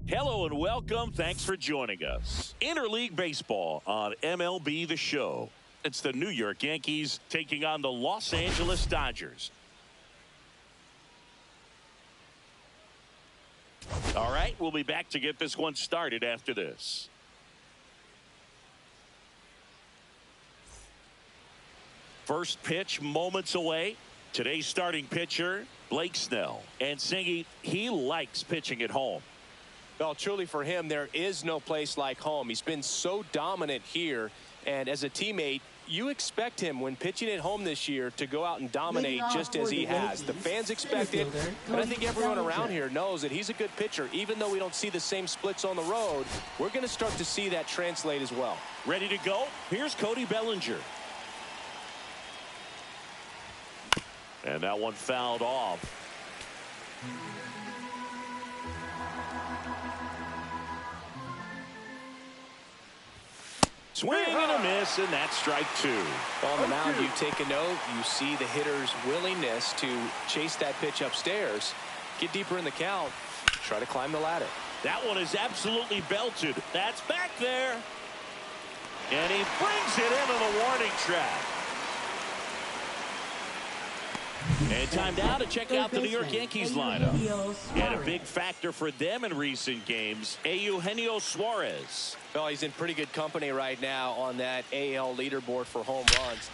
Hello and welcome. Thanks for joining us. Interleague Baseball on MLB The Show. It's the New York Yankees taking on the Los Angeles Dodgers. All right, we'll be back to get this one started after this. First pitch moments away. Today's starting pitcher, Blake Snell. And Singy, he likes pitching at home. Well, truly for him, there is no place like home. He's been so dominant here. And as a teammate, you expect him when pitching at home this year to go out and dominate just as he has. The fans expect it, and I think everyone around here knows that he's a good pitcher. Even though we don't see the same splits on the road, we're going to start to see that translate as well. Ready to go? Here's Cody Bellinger. And that one fouled off. Swing and a miss, and that's strike two. On the mound, you take a note. You see the hitter's willingness to chase that pitch upstairs, get deeper in the count, try to climb the ladder. That one is absolutely belted. That's back there. And he brings it into the warning track. And time now to check out the New York Yankees lineup. And a big factor for them in recent games, Eugenio Suarez. Well, he's in pretty good company right now on that AL leaderboard for home runs.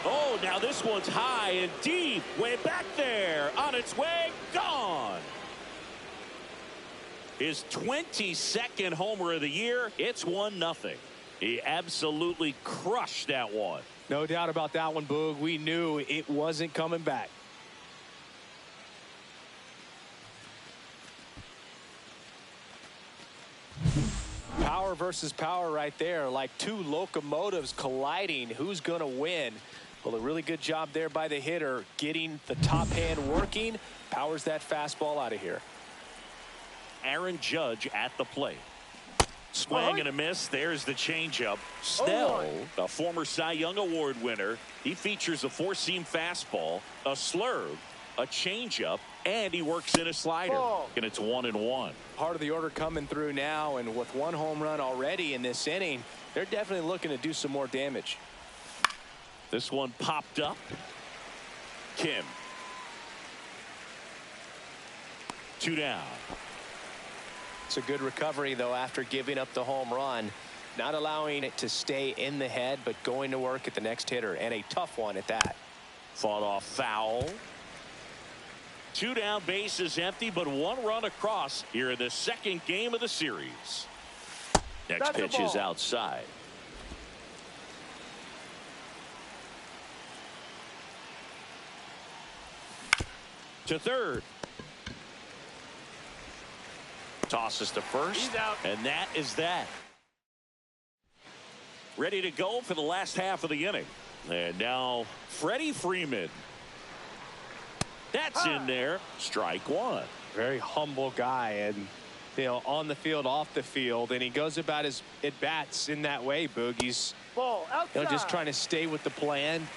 Oh, now this one's high and deep, way back there, on its way, gone. His 22nd homer of the year. It's 1-0. He absolutely crushed that one. No doubt about that one, Boog. We knew it wasn't coming back. Power versus power right there, like two locomotives colliding. Who's going to win? Well, a really good job there by the hitter, getting the top hand working. Powers that fastball out of here. Aaron Judge at the plate. Swing and a miss. There's the changeup. Snell, a former Cy Young Award winner. He features a four-seam fastball, a slurve, a changeup, and he works in a slider. And it's 1-1. Part of the order coming through now, and with one home run already in this inning, they're definitely looking to do some more damage. This one popped up. Kim. 2 down. It's a good recovery, though, after giving up the home run. Not allowing it to stay in the head, but going to work at the next hitter, and a tough one at that. Fought off foul. 2 down, bases empty, but 1 run across here in the second game of the series. Next pitch is outside. To third. Tosses to first, and that is that. Ready to go for the last half of the inning. And now Freddie Freeman. That's in there. Strike one. Very humble guy, and on the field, off the field, and he goes about his at-bats in that way, Boogie's just trying to stay with the plan,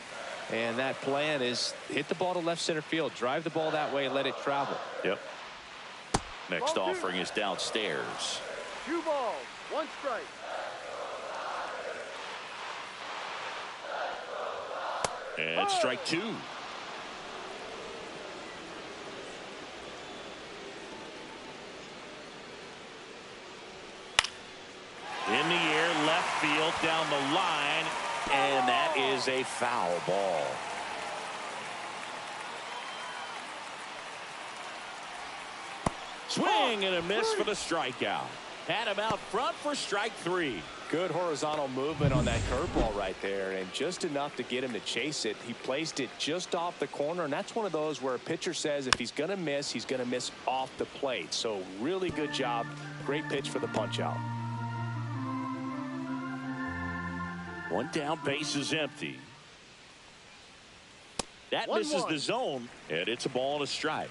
and that plan is hit the ball to left center field, drive the ball that way, let it travel. Yep. Next offering is downstairs. 2 balls, 1 strike. And strike 2. In the air, left field, down the line, and that is a foul ball. Swing and a miss for the strikeout. Had him out front for strike 3. Good horizontal movement on that curveball right there, and just enough to get him to chase it. He placed it just off the corner, and that's one of those where a pitcher says if he's going to miss, he's going to miss off the plate. So really good job. Great pitch for the punch out. 1 down, base is empty. That misses the zone, and it's a ball and a strike.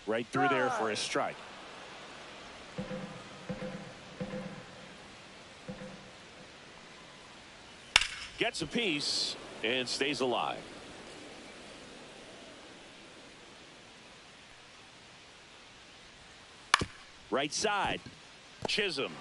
Right through there for a strike. Gets a piece and stays alive. Right side. Chisholm.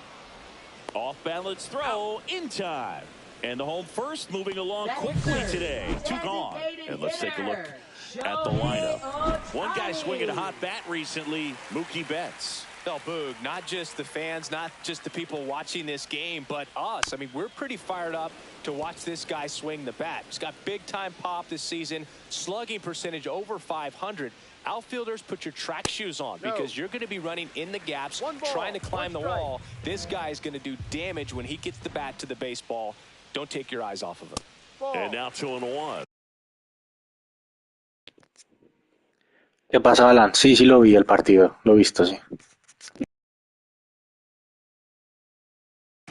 Off balance throw in time. And the home first moving along quickly today. 2 gone. And let's take a look at the lineup. One guy swinging a hot bat recently, Mookie Betts. Well, Boog, not just the fans, not just the people watching this game, but us. I mean, we're pretty fired up to watch this guy swing the bat. He's got big-time pop this season, slugging percentage over 500. Outfielders, put your track shoes on because you're going to be running in the gaps, trying to climb the wall. This guy is going to do damage when he gets the bat to the baseball. Don't take your eyes off of him. And now 2-1. ¿Qué pasa, Alan? Sí, lo vi el partido. Lo he visto, sí.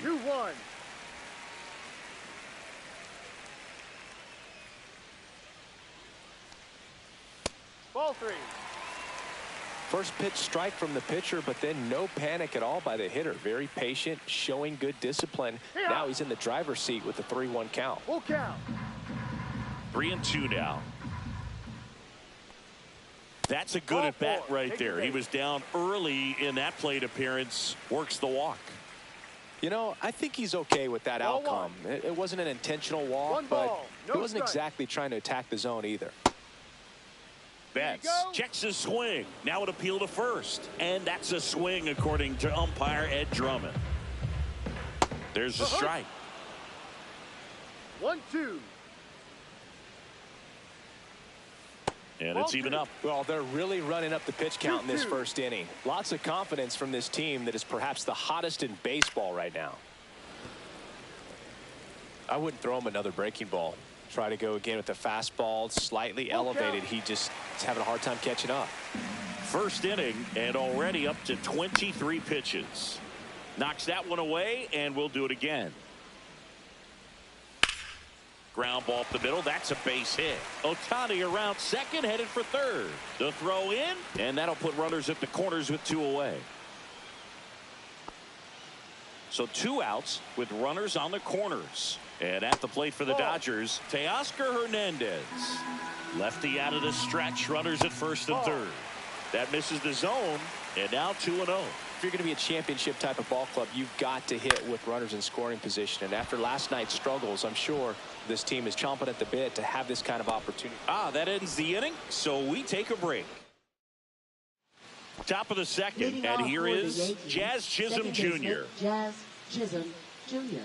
2-1. Ball 3. First pitch strike from the pitcher, but then no panic at all by the hitter. Very patient, showing good discipline. Now he's in the driver's seat with the 3-1 count. Full count. 3-2 now. That's a good at bat right there. He was down early in that plate appearance. Works the walk. You know, I think he's okay with that outcome. It wasn't an intentional walk, but he wasn't exactly trying to attack the zone either. Betts checks his swing. Now an appeal to first. And that's a swing according to umpire Ed Drummond. There's the strike. 1-2. And it's even up. Well, they're really running up the pitch count in this first inning. Lots of confidence from this team that is perhaps the hottest in baseball right now. I wouldn't throw him another breaking ball. Try to go again with the fastball, slightly elevated. He just is having a hard time catching up. First inning and already up to 23 pitches. Knocks that one away, and we'll do it again. Ground ball up the middle. That's a base hit. Ohtani around second, headed for third. The throw in, and that'll put runners at the corners with 2 away. So 2 outs with runners on the corners. And at the plate for the Dodgers, Teoscar Hernandez. Lefty out of the stretch, runners at first and third. That misses the zone, and now 2-0. If you're going to be a championship type of ball club, you've got to hit with runners in scoring position. And after last night's struggles, I'm sure this team is chomping at the bit to have this kind of opportunity. That ends the inning, so we take a break. Top of the second, and here is Jazz Chisholm Jr. Jazz Chisholm Jr.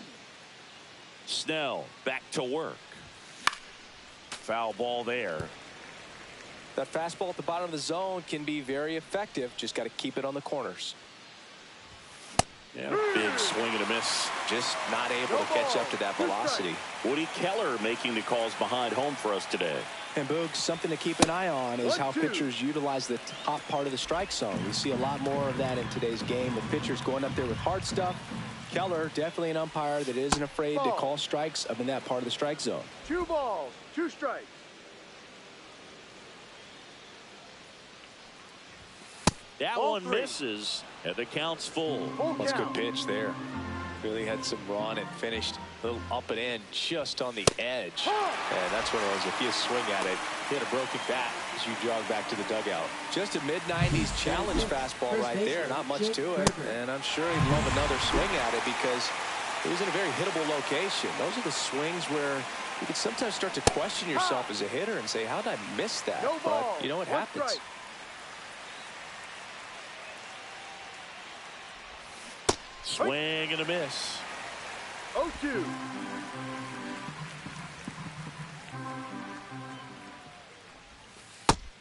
Snell back to work. Foul ball there. That fastball at the bottom of the zone can be very effective. Just got to keep it on the corners. Yeah, big swing and a miss. Just not able to catch up to that velocity. Woody Keller making the calls behind home for us today. And Boog, something to keep an eye on is how pitchers utilize the top part of the strike zone. We see a lot more of that in today's game. The pitchers going up there with hard stuff. Keller, definitely an umpire that isn't afraid to call strikes up in that part of the strike zone. 2 balls, 2 strikes. That one misses, and the count's full. That's a good pitch there. Really had some run and finished a little up and in just on the edge. And that's one of those, if you swing at it, hit a broken bat as you jog back to the dugout. Just a mid-90s challenge fastball right there. Not much to it. And I'm sure he'd love another swing at it because it was in a very hittable location. Those are the swings where you can sometimes start to question yourself as a hitter and say, how did I miss that? But you know what happens. Swing and a miss. 0-2.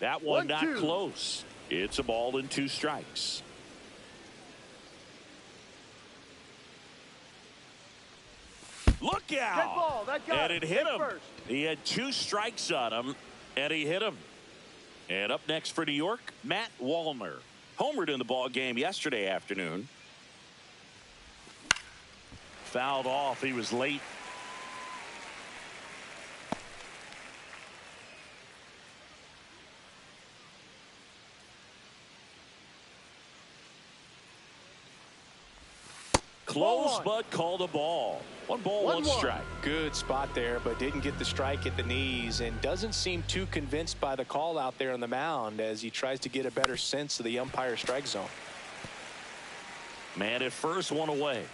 That one not close. It's a ball and 2 strikes. Look out! And it hit him. He had 2 strikes on him, and he hit him. And up next for New York, Matt Wallner. Homered in the ball game yesterday afternoon. Fouled off. He was late. Close, but called a ball. 1 ball, 1 strike. Good spot there, but didn't get the strike at the knees and doesn't seem too convinced by the call out there on the mound as he tries to get a better sense of the umpire strike zone. Man at first, one away.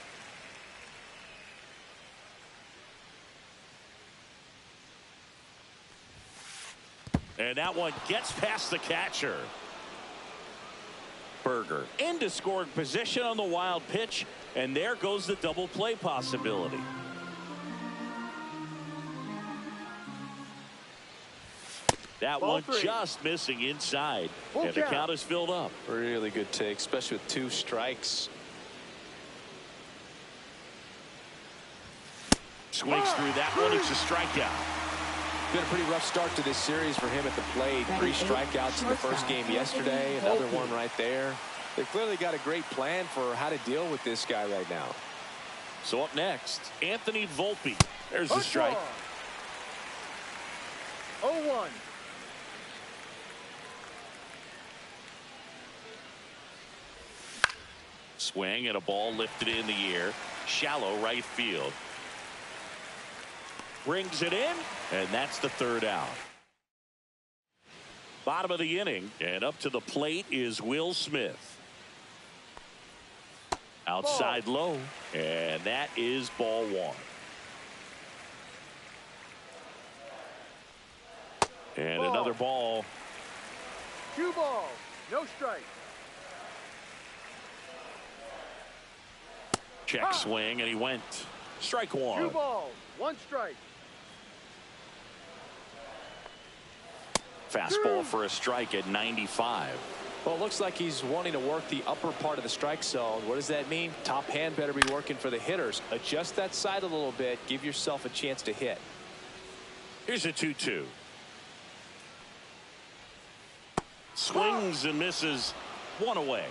And that one gets past the catcher. Berger into scoring position on the wild pitch, and there goes the double play possibility. That Ball one three. just missing inside. Full And the count. count is filled up. Really good take, especially with 2 strikes. Swings through that one. It's a strikeout. Been a pretty rough start to this series for him at the plate. 3 strikeouts in the first game yesterday. Another one right there. They clearly got a great plan for how to deal with this guy right now. So up next, Anthony Volpe. There's the strike. 0-1. Swing and a ball lifted in the air. Shallow right field. Brings it in, and that's the 3rd out. Bottom of the inning, and up to the plate is Will Smith. Outside low, and that is ball 1. And Ball. another ball. 2 balls, no strike. Check swing, and he went. Strike 2 1. balls, 1 strike. Fastball for a strike at 95. Well, it looks like he's wanting to work the upper part of the strike zone. What does that mean? Top hand better be working for the hitters. Adjust that side a little bit. Give yourself a chance to hit. Here's a 2-2. Swings and misses. 1 away.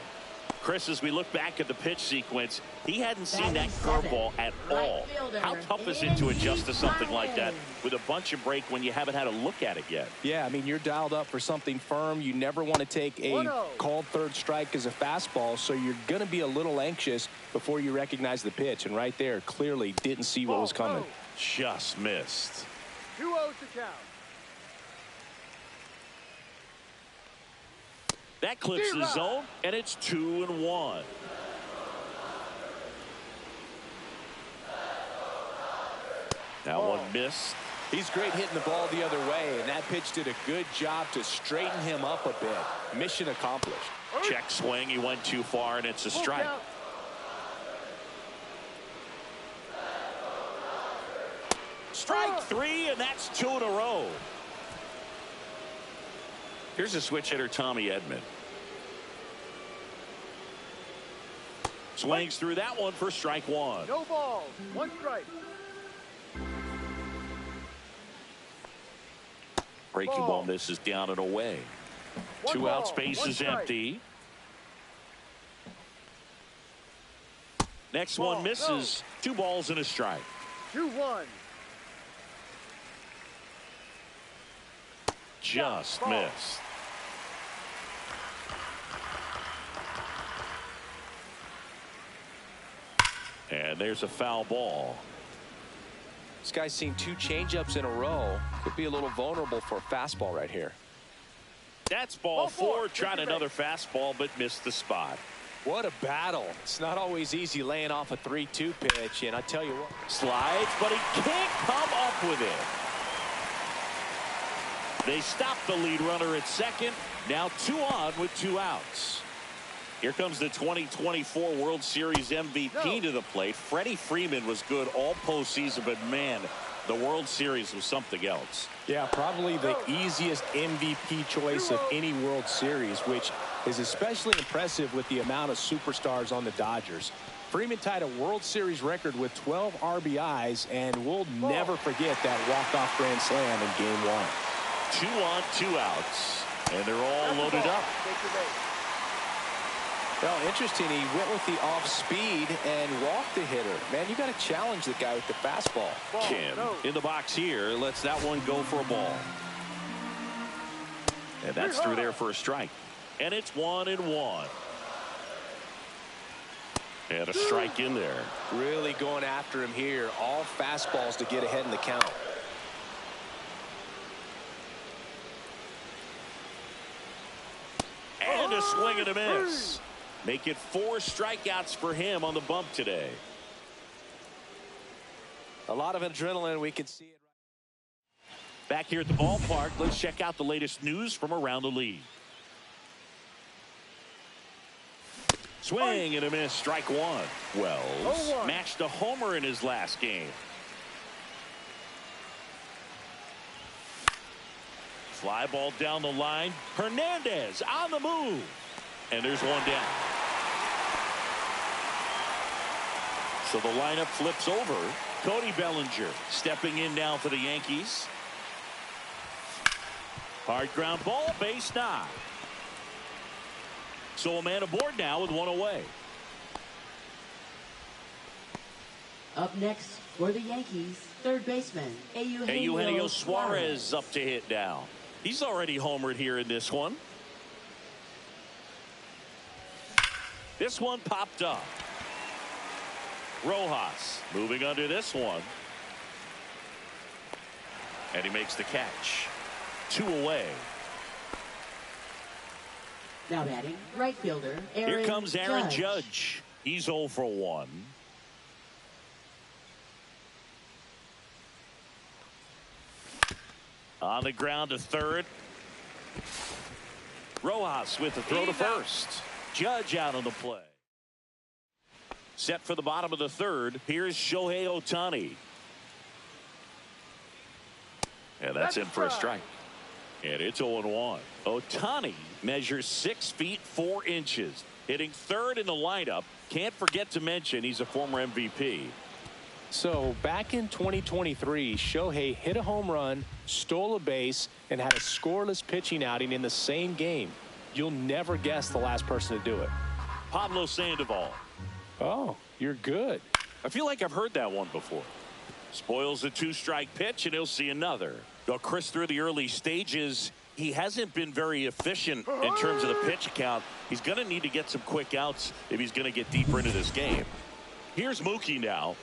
Chris, as we look back at the pitch sequence, he hadn't seen that curveball at all. How tough is it to adjust to something like that with a bunch of break when you haven't had a look at it yet? Yeah, I mean, you're dialed up for something firm. You never want to take a 1-0. called 3rd strike as a fastball, so you're going to be a little anxious before you recognize the pitch. And right there, clearly didn't see what was coming. Just missed. 2-0 to count. That clips the zone, and it's 2-1. That one missed. He's great hitting the ball the other way, and that pitch did a good job to straighten him up a bit. Mission accomplished. Check swing. He went too far, and it's a Full strike. count. Strike 3, and that's 2 in a row. Here's a switch hitter, Tommy Edman. Swings through that one for strike 1. No balls, 1 strike. Breaking Ball. ball misses down and away. 1 2 out, ball, space 1 is strike. empty. Next Ball, one misses. 2 balls and a strike. 2-1. Just Ball. missed. And there's a foul ball. This guy's seen 2 changeups in a row. Could be a little vulnerable for a fastball right here. That's ball Ball 4. 4. Tried another fastball, but missed the spot. What a battle. It's not always easy laying off a 3-2 pitch, and I tell you what. Slides, but he can't come up with it. They stop the lead runner at second. Now 2 on with 2 outs. Here comes the 2024 World Series MVP to the plate. Freddie Freeman was good all postseason, but man, the World Series was something else. Yeah, probably the easiest MVP choice of any World Series, which is especially impressive with the amount of superstars on the Dodgers. Freeman tied a World Series record with 12 RBIs, and we'll never forget that walk-off grand slam in Game 1. 2 on, 2 outs, and they're all loaded up. Take your base. Well, interesting. He went with the off speed and walked the hitter. Man, you got to challenge the guy with the fastball. Ball, Kim no. in the box here lets that one go for a ball. And that's through there for a strike. And it's 1-1. And a strike in there. Really going after him here. All fastballs to get ahead in the count. And a swing and a miss. Make it 4 strikeouts for him on the bump today. A lot of adrenaline. We can see it. Back here at the ballpark, let's check out the latest news from around the league. Swing and a miss, strike one. Wells smashed a homer in his last game. Fly ball down the line. Hernandez on the move. And there's one down. So the lineup flips over. Cody Bellinger stepping in now for the Yankees. Hard ground ball, base knock. So a man aboard now with one away. Up next for the Yankees, third baseman Eugenio Suarez up to hit now. He's already homered here in this one. This one popped up. Rojas moving under this one. And he makes the catch. 2 away. Now batting, right fielder Here comes Aaron Judge. He's 0 for 1. On the ground to third. Rojas with the throw to first. Judge out on the play. Set for the bottom of the third. Here's Shohei Ohtani. And that's in for a strike. And it's 0-1. Ohtani measures 6 feet 4 inches. Hitting third in the lineup. Can't forget to mention he's a former MVP. So back in 2023, Shohei hit a home run, stole a base, and had a scoreless pitching outing in the same game. You'll never guess the last person to do it. Pablo Sandoval. Oh, you're good. I feel like I've heard that one before. Spoils the 2-strike pitch, and he'll see another. Though Chris, through the early stages, he hasn't been very efficient in terms of the pitch count. He's going to need to get some quick outs if he's going to get deeper into this game. Here's Mookie now.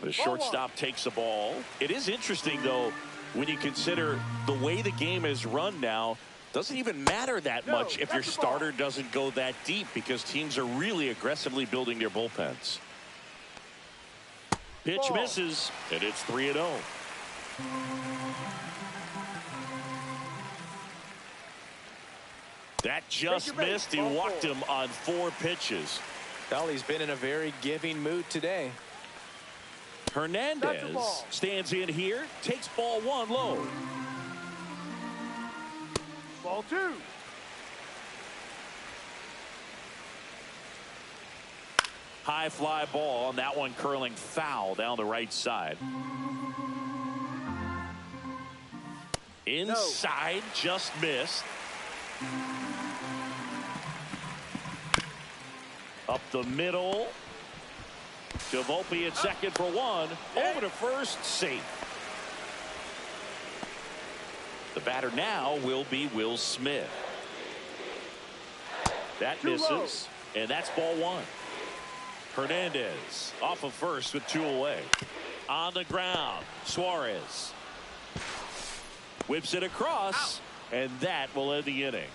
The shortstop takes the ball. It is interesting, though, when you consider the way the game is run now. Doesn't even matter that much if your starter doesn't go that deep, because teams are really aggressively building their bullpens. Pitch misses, and it's 3-0. That just missed. He walked him on 4 pitches. Well, he's been in a very giving mood today. Hernandez stands in here, takes ball 1 low. Ball 2. High fly ball, and that one curling foul down the right side. Inside, just missed. Up the middle. To Volpe at second for 1. Over to first, safe. The batter now will be Will Smith. That misses, and that's ball 1. Hernandez off of first with 2 away. On the ground, Suarez whips it across, and that will end the inning.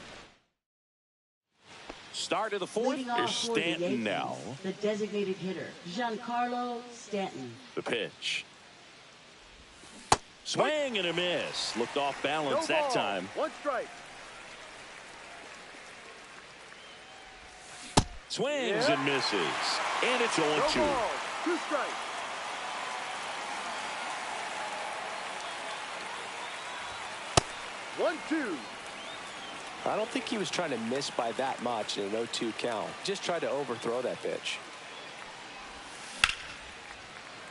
Start of the 4th. Here's Stanton now. The designated hitter, Giancarlo Stanton. The pitch. Swing and a miss. Looked off balance that time. 1 strike. Swings and misses. And it's 0-2. 2 strikes. One, 2. I don't think he was trying to miss by that much in an 0-2 count. Just tried to overthrow that pitch.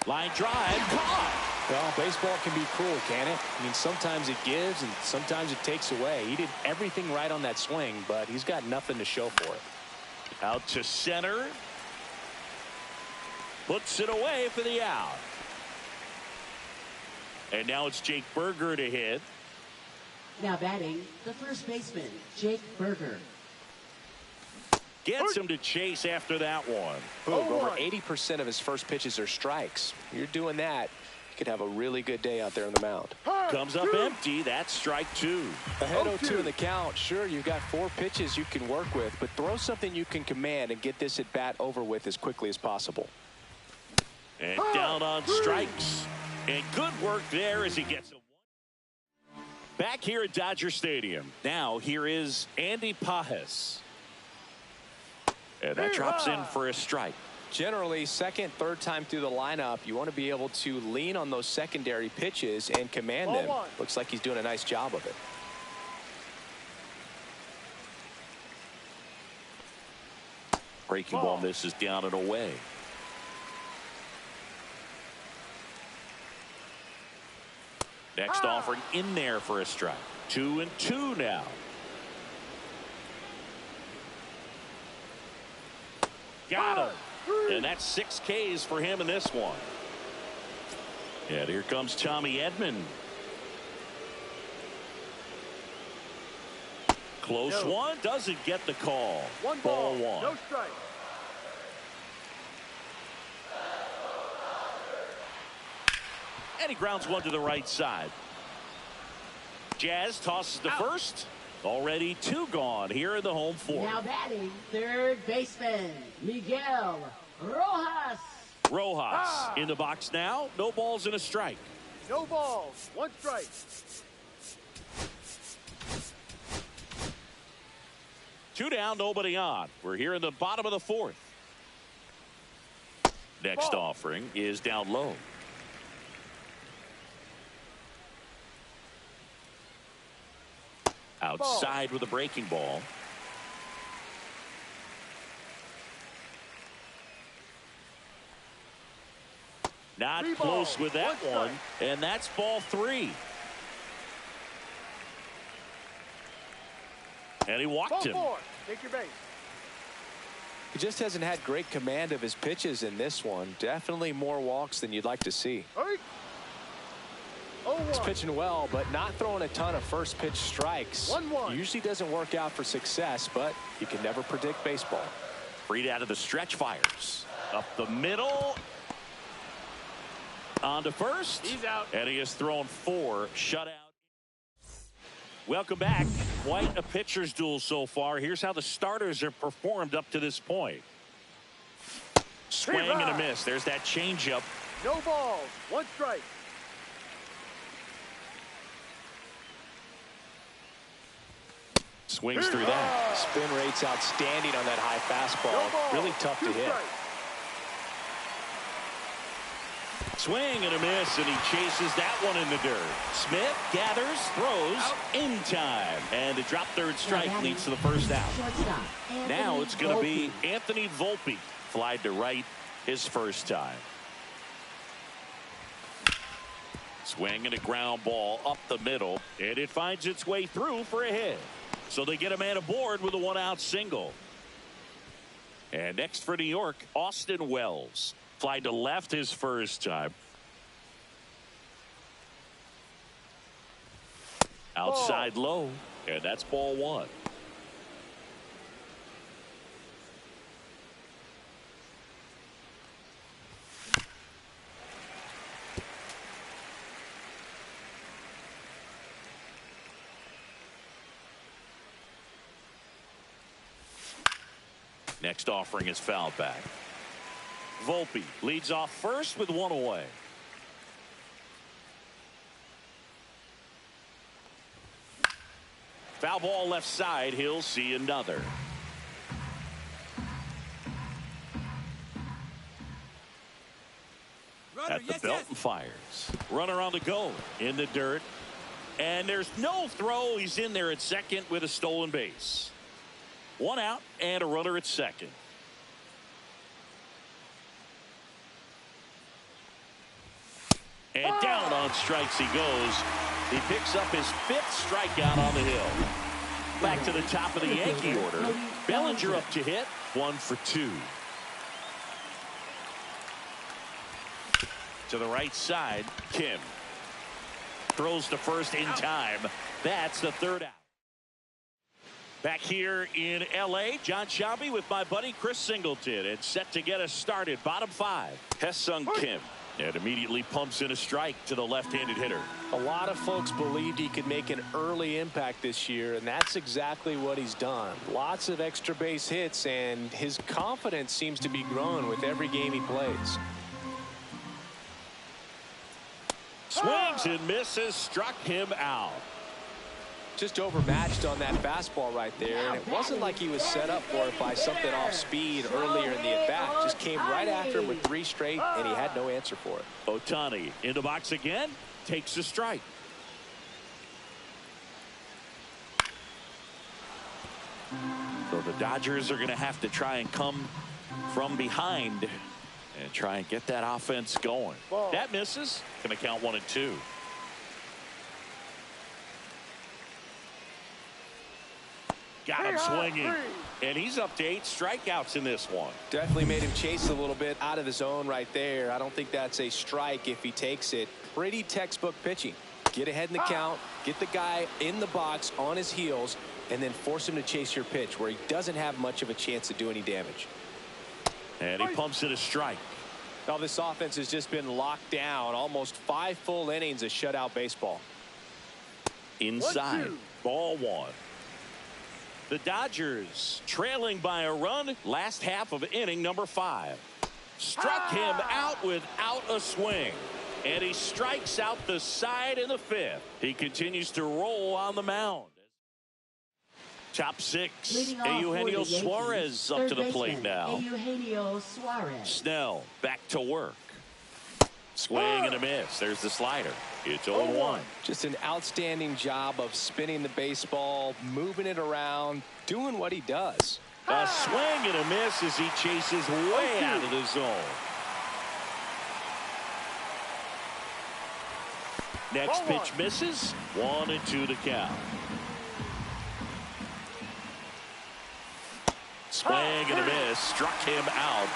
Line drive, caught. Well, baseball can be cruel, can it? I mean, sometimes it gives and sometimes it takes away. He did everything right on that swing, but he's got nothing to show for it. Out to center. Puts it away for the out. And now it's Jake Burger to hit. Now batting, the first baseman, Jake Burger. Gets him to chase after that one. Boom, over 80% of his first pitches are strikes. You're doing that, could have a really good day out there on the mound. Comes up empty. That's strike two. Ahead 0-2 in the count. Sure, you've got 4 pitches you can work with, but throw something you can command and get this at bat over with as quickly as possible. And down on strikes. And good work there as he gets it. Back here at Dodger Stadium. Now here is Andy Pages. And that drops in for a strike. Generally, second, third time through the lineup, you want to be able to lean on those secondary pitches and command them. Looks like he's doing a nice job of it. Breaking ball misses down and away. Next offering in there for a strike. 2-2 now. Got him. And that's 6 Ks for him in this one. And here comes Tommy Edman. Close one. Doesn't get the call. Ball 1. No strike. And he grounds one to the right side. Jazz tosses to first. Already 2 gone here in the home 4. Now batting, third baseman, Miguel Rojas. Rojas in the box now. No balls and a strike. No balls. 1 strike. 2 down, nobody on. We're here in the bottom of the 4th. Next offering is down low. Outside with a breaking ball. Not close with that one. And that's ball 3. And he walked him. Take your base. He just hasn't had great command of his pitches in this one. Definitely more walks than you'd like to see. He's pitching well, but not throwing a ton of first pitch strikes. 1-1. Usually doesn't work out for success, but you can never predict baseball. Freed out of the stretch fires. Up the middle. On to first. He's out. And he has thrown 4 shutout. Welcome back. Quite a pitcher's duel so far. Here's how the starters have performed up to this point. Swing and a miss. There's that changeup. No balls. 1 strike. Swings through that. Spin rate's outstanding on that high fastball. Really tough to hit. Swing and a miss, and he chases that one in the dirt. Smith gathers, throws in time, and the drop third strike leads to the first out. Now it's going to be Anthony Volpe, flied to right his first time. Swing and a ground ball up the middle, and it finds its way through for a hit. So they get a man aboard with a 1-out single. And next for New York, Austin Wells. Flied to left his first time. Outside low, and that's ball 1. Next offering is fouled back. Volpe leads off first with 1 away. Foul ball left side. He'll see another. At the belt and fires. Runner on the go in the dirt. And there's no throw. He's in there at second with a stolen base. 1 out and a runner at second. And down on strikes he goes. He picks up his 5th strikeout on the hill. Back to the top of the Yankee order. Bellinger up to hit. 1 for 2. To the right side, Kim. Throws to first in time. That's the 3rd out. Back here in L.A., John Shelby with my buddy Chris Singleton. And set to get us started. Bottom 5. Hesung Kim. And immediately pumps in a strike to the left-handed hitter. A lot of folks believed he could make an early impact this year, and that's exactly what he's done. Lots of extra base hits, and his confidence seems to be growing with every game he plays. Swings and misses, struck him out. Just overmatched on that fastball right there, and it wasn't like he was set up for it by something off speed earlier in the at-bat. Just came right after him with 3 straight, and he had no answer for it. Ohtani in the box again, takes a strike. So the Dodgers are going to have to try and come from behind and try and get that offense going. That misses. Going to count 1-2. Got him swinging, and he's up to 8 strikeouts in this one. Definitely made him chase a little bit out of the zone right there. I don't think that's a strike if he takes it. Pretty textbook pitching. Get ahead in the count, get the guy in the box on his heels, and then force him to chase your pitch where he doesn't have much of a chance to do any damage. And he pumps in a strike. Now this offense has just been locked down. Almost 5 full innings of shutout baseball. Inside, ball 1. The Dodgers trailing by a run, last half of inning number 5. Struck him out without a swing. And he strikes out the side in the 5th. He continues to roll on the mound. Top 6, Eugenio Suarez up to the plate now. Eugenio Suarez. Snell back to work. Swing and a miss. There's the slider. It's 0-1. Just an outstanding job of spinning the baseball, moving it around, doing what he does. A swing and a miss as he chases way out of the zone. Next pitch misses. 1-2 to count. Swing and a miss. Struck him out.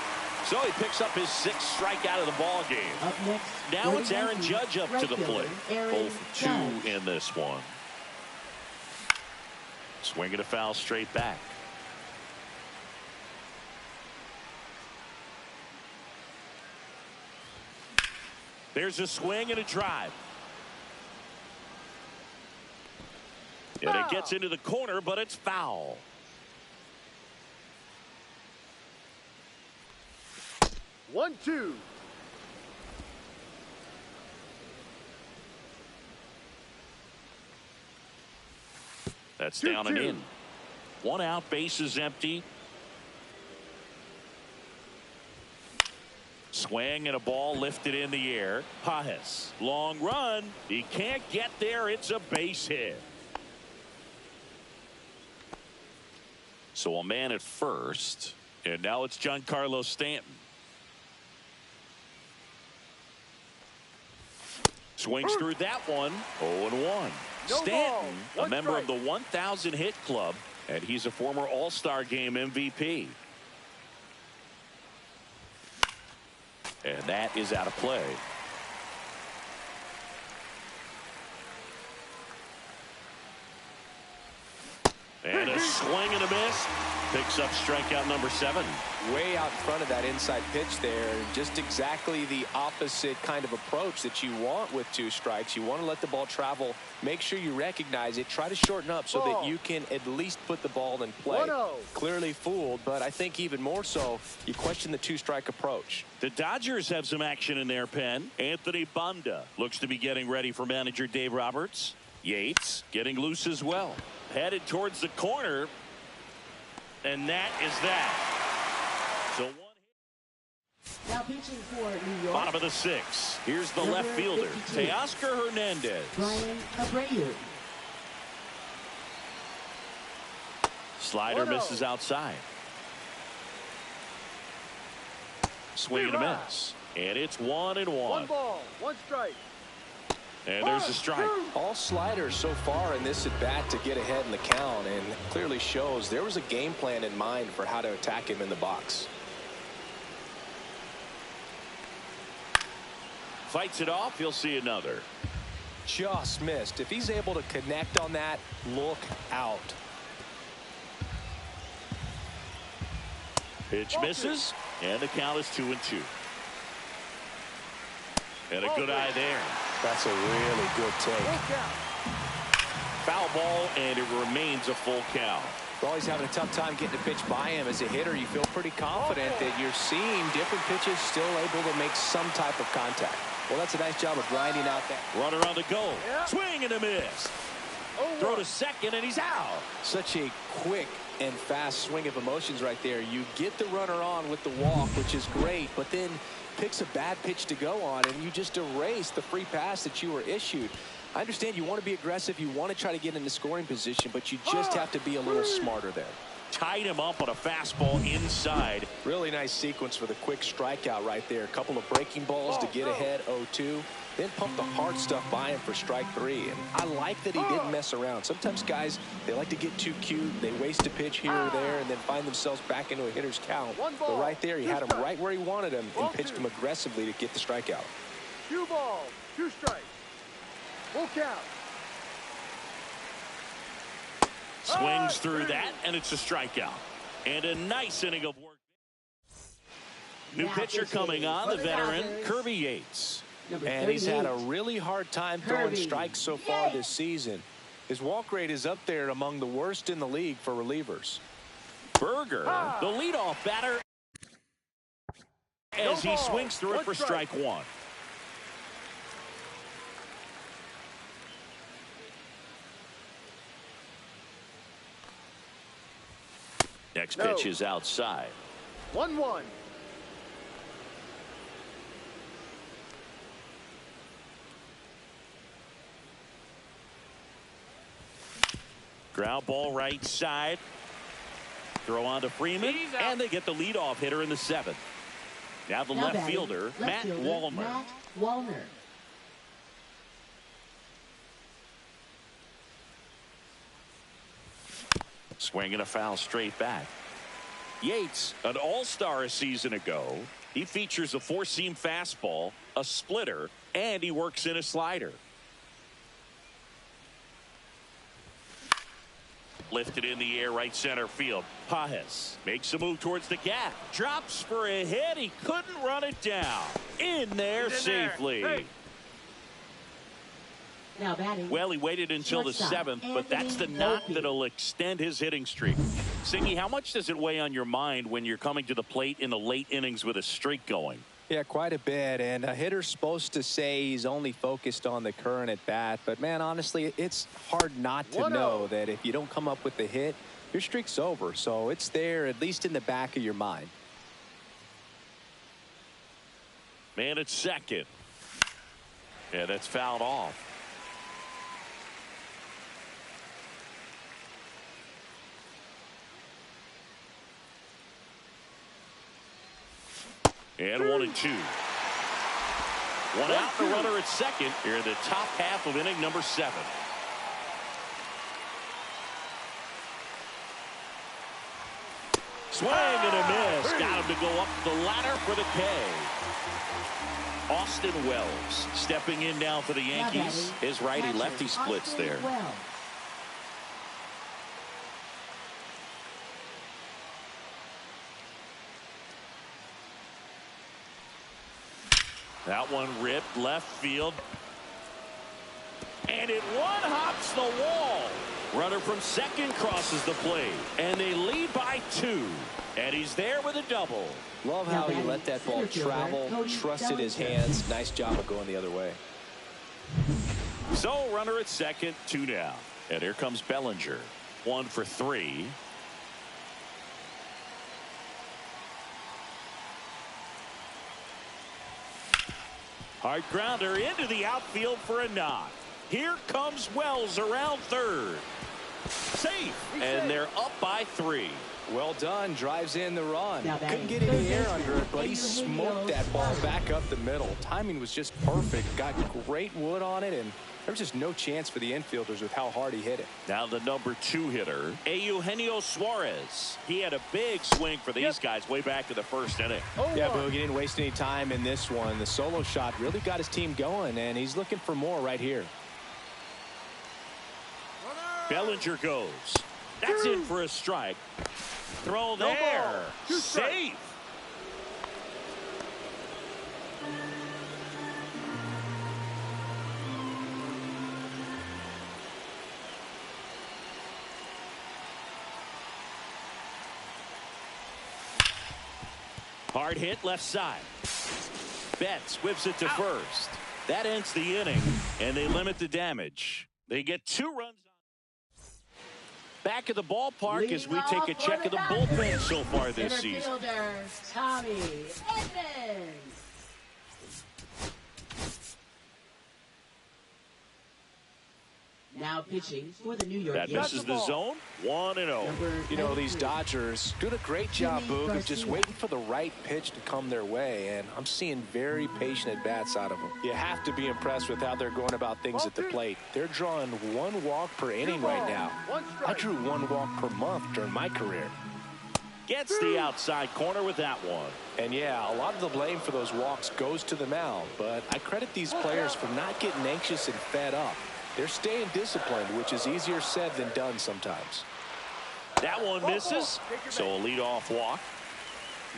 So he picks up his 6th strikeout of the ball game. Up next, Now it's Aaron Judge up to the plate. 0 for 2 in this one. Swing and a foul straight back. There's a swing and a drive. And it gets into the corner, but it's foul. One, two. That's down and in. 1 out, base is empty. Swing and a ball lifted in the air. Pajes, long run. He can't get there. It's a base hit. So a man at first, and now it's Giancarlo Stanton. Swings through that one. 0-1. Stanton, a member of the 1,000 hit club, and he's a former All-Star Game MVP. And that is out of play. And a swing and a miss. Picks up strikeout number 7. Way out in front of that inside pitch there. Just exactly the opposite kind of approach that you want with 2 strikes. You want to let the ball travel. Make sure you recognize it. Try to shorten up so that you can at least put the ball in play. 1-0. Clearly fooled, but I think even more so, you question the 2-strike approach. The Dodgers have some action in their pen. Anthony Banda looks to be getting ready for manager Dave Roberts. Yates getting loose as well. Headed towards the corner. And that is that. So 1 hit. Now pitching for New York. Bottom of the 6th. Here's the Number left fielder, 52. Teoscar Hernandez. Brian Abreu. Slider misses outside. Swing and a miss. And it's 1-1. 1 ball, 1 strike. And there's a strike. All sliders so far in this at bat to get ahead in the count, and clearly shows there was a game plan in mind for how to attack him in the box. Fights it off. He'll see another. Just missed. If he's able to connect on that, look out. Pitch misses, and the count is 2-2. And a good eye there. That's a really good take. Foul ball, and it remains a full count. Well, he's having a tough time getting a pitch by him. As a hitter, you feel pretty confident that you're seeing different pitches still able to make some type of contact. Well, that's a nice job of grinding out that. Runner on the go. Swing and a miss. Throw to second, and he's out. Such a quick and fast swing of emotions right there. You get the runner on with the walk, which is great, but then picks a bad pitch to go on, and you just erase the free pass that you were issued. I understand you want to be aggressive, you want to try to get in the scoring position, but you just have to be a little smarter there. Tied him up on a fastball inside. Really nice sequence for the quick strikeout right there. A couple of breaking balls to get ahead 0-2. Then pump the hard stuff by him for strike 3. And I like that he didn't mess around. Sometimes guys, they like to get too cute. They waste a pitch here or there and then find themselves back into a hitter's count. But right there, he had him right where he wanted him and pitched him aggressively to get the strikeout. 2 balls, 2 strikes. Full count. Swings through that, and it's a strikeout. And a nice inning of work. New pitcher coming on, the veteran, Kirby Yates. And he's had a really hard time throwing strikes so far this season. His walk rate is up there among the worst in the league for relievers. Berger, the leadoff batter, as he swings through it for strike 1. Next pitch is outside. 1-1. Ground ball right side. Throw on to Freeman, and they get the leadoff hitter in the 7th. Now the left fielder, Matt Wallner. Swinging a foul straight back. Yates, an all-star a season ago. He features a 4-seam fastball, a splitter, and he works in a slider. Lifted in the air, right center field. Pajes makes a move towards the gap. Drops for a hit. He couldn't run it down. In there safely. Hey. Now batting. Well, he waited until the 7th, but that's the knock that'll extend his hitting streak. Singy, how much does it weigh on your mind when you're coming to the plate in the late innings with a streak going? Yeah, quite a bit. And a hitter's supposed to say he's only focused on the current at bat. But, man, honestly, it's hard not to know that if you don't come up with the hit, your streak's over. So it's there, at least in the back of your mind. Man at second. Yeah, that's fouled off. And 1-2. One out, the runner at second here in the top half of inning number 7. Swing and a miss. Got him to go up the ladder for the K. Austin Wells stepping in now for the Yankees. His righty-lefty splits there. That one ripped left field. And it one-hops the wall. Runner from second crosses the plate. And they lead by 2. And he's there with a double. Love how he let that ball travel, trusted his hands. Nice job of going the other way. So runner at second, 2 down. And here comes Bellinger. 1 for 3. Hard grounder into the outfield for a knock. Here comes Wells around third. Safe. And they're up by 3. Well done. Drives in the run. Couldn't get any air under it, but he smoked that ball back up the middle. Timing was just perfect. Got great wood on it, and there was just no chance for the infielders with how hard he hit it. Now the number 2 hitter, Eugenio Suarez. He had a big swing for these guys way back in the first inning. Yeah, Boog, he didn't waste any time in this one. The solo shot really got his team going, and he's looking for more right here. Bellinger goes. That's in for a strike. Throw there. Safe. Hard hit left side. Betts whips it to first. That ends the inning, and they limit the damage. They get 2 runs. Back at the ballpark as we take a check of the bullpen so far this season. Tommy Edmonds. Now pitching for the New York That Yankees. misses the zone. 1-0. You know, these Dodgers doing a great job, Boog, of just waiting for the right pitch to come their way, and I'm seeing very patient at-bats out of them. You have to be impressed with how they're going about things at the plate. They're drawing 1 walk per inning right now. I drew 1 walk per month during my career. Gets the outside corner with that one. And yeah, a lot of the blame for those walks goes to the mound, but I credit these players for not getting anxious and fed up. They're staying disciplined, which is easier said than done sometimes. That one misses, so a leadoff walk.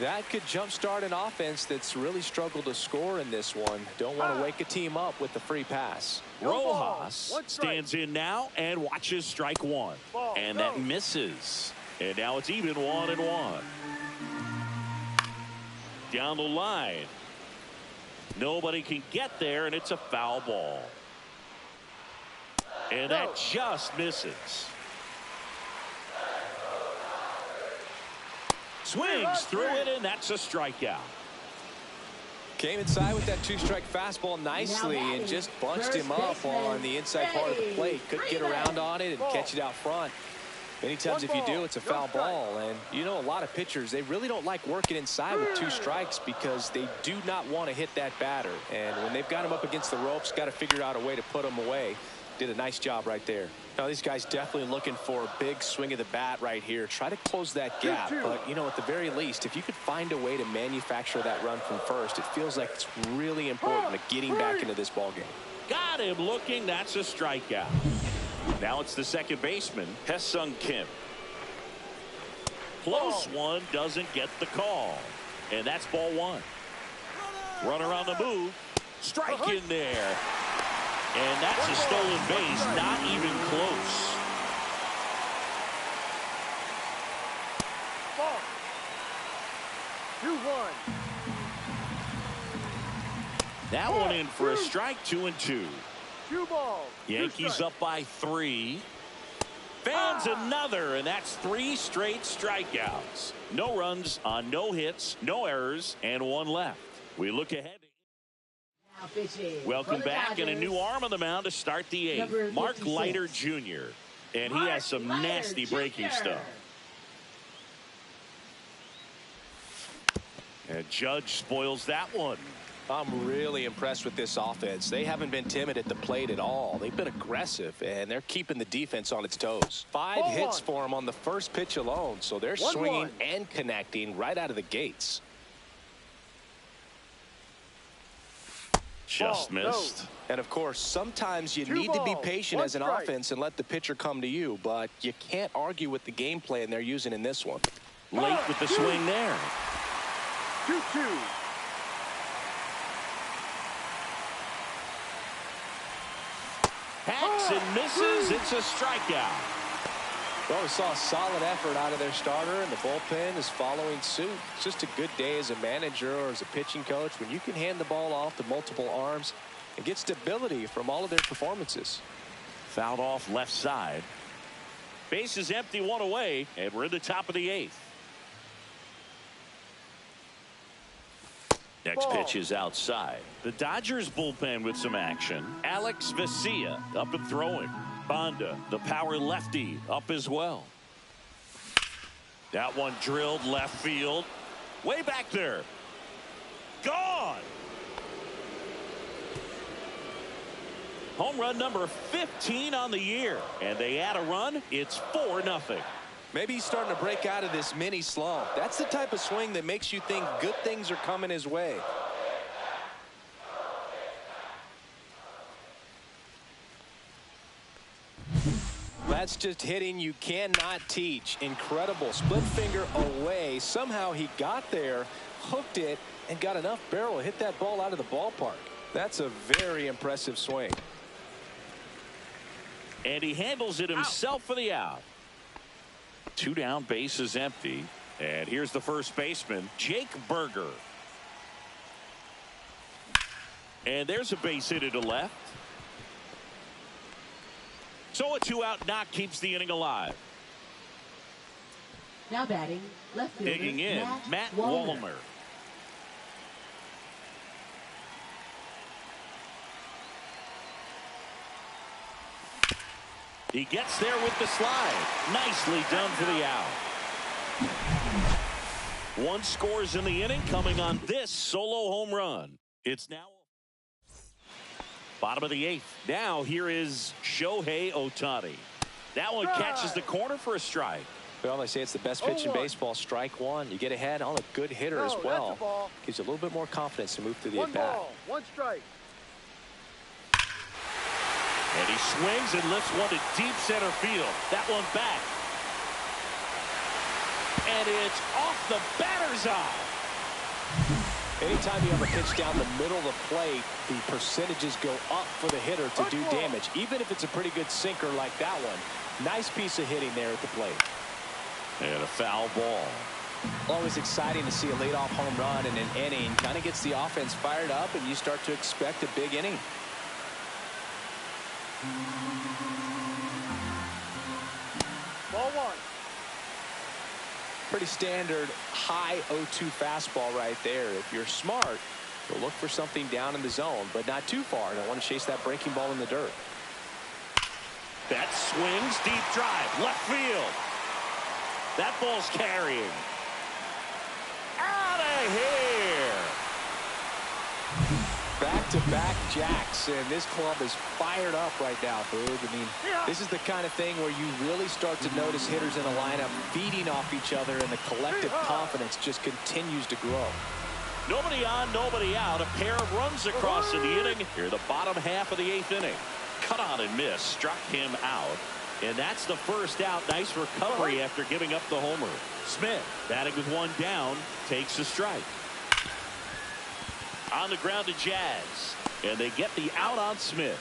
That could jumpstart an offense that's really struggled to score in this one. Don't want to wake a team up with the free pass. Rojas stands in now and watches strike 1. And that misses. And now it's even 1-1. Down the line. Nobody can get there, and it's a foul ball. And that just misses. Swings through it, and that's a strikeout. Came inside with that 2-strike fastball nicely and just bunched him up on the inside part of the plate. Couldn't get around on it and catch it out front. Many times if you do, it's a foul ball. And you know, a lot of pitchers, they really don't like working inside with 2 strikes because they do not want to hit that batter. And when they've got him up against the ropes, got to figure out a way to put him away. Did a nice job right there. Now these guys definitely looking for a big swing of the bat right here. Try to close that gap. But, you know, at the very least, if you could find a way to manufacture that run from first, it feels like it's really important to getting back into this ball game. Got him looking. That's a strikeout. Now it's the second baseman, Hesung Kim. Close one, doesn't get the call. And that's ball 1. Runner on the move. Strike in there. And that's a stolen base, not even close. Ball. 2-1. That one in for a strike, 2-2. 2 balls. Yankees up by 3. Fans another, and that's 3 straight strikeouts. No runs on no hits, no errors, and 1 left. We look ahead. Welcome back, and a new arm on the mound to start the 8th. Mark Leiter Jr. And he has some nasty breaking stuff. And Judge spoils that one. I'm really impressed with this offense. They haven't been timid at the plate at all. They've been aggressive, and they're keeping the defense on its toes. 5 hits for them on the first pitch alone, so they're swinging and connecting right out of the gates. Just missed. And of course, sometimes you need to be patient as an offense and let the pitcher come to you, but you can't argue with the game plan they're using in this one. Late with the swing there. 2-2. Hacks and misses. It's a strikeout. Well, we saw a solid effort out of their starter, and the bullpen is following suit. It's just a good day as a manager or as a pitching coach when you can hand the ball off to multiple arms and get stability from all of their performances. Fouled off left side. Base is empty, 1 away, and we're in the top of the 8th. Next pitch is outside. The Dodgers bullpen with some action. Alex Vesia up and throwing. Banda, the power lefty, up as well. That one drilled left field. Way back there. Gone. Home run number 15 on the year. And they add a run. It's 4-0. Maybe he's starting to break out of this mini slump. That's the type of swing that makes you think good things are coming his way. That's just hitting you cannot teach. Incredible. Split finger away. Somehow he got there, hooked it, and got enough barrel to hit that ball out of the ballpark. That's a very impressive swing. And he handles it himself for the out. 2 down, base is empty. And here's the first baseman, Jake Berger. And there's a base hit to left. So a 2-out knock keeps the inning alive. Now batting, left fielder, Digging in, Matt Volver. Wallner. He gets there with the slide. Nicely done for the out. One scores in the inning coming on this solo home run. It's now bottom of the 8th. Now here is Shohei Ohtani. That one catches the corner for a strike. Well, they say it's the best pitch in baseball. Strike one. You get ahead on a good hitter as well. Gives you a little bit more confidence to move through the at-bat. One strike. And he swings and lifts one to deep center field. That one back. And it's off the batter's eye. Anytime you have a pitch down the middle of the plate, the percentages go up for the hitter to do damage, even if it's a pretty good sinker like that one. Nice piece of hitting there at the plate. And a foul ball. Always exciting to see a leadoff home run in an inning. Kind of gets the offense fired up, and you start to expect a big inning. Ball one. Pretty standard high 0-2 fastball right there. If you're smart, you'll look for something down in the zone, but not too far. Don't want to chase that breaking ball in the dirt. That swings, deep drive, left field. That ball's carrying. Out of here. Back-to-back jacks, and this club is fired up right now, Boog. I mean, this is the kind of thing where you really start to notice hitters in a lineup feeding off each other, and the collective confidence just continues to grow. Nobody on, nobody out. A pair of runs across in the inning. Here, the bottom half of the 8th inning. Cut on and miss, struck him out. And that's the first out. Nice recovery after giving up the homer. Smith, batting with one down, takes a strike. On the ground to Jazz. And they get the out on Smith.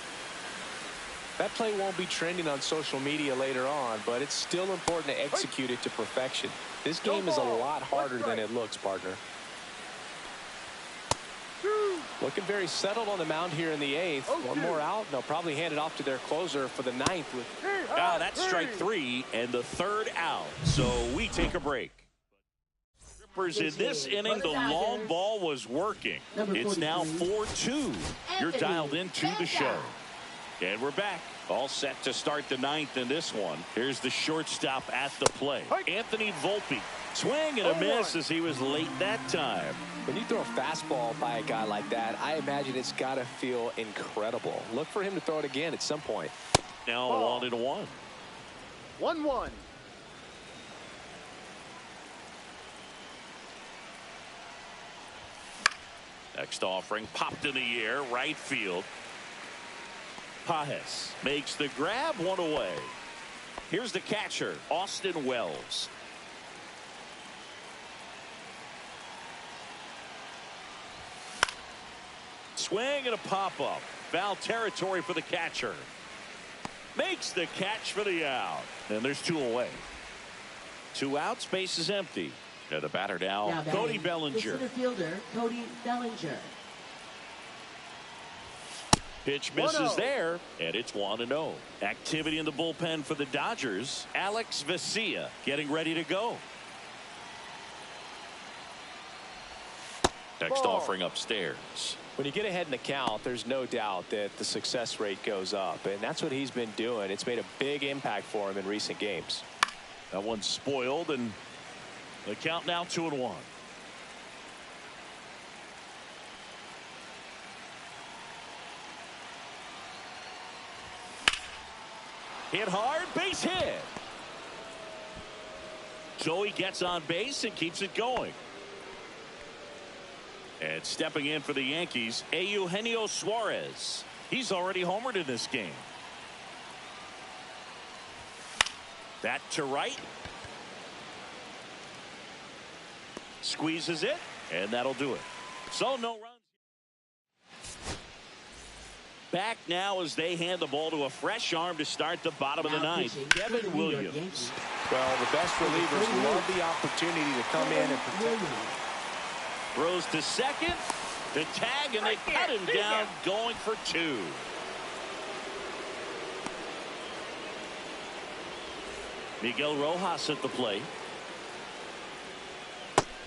That play won't be trending on social media later on, but it's still important to execute it to perfection. This game is a lot harder than it looks, partner. Looking very settled on the mound here in the 8th. One more out, and they'll probably hand it off to their closer for the 9th. That's strike 3 and the 3rd out. So we take a break. In this inning, the long ball was working. It's now 4-2. You're dialed into the show. And we're back. All set to start the 9th in this one. Here's the shortstop at the plate. Anthony Volpe. Swing and a miss as he was late that time. When you throw a fastball by a guy like that, I imagine it's got to feel incredible. Look for him to throw it again at some point. Now 1-1. 1-1. Next offering popped in the air, right field. Pajes makes the grab, one away. Here's the catcher, Austin Wells. Swing and a pop-up. Foul territory for the catcher. Makes the catch for the out. And there's 2 away. 2 outs, base is empty. And the batter now Cody Bellinger. The center fielder, Cody Bellinger. Pitch misses there, and it's 1-0. Activity in the bullpen for the Dodgers. Alex Vesia getting ready to go. Next offering upstairs. When you get ahead in the count, there's no doubt that the success rate goes up, and that's what he's been doing. It's made a big impact for him in recent games. That one's spoiled, and the count now 2-1. Hit hard, base hit. So he gets on base and keeps it going. And stepping in for the Yankees, Eugenio Suarez. He's already homered in this game. That to right. Squeezes it, and that'll do it. So no runs. back now as they hand the ball to a fresh arm to start the bottom of the ninth. Devin Williams. Well, the best relievers love the opportunity to come in and protect. Throws to second. The tag, and they cut him down, going for two. Miguel Rojas at the plate.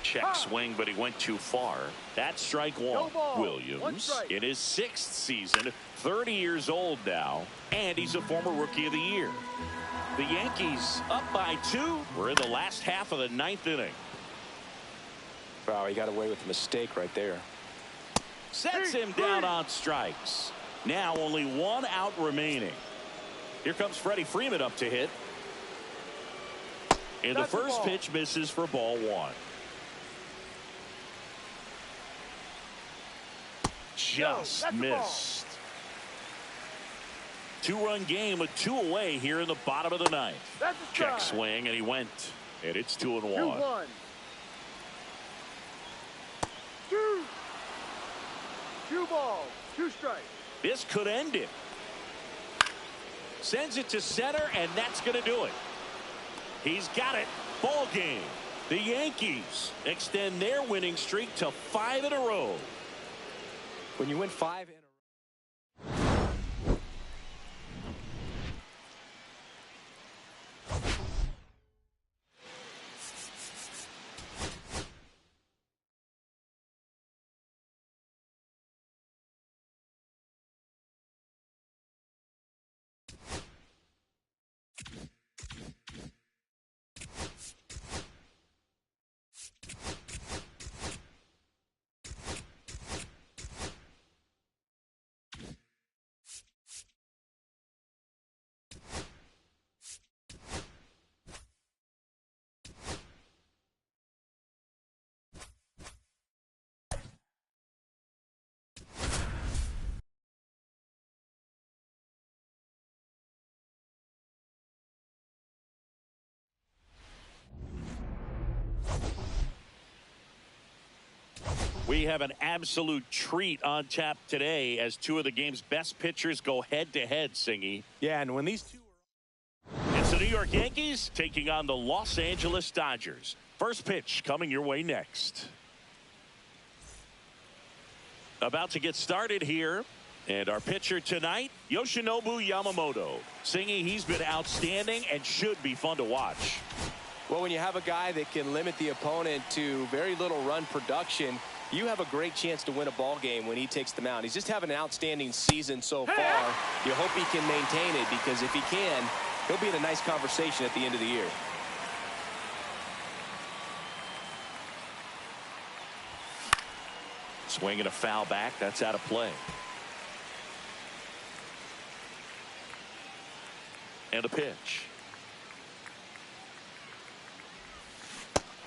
Check swing, but he went too far. That's strike one. Williams in his 6th season, 30 years old now, and he's a former Rookie of the Year. The Yankees up by 2. We're in the last half of the 9th inning. Wow, he got away with a mistake right there. Sets him down on strikes. Now only 1 out remaining. Here comes Freddie Freeman up to hit. And the first pitch misses for ball 1. Just missed. 2-run game with 2 away here in the bottom of the 9th. Check swing, and he went. And it's 2-1. 2-1. 2 balls, 2 strikes. This could end it. Sends it to center, and that's going to do it. He's got it. Ball game. The Yankees extend their winning streak to 5 in a row. When you win 5 in a row. We have an absolute treat on tap today as 2 of the game's best pitchers go head-to-head, Singy. Yeah, and when these 2 are... It's the New York Yankees taking on the Los Angeles Dodgers. First pitch coming your way next. About to get started here. And our pitcher tonight, Yoshinobu Yamamoto. Singy, he's been outstanding and should be fun to watch. Well, when you have a guy that can limit the opponent to very little run production, you have a great chance to win a ball game when he takes the mound. He's just having an outstanding season so far. You hope he can maintain it, because if he can, he'll be in a nice conversation at the end of the year. Swing and a foul back. That's out of play. And a pitch.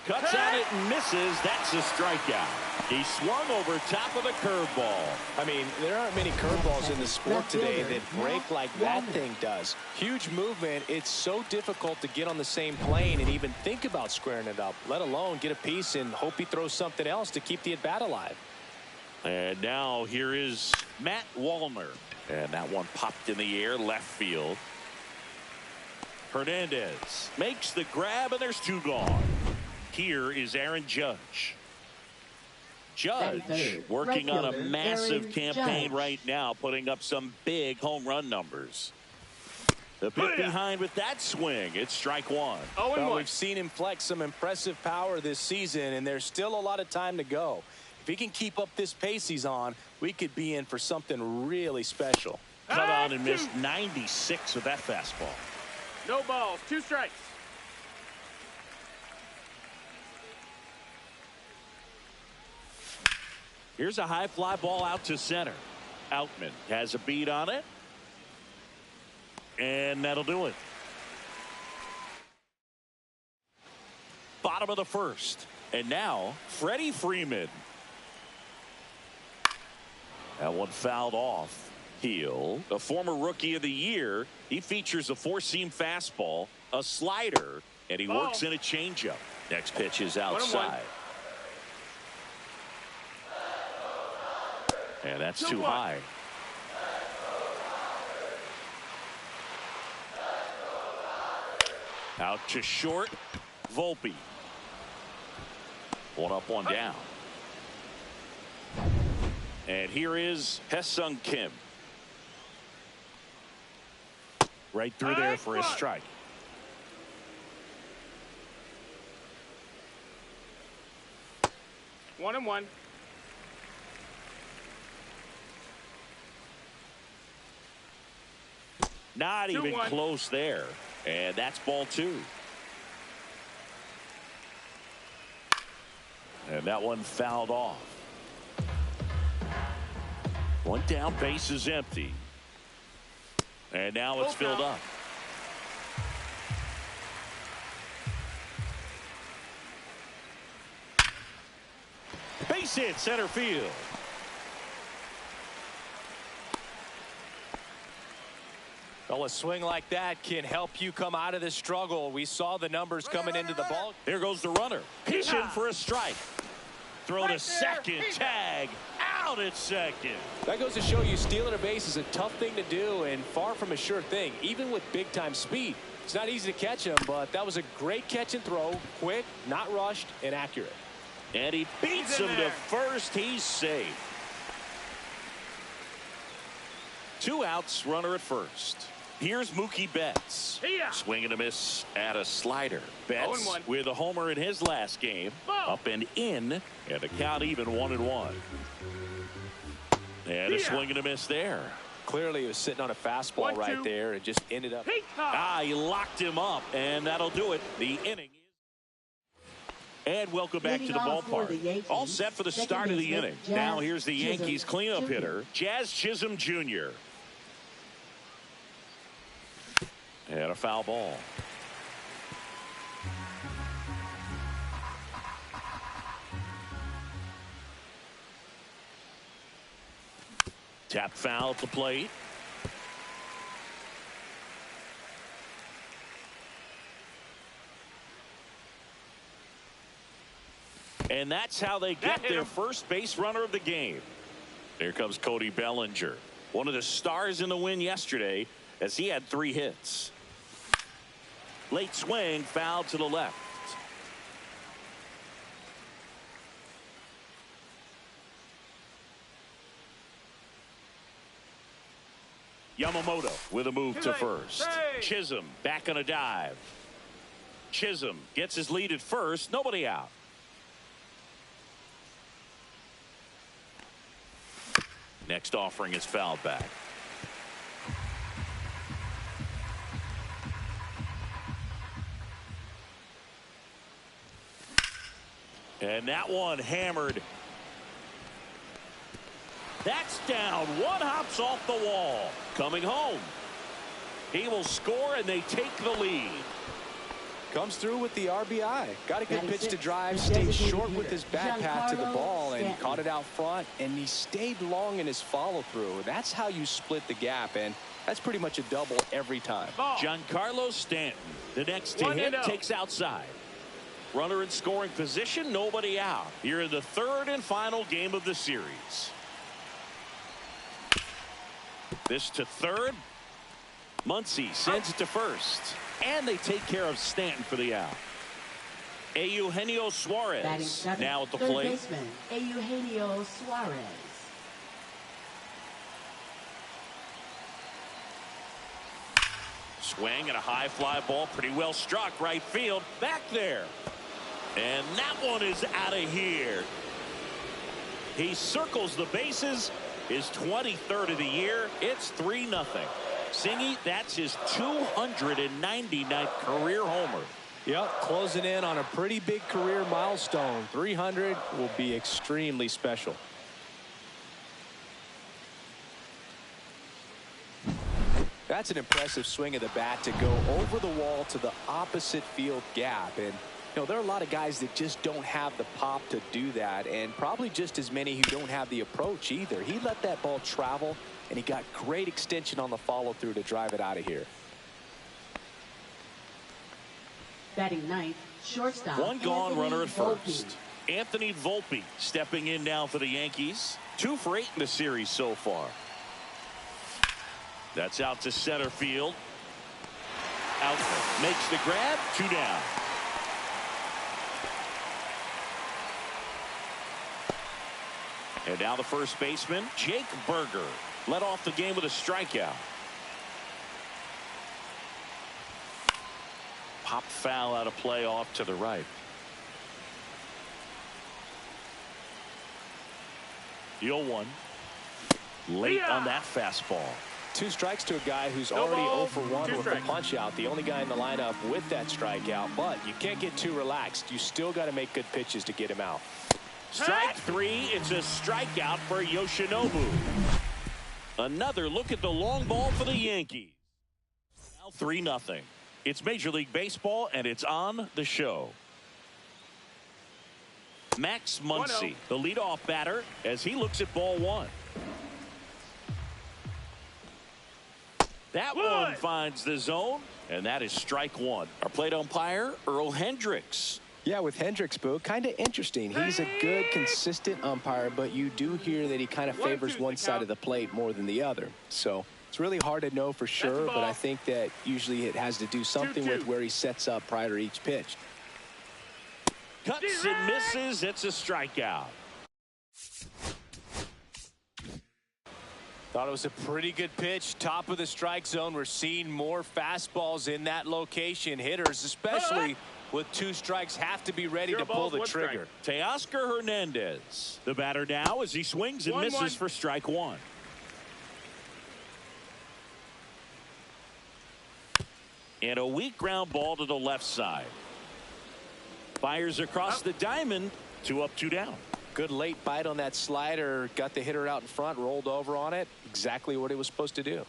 Cuts at it and misses. That's a strikeout. He swung over top of the curveball. I mean, there aren't many curveballs in the sport today that break like that thing does. Huge movement. It's so difficult to get on the same plane and even think about squaring it up, let alone get a piece and hope he throws something else to keep the at-bat alive. And now here is Matt Wallner. And that one popped in the air, left field. Hernandez makes the grab, and there's 2 gone. Here is Aaron Judge. Judge working on a massive campaign right now, putting up some big home run numbers. The bit behind with that swing. It's strike 1. Well, we've seen him flex some impressive power this season, and there's still a lot of time to go. If he can keep up this pace he's on, we could be in for something really special. Cut on and missed 96 with that fastball. No balls, 2 strikes. Here's a high fly ball out to center. Outman has a beat on it. And that'll do it. Bottom of the 1st. And now, Freddie Freeman. That one fouled off. Heel, a former Rookie of the Year. He features a 4-seam fastball, a slider, and he works in a changeup. Next pitch is outside. And that's too high. Out to short. Volpe. One up, one down. And here is Ha-Seong Kim. Right through there for a strike. One and one. Not even 2-1. close there. And that's ball two. And that one fouled off. One down, base is empty. And now it's filled up. Base hit, center field. Well, a swing like that can help you come out of this struggle. We saw the numbers coming into the ball. Here goes the runner. Pitching for a strike. Throw to second. Tag. Out at second. That goes to show you stealing a base is a tough thing to do and far from a sure thing, even with big-time speed. It's not easy to catch him, but that was a great catch and throw. Quick, not rushed, and accurate. And he beats him to first. He's safe. 2 outs, runner at first. Here's Mookie Betts. Swing and a miss at a slider. Betts with a homer in his last game. Up and in. And the count even 1-1. And a swing and a miss there. Clearly, he was sitting on a fastball right there and just ended up. He locked him up, and that'll do it. The inning. And welcome back to the ballpark. All set for the start of the inning. Now here's the Yankees cleanup hitter, Jazz Chisholm Jr. And a foul ball. Tap foul at the plate. And that's how they get their first base runner of the game. Here comes Cody Bellinger, one of the stars in the win yesterday, as he had 3 hits. Late swing, foul to the left. Yamamoto with a move to first. Chisholm back on a dive. Chisholm gets his lead at first. Nobody out. Next offering is fouled back. And that one hammered. That's down. One hops off the wall. Coming home. He will score, and they take the lead. Comes through with the RBI. Got a good pitch to drive. Stayed short with his back path to the ball and caught it out front. And he stayed long in his follow-through. That's how you split the gap, and that's pretty much a double every time. Giancarlo Stanton, the next to hit, takes outside. Runner in scoring position, nobody out. Here in the third and final game of the series. This to third. Muncy sends it to first. And they take care of Stanton for the out. Eugenio Suarez now at the plate. Baseman, Eugenio Suarez. Swing and a high fly ball, pretty well struck right field. Back there. And that one is out of here. He circles the bases. His 23rd of the year. It's 3-0. Singy, that's his 299th career homer. Yep, closing in on a pretty big career milestone. 300 will be extremely special. That's an impressive swing of the bat to go over the wall to the opposite field gap. And, you know, there are a lot of guys that just don't have the pop to do that, and probably just as many who don't have the approach either. He let that ball travel, and he got great extension on the follow-through to drive it out of here. Batting ninth, shortstop. One gone, Anthony runner at Volpe. first. Anthony Volpe stepping in now for the Yankees. 2 for 8 in the series so far. That's out to center field. Outlet makes the grab. 2 down. And now the first baseman, Jake Berger, led off the game with a strikeout. Pop foul out of play off to the right. The 0-1. Late on that fastball. 2 strikes to a guy who's already 0 for 1 with the punch out. The only guy in the lineup with that strikeout. But you can't get too relaxed. You still got to make good pitches to get him out. Strike 3. It's a strikeout for Yoshinobu. Another look at the long ball for the Yankees. Now 3-0. It's Major League Baseball, and it's on the show. Max Muncy, the leadoff batter, as he looks at ball 1. That one finds the zone, and that is strike 1. Our plate umpire, Earl Hendricks. Yeah, with Hendricks, Boo, kind of interesting. He's a good, consistent umpire, but you do hear that he kind of favors one side of the plate more than the other. So it's really hard to know for sure, but I think that usually it has to do something with where he sets up prior to each pitch. Cuts and misses. It's a strikeout. Thought it was a pretty good pitch. Top of the strike zone. We're seeing more fastballs in that location. Hitters, especially with 2 strikes, have to be ready to pull the trigger. Teoscar Hernandez, the batter now, as he swings and misses for strike 1. And a weak ground ball to the left side. Fires across the diamond. 2 up, 2 down. Good late bite on that slider. Got the hitter out in front, rolled over on it. Exactly what he was supposed to do.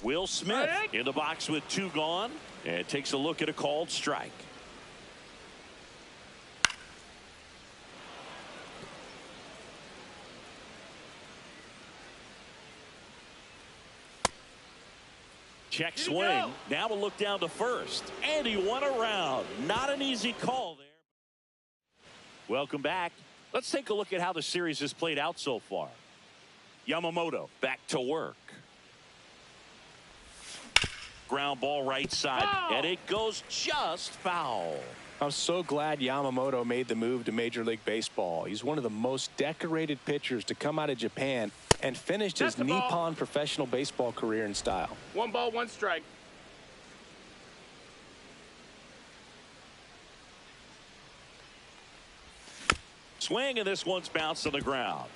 Will Smith in the box with 2 gone, and takes a look at a called strike. Check swing. Now a look down to first. And he won around. Not an easy call there. Welcome back. Let's take a look at how the series has played out so far. Yamamoto back to work. Ground ball right side. And it goes just foul. I'm so glad Yamamoto made the move to Major League Baseball. He's one of the most decorated pitchers to come out of Japan and finished his Nippon professional baseball career in style. 1 ball, 1 strike. Swing, and this one's bounced to the ground.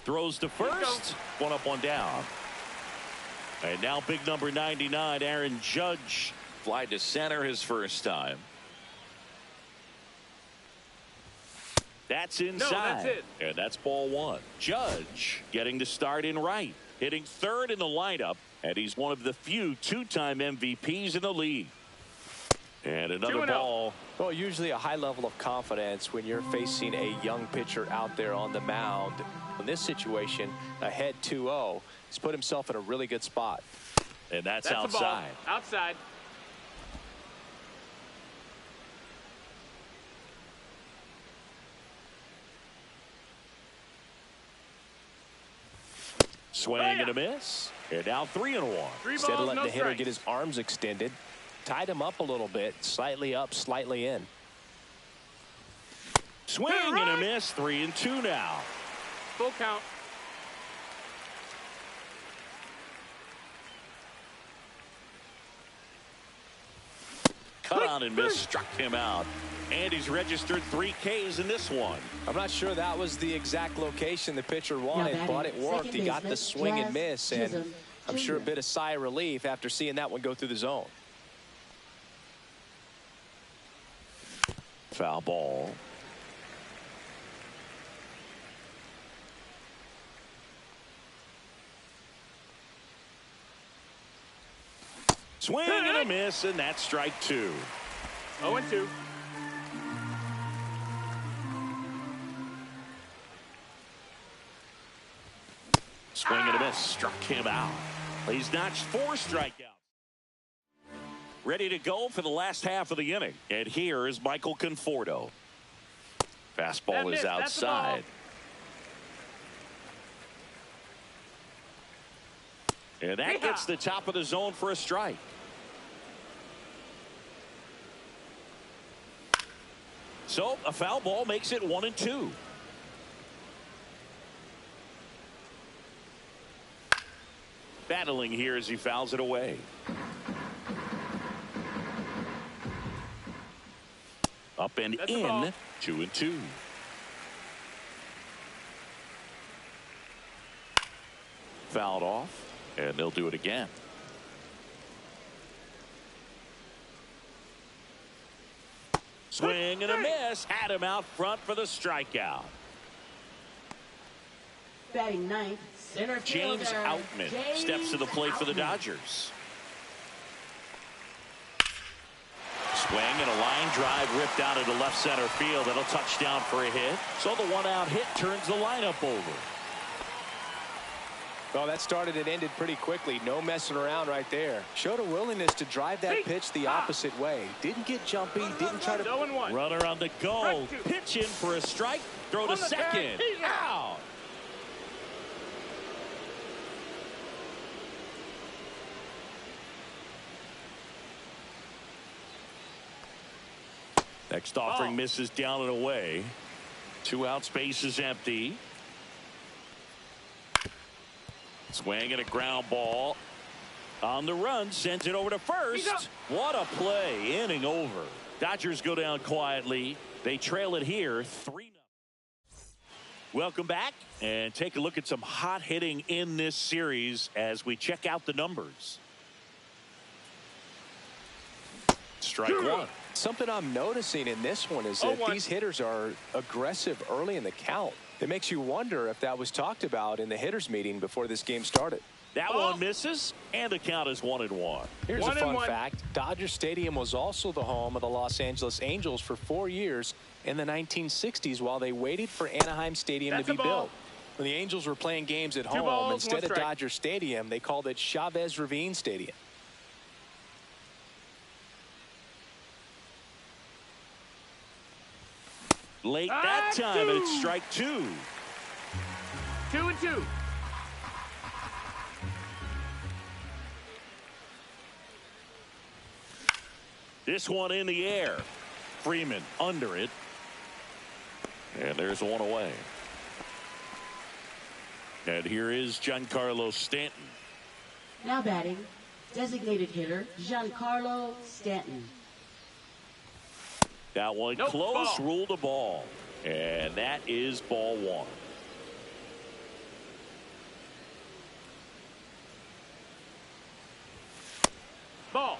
Throws to first. 1 up, 1 down. And now big number 99, Aaron Judge, fly to center his first time. That's inside. No, that's it. And that's ball 1. Judge getting the start in right, hitting 3rd in the lineup, and he's one of the few 2-time MVPs in the league. And another ball. Well, usually a high level of confidence when you're facing a young pitcher out there on the mound. In this situation, ahead 2-0, he's put himself in a really good spot. And that's outside. Outside. Swing and a miss. And now 3-1. Instead of letting the hitter get his arms extended, tied him up a little bit, slightly up, slightly in. Swing and a miss. 3-2 now. Full count. Cut on and miss, struck him out. And he's registered 3 Ks in this one. I'm not sure that was the exact location the pitcher wanted, but it worked. He got the swing and miss, and I'm sure a bit of sigh of relief after seeing that one go through the zone. Foul ball. Swing and a miss, and that's strike 2. 0-2. Swing and a miss, struck him out. He's notched 4 strikeouts. Ready to go for the last half of the inning. And here is Michael Conforto. Fastball is outside. And that gets the top of the zone for a strike. So a foul ball makes it 1-2. Battling here as he fouls it away. Up and in, 2-2. Fouled off, and they'll do it again. Swing and a miss. Had him out front for the strikeout. Batting ninth, center James fielder, Outman steps to the plate for the Dodgers. Swing and a line drive ripped out into left center field. That'll touch down for a hit. So the one-out hit turns the lineup over. Well, that started and ended pretty quickly. No messing around right there. Showed a willingness to drive that pitch the opposite way. Didn't get jumpy. Didn't try to. Runner on the go. Pitch in for a strike. Throw to second. Out. Next offering misses down and away. 2 out, space is empty. Swing and a ground ball. On the run, sends it over to first. What a play. Inning over. Dodgers go down quietly. They trail it here 3-0. Welcome back and take a look at some hot hitting in this series as we check out the numbers. Strike one. Something I'm noticing in this one is that these hitters are aggressive early in the count. It makes you wonder if that was talked about in the hitters meeting before this game started. That one misses, and the count is 1-1. Here's a fun fact. Dodger Stadium was also the home of the Los Angeles Angels for 4 years in the 1960s while they waited for Anaheim Stadium to be built. When the Angels were playing games at home, instead of Dodger Stadium, they called it Chavez Ravine Stadium. Late that time, and it's strike two. 2-2. This one in the air. Freeman under it. And there's one away. And here is Giancarlo Stanton. Now batting, designated hitter Giancarlo Stanton. That one close, ruled a ball. And that is ball one. Ball.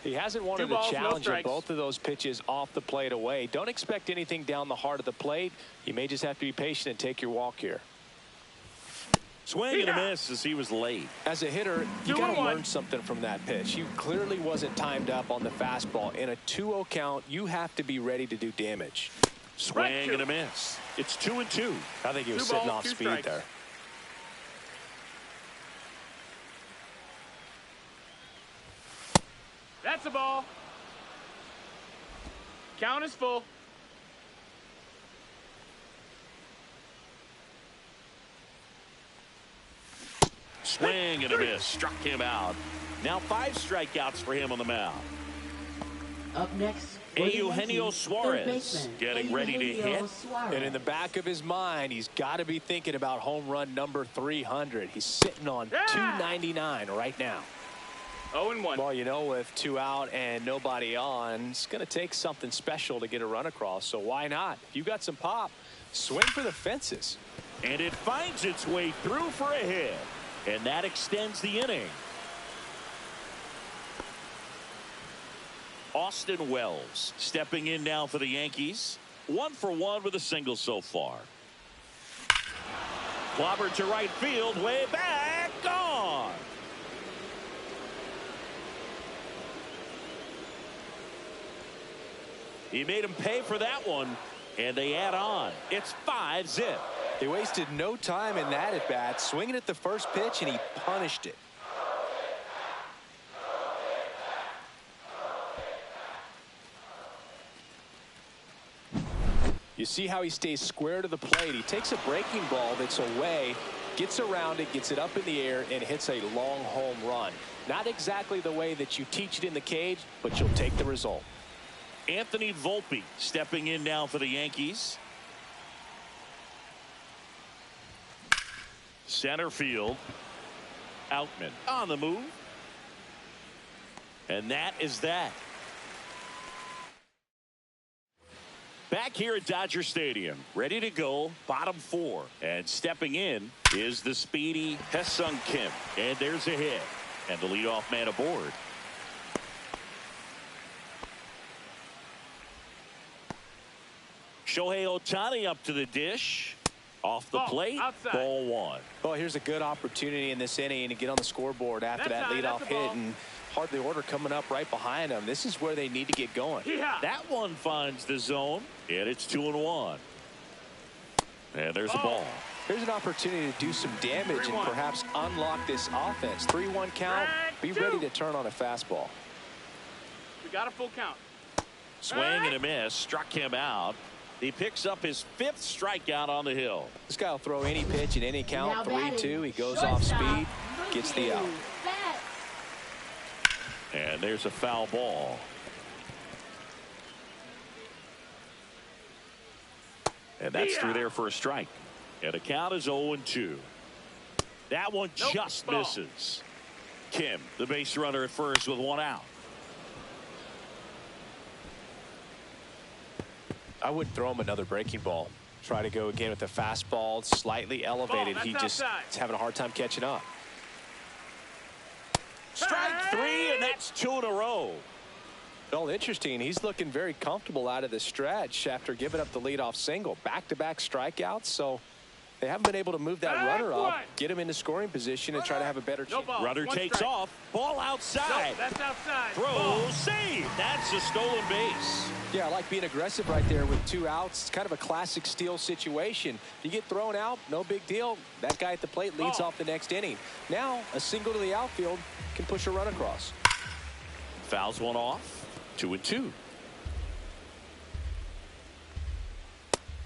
He hasn't wanted to challenge both of those pitches off the plate away. Don't expect anything down the heart of the plate. You may just have to be patient and take your walk here. Swing and a miss as he was late. As a hitter, you got to learn something from that pitch. He clearly wasn't timed up on the fastball. In a 2-0 count, you have to be ready to do damage. Swing and a miss. It's 2-2. I think he was sitting off speed there. That's a ball. Count is full. Swing and a miss. Struck him out. Now 5 strikeouts for him on the mound. Up next, Eugenio Suarez getting ready to hit. And in the back of his mind, he's got to be thinking about home run number 300. He's sitting on 299 right now. 0-1. Well, you know, with 2 out and nobody on, it's going to take something special to get a run across. So why not? If you got some pop, swing for the fences. And it finds its way through for a hit. And that extends the inning. Austin Wells stepping in now for the Yankees. 1 for 1 with a single so far. Clobbered to right field, way back, gone. He made him pay for that one, and they add on. It's 5-zip. They wasted no time in that at bat, swinging at the first pitch, and he punished it. You see how he stays square to the plate. He takes a breaking ball that's away, gets around it, gets it up in the air, and hits a long home run. Not exactly the way that you teach it in the cage, but you'll take the result. Anthony Volpe stepping in now for the Yankees. Center field. Outman on the move. And that is that. Back here at Dodger Stadium, ready to go, bottom 4. And stepping in is the speedy Ha-Seong Kim. And there's a hit. And the leadoff man aboard. Shohei Ohtani up to the dish. Off the plate, outside. Ball 1. Well, here's a good opportunity in this inning to get on the scoreboard after that leadoff hit, and hardly order coming up right behind them. This is where they need to get going. Yeah. That one finds the zone, and it's 2-1. And there's a ball. Here's an opportunity to do some damage and perhaps unlock this offense. 3-1 count. Be ready to turn on a fastball. We got a full count. Swing and a miss. Struck him out. He picks up his 5th strikeout on the hill. This guy will throw any pitch in any count. 3-2. He goes off speed, gets the out. And there's a foul ball. And that's through there for a strike. And the count is 0-2. That one just misses. Kim, the base runner at first with 1 out. I wouldn't throw him another breaking ball. Try to go again with the fastball, slightly elevated. He just is having a hard time catching up. Strike 3, and that's 2 in a row. Well, interesting. He's looking very comfortable out of the stretch after giving up the leadoff single. Back-to-back strikeouts, so they haven't been able to move that runner up, get him into scoring position, and try to have a better chance. Runner takes off. Ball outside. That's outside. Throw, save. That's a stolen base. Yeah, I like being aggressive right there with 2 outs. It's kind of a classic steal situation. You get thrown out, no big deal. That guy at the plate leads off the next inning. Now, a single to the outfield can push a run across. Fouls one off. 2-2.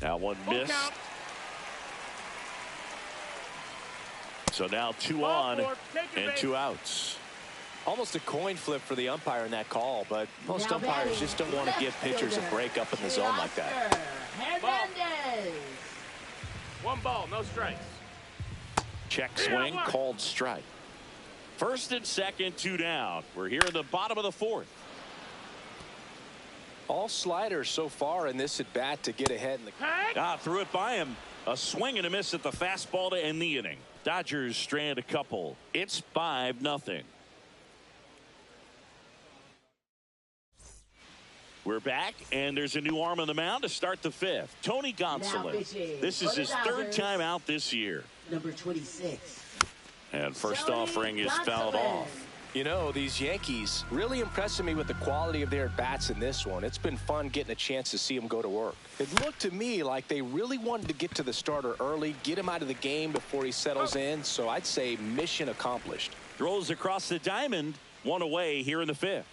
That one missed. So now 2 on and 2 outs. Almost a coin flip for the umpire in that call, but most umpires just don't want to give pitchers a break up in the zone like that. Hernandez. 1 ball, no strikes. Check swing, called strike. First and second, 2 down. We're here in the bottom of the 4th. All sliders so far in this at bat to get ahead in the. Threw it by him. A swing and a miss at the fastball to end the inning. Dodgers strand a couple. It's 5-0. We're back, and there's a new arm on the mound to start the 5th. Tony Gonsolin. This is his 3rd time out this year. Number 26. And first offering is fouled off. You know, these Yankees really impressing me with the quality of their bats in this one. It's been fun getting a chance to see them go to work. It looked to me like they really wanted to get to the starter early, get him out of the game before he settles in. So I'd say mission accomplished. Throws across the diamond, 1 away here in the 5th.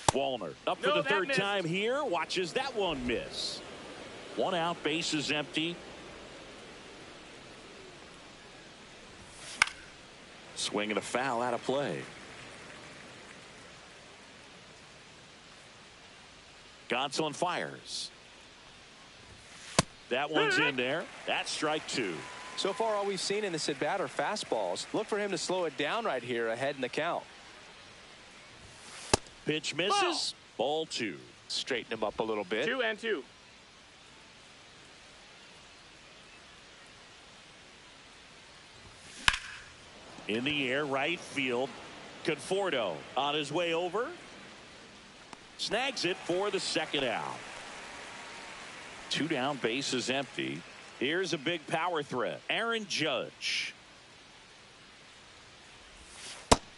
Wallner up for the 3rd time here. Watches that one miss. 1 out, bases empty. Swing and a foul out of play. Gonsolin fires. That one's in there. That's strike 2. So far, all we've seen in this at bat are fastballs. Look for him to slow it down right here ahead in the count. Pitch misses. Ball 2. Straighten him up a little bit. 2-2. In the air, right field. Conforto on his way over. Snags it for the 2nd out. 2 down, bases empty. Here's a big power threat. Aaron Judge.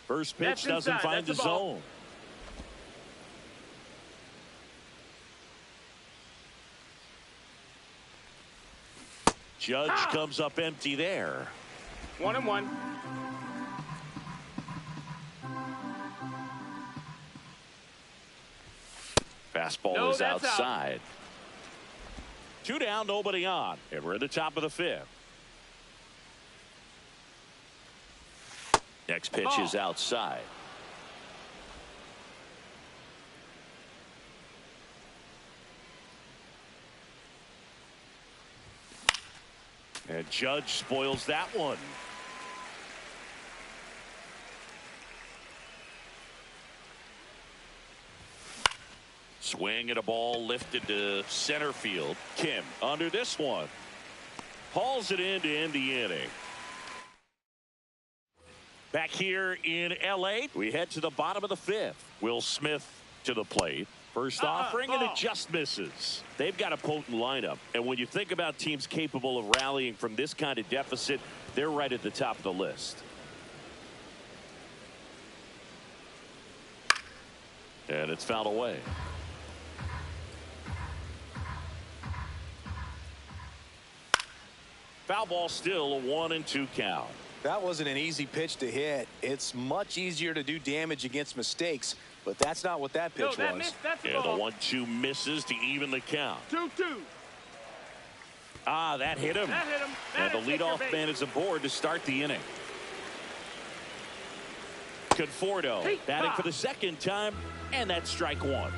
First pitch doesn't find the zone. Judge comes up empty there. 1-1. Fastball is outside. 2 down, nobody on. And we're at the top of the 5th. Next pitch is outside. And Judge spoils that one. Swing and a ball lifted to center field. Kim under this one. Hauls it in to end the inning. Back here in L.A., we head to the bottom of the fifth. Will Smith to the plate. First offering, and it just misses. They've got a potent lineup. And when you think about teams capable of rallying from this kind of deficit, they're right at the top of the list. And it's fouled away. Foul ball still, a 1-2 count. That wasn't an easy pitch to hit. It's much easier to do damage against mistakes, but that's not what that pitch was. And the 1-2 misses to even the count. 2-2. Ah, that hit him. And the leadoff man is aboard to start the inning. Conforto batting for the second time, and that's strike one.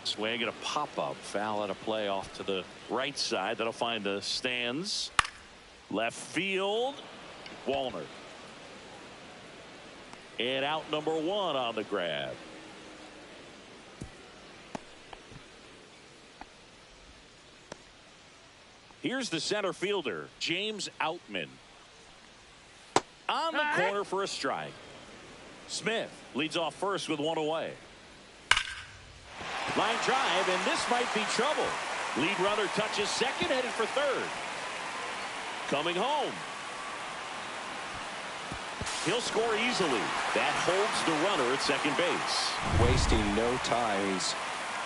Swing and a pop-up. Foul at a play off to the right side. That'll find the stands. Left field. Wallner. And out number one on the grab. Here's the center fielder, James Outman. On the corner for a strike. Smith leads off first with one away. Line drive, and this might be trouble. Lead runner touches second, headed for third. Coming home. He'll score easily. That holds the runner at second base. Wasting no time. He's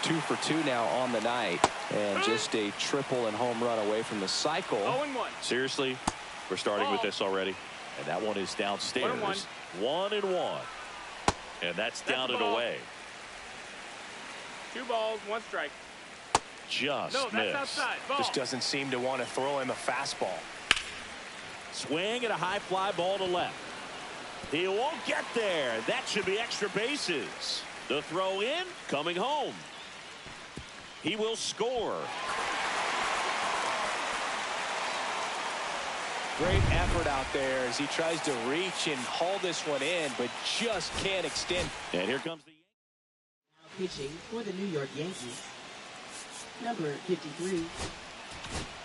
2 for 2 now on the night, and just a triple and home run away from the cycle. 0-1. Seriously, we're starting with this already. And that one is downstairs. 1-1. And that's down and away. 2 balls, 1 strike. Just no, missed. that's outside. Ball. Just doesn't seem to want to throw him a fastball. Swing and a high fly ball to left. He won't get there. That should be extra bases. The throw in, coming home. He will score. Great effort out there as he tries to reach and haul this one in, but just can't extend. And here comes the Now pitching for the New York Yankees, number 53,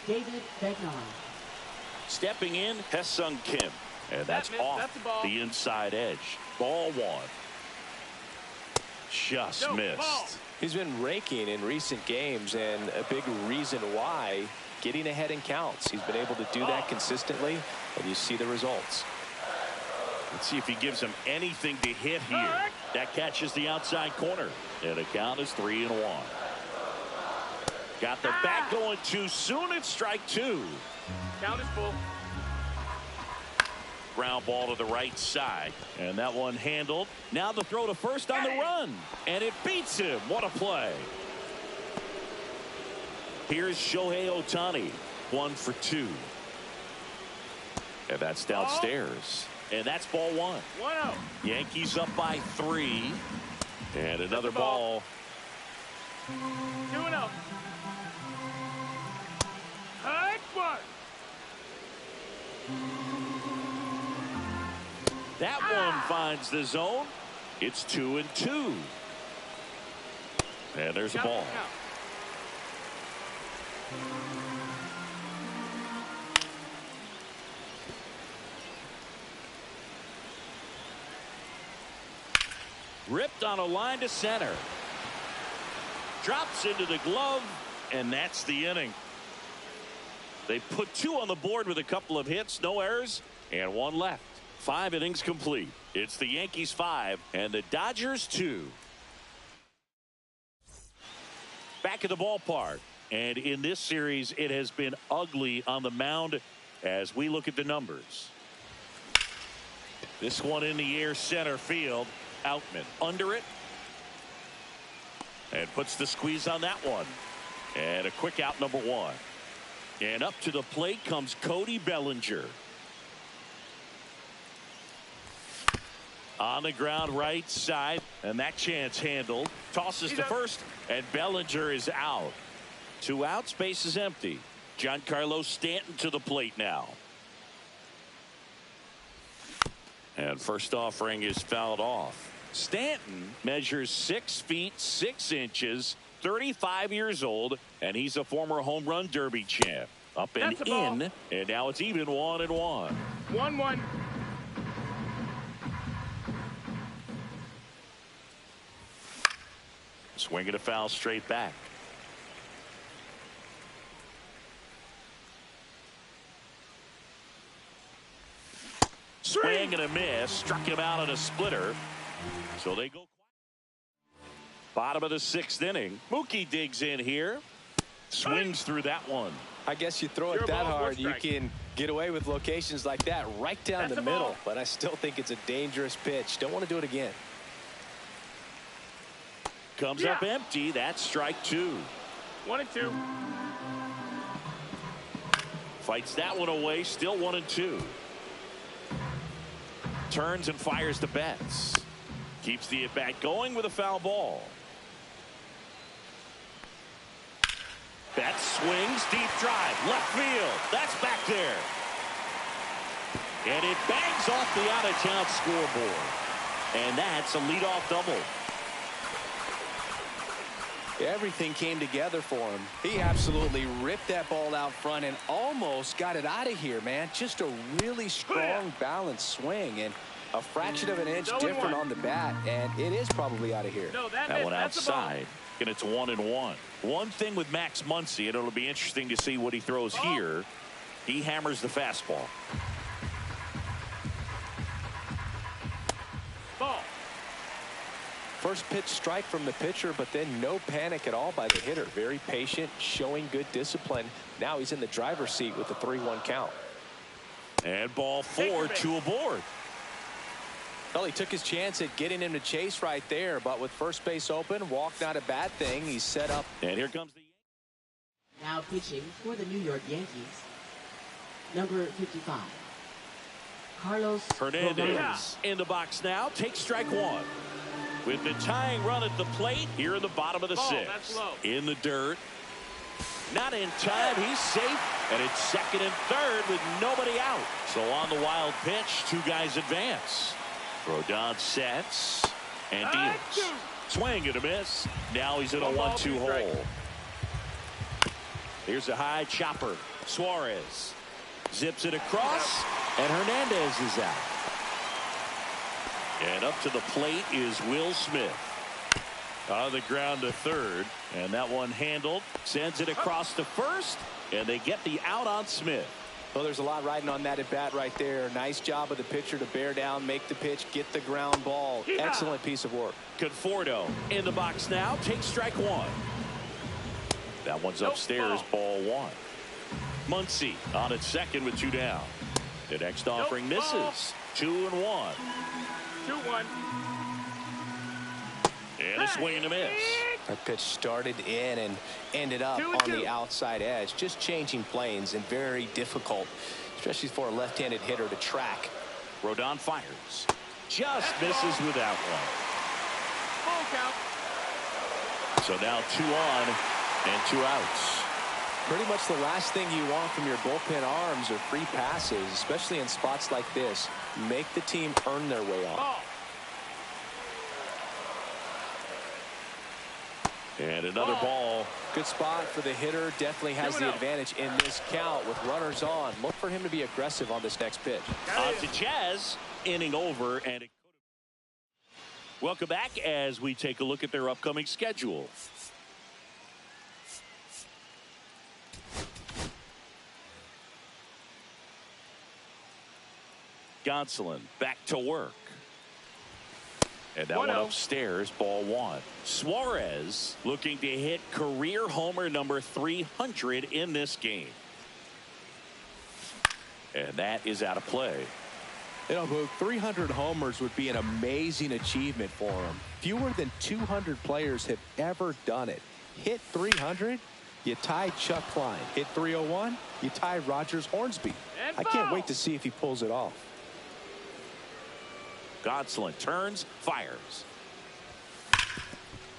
David Begnar. stepping in, Hesung Kim. And that's off the inside edge. Ball one. Just missed. He's been raking in recent games, and a big reason why, getting ahead in counts. He's been able to do that consistently, and you see the results. Let's see if he gives him anything to hit here. That catches the outside corner. And the count is 3-1. Got the bat going too soon. It's strike two. Count is full. Ground ball to the right side. And that one handled. Now the throw to first on the run. And it beats him. What a play. Here's Shohei Ohtani. 1 for 2. And that's downstairs. And that's ball one. 1-0. Yankees up by 3. And another ball. 2-0. Hard work. That one finds the zone. It's 2-2. And there's a ball. Ripped on a line to center. Drops into the glove, and that's the inning. They put 2 on the board with a couple of hits, no errors, and 1 left. 5 innings complete. It's the Yankees 5 and the Dodgers 2. Back at the ballpark, and in this series it has been ugly on the mound as we look at the numbers. This one in the air, center field. Outman under it and puts the squeeze on that one, and a quick out, number 1. And up to the plate comes Cody Bellinger. On the ground right side, and that chance handled. Tosses to first, and Bellinger is out. 2 outs, base is empty. Giancarlo Stanton to the plate now. And first offering is fouled off. Stanton measures 6 feet 6 inches, 35 years old, and he's a former home run derby champ. Up and in, and now it's even 1-1. 1-1. Swinging a foul straight back. Swing and a miss. Struck him out on a splitter. So they go. Bottom of the 6th inning. Mookie digs in here. Swings through that one. I guess you throw it that hard, you can get away with locations like that right down the middle. But I still think it's a dangerous pitch. Don't want to do it again. Comes up empty. That's strike 2. 1-2. Fights that one away. Still 1-2. Turns and fires the bats. Keeps the at-bat going with a foul ball. That swings, deep drive, left field. That's back there. And it bangs off the out-of-town scoreboard. And that's a leadoff double. Everything came together for him. He absolutely ripped that ball out front and almost got it out of here, man. Just a really strong, balanced swing, and a fraction of an inch different on the bat, and it is probably out of here. No, that one outside, and it's 1-1. One thing with Max Muncy, and it'll be interesting to see what he throws here. He hammers the fastball. Ball. First pitch strike from the pitcher, but then no panic at all by the hitter. Very patient, showing good discipline. Now he's in the driver's seat with the 3-1 count. And ball 4, 2 aboard. Well, he took his chance at getting him to chase right there, but with first base open, walk not a bad thing. He's set up. And here comes the. Now pitching for the New York Yankees, number 55, Carlos Hernandez in the box now. Takes strike 1. With the tying run at the plate here in the bottom of the 6th. In the dirt. Not in time. He's safe. And it's 2nd and 3rd with nobody out. So on the wild pitch, 2 guys advance. Rodon sets and deals. Swing and a miss. Now he's in a 1-2 hole. Here's a high chopper. Suarez zips it across, and Hernandez is out. And up to the plate is Will Smith. On the ground to 3rd, and that one handled. Sends it across to 1st, and they get the out on Smith. Well, there's a lot riding on that at bat right there. Nice job of the pitcher to bear down, make the pitch, get the ground ball. Excellent piece of work. Conforto in the box now. Takes strike 1. That one's upstairs. Ball 1. Muncy on at 2nd with 2 down. The next offering misses. 2-1. 2-1. And a swing and a miss. That pitch started in and ended up on the outside edge. Just changing planes and very difficult, especially for a left-handed hitter to track. Rodon fires. Just misses with that one. Full count. So now 2 on and 2 outs. Pretty much the last thing you want from your bullpen arms are free passes, especially in spots like this. Make the team earn their way on. And another ball. Good spot for the hitter. Definitely has the advantage in this count with runners on. Look for him to be aggressive on this next pitch. On to Chaz. Inning over. And welcome back as we take a look at their upcoming schedule. Gonsolin back to work. And that one upstairs, ball 1. Suarez looking to hit career homer number 300 in this game. And that is out of play. You know, Boog, 300 homers would be an amazing achievement for him. Fewer than 200 players have ever done it. Hit 300, you tie Chuck Klein. Hit 301, you tie Rogers Hornsby. I can't wait to see if he pulls it off. Gonsolin turns, fires.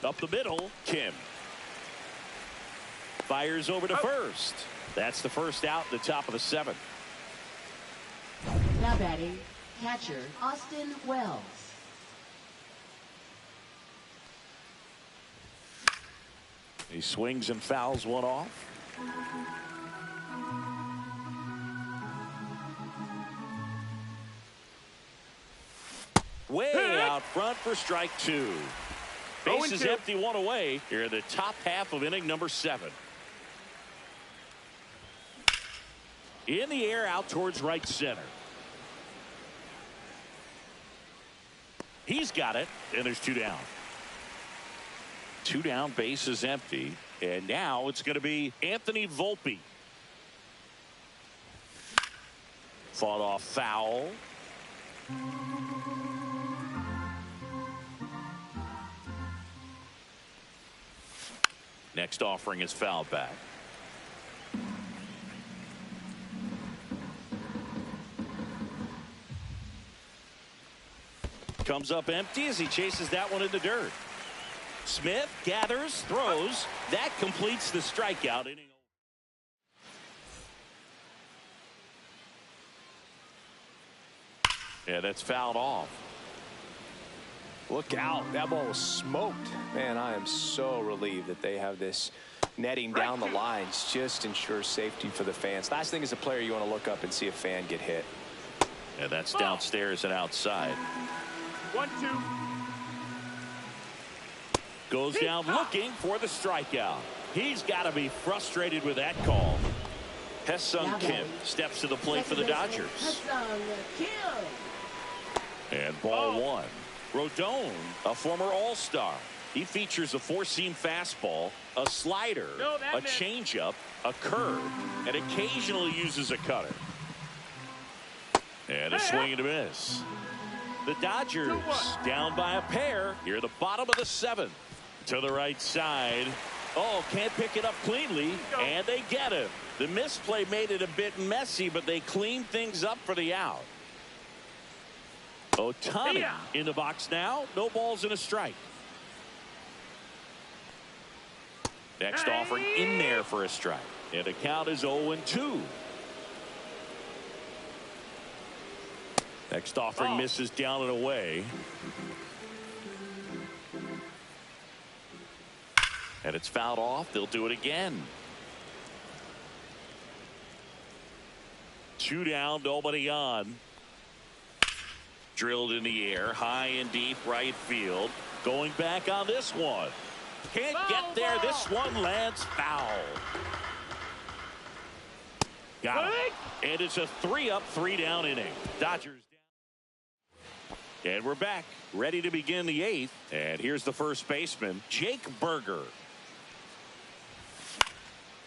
Up the middle, Kim. Fires over to 1st. That's the first out, the top of the 7th. Now batting, catcher Austin Wells. He swings and fouls one off. Way out front for strike 2. Bases empty, 1 away. Here in the top half of inning number 7. In the air, out towards right center. He's got it, and there's 2 down. 2 down, bases empty, and now it's going to be Anthony Volpe. Fought off foul. Next offering is fouled back. Comes up empty as he chases that one in the dirt. Smith gathers, throws. That completes the strikeout inning. Yeah, that's fouled off. Look out. That ball was smoked. Man, I am so relieved that they have this netting down the lines. Just ensures safety for the fans. Last thing as a player, you want to look up and see a fan get hit. Yeah, that's downstairs and outside. 1-2. Goes down looking for the strikeout. He's got to be frustrated with that call. Hesung Kim steps to the plate for the Dodgers. Hesung Kim. And ball 1. Rodon, a former All-Star. He features a 4-seam fastball, a slider, a changeup, a curve, and occasionally uses a cutter. And a swing and a miss. The Dodgers down by a pair here at the bottom of the 7th. To the right side. Oh, can't pick it up cleanly, and they get him. The misplay made it a bit messy, but they cleaned things up for the out. Ohtani in the box now. No balls and a strike. Next offering in there for a strike. And the count is 0-2. Next offering misses down and away. And it's fouled off. They'll do it again. 2 down, nobody on. Drilled in the air, high and deep right field. Going back on this one. Can't get there. This one lands foul. Got it. And it's a 3-up, 3-down inning. Dodgers down. And we're back, ready to begin the 8th. And here's the first baseman, Jake Berger.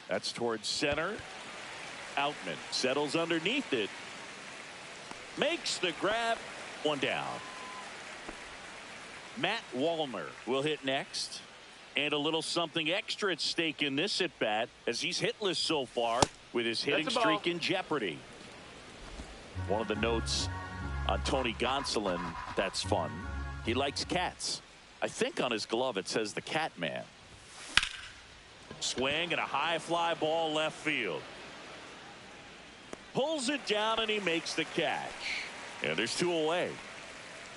That's towards center. Outman settles underneath it. Makes the grab. 1 down. Matt Wallner will hit next. And a little something extra at stake in this at bat as he's hitless so far with his hitting streak in jeopardy. One of the notes on Tony Gonsolin that's fun. He likes cats. I think on his glove it says the Cat Man. Swing and a high fly ball left field. Pulls it down and he makes the catch. And there's 2 away.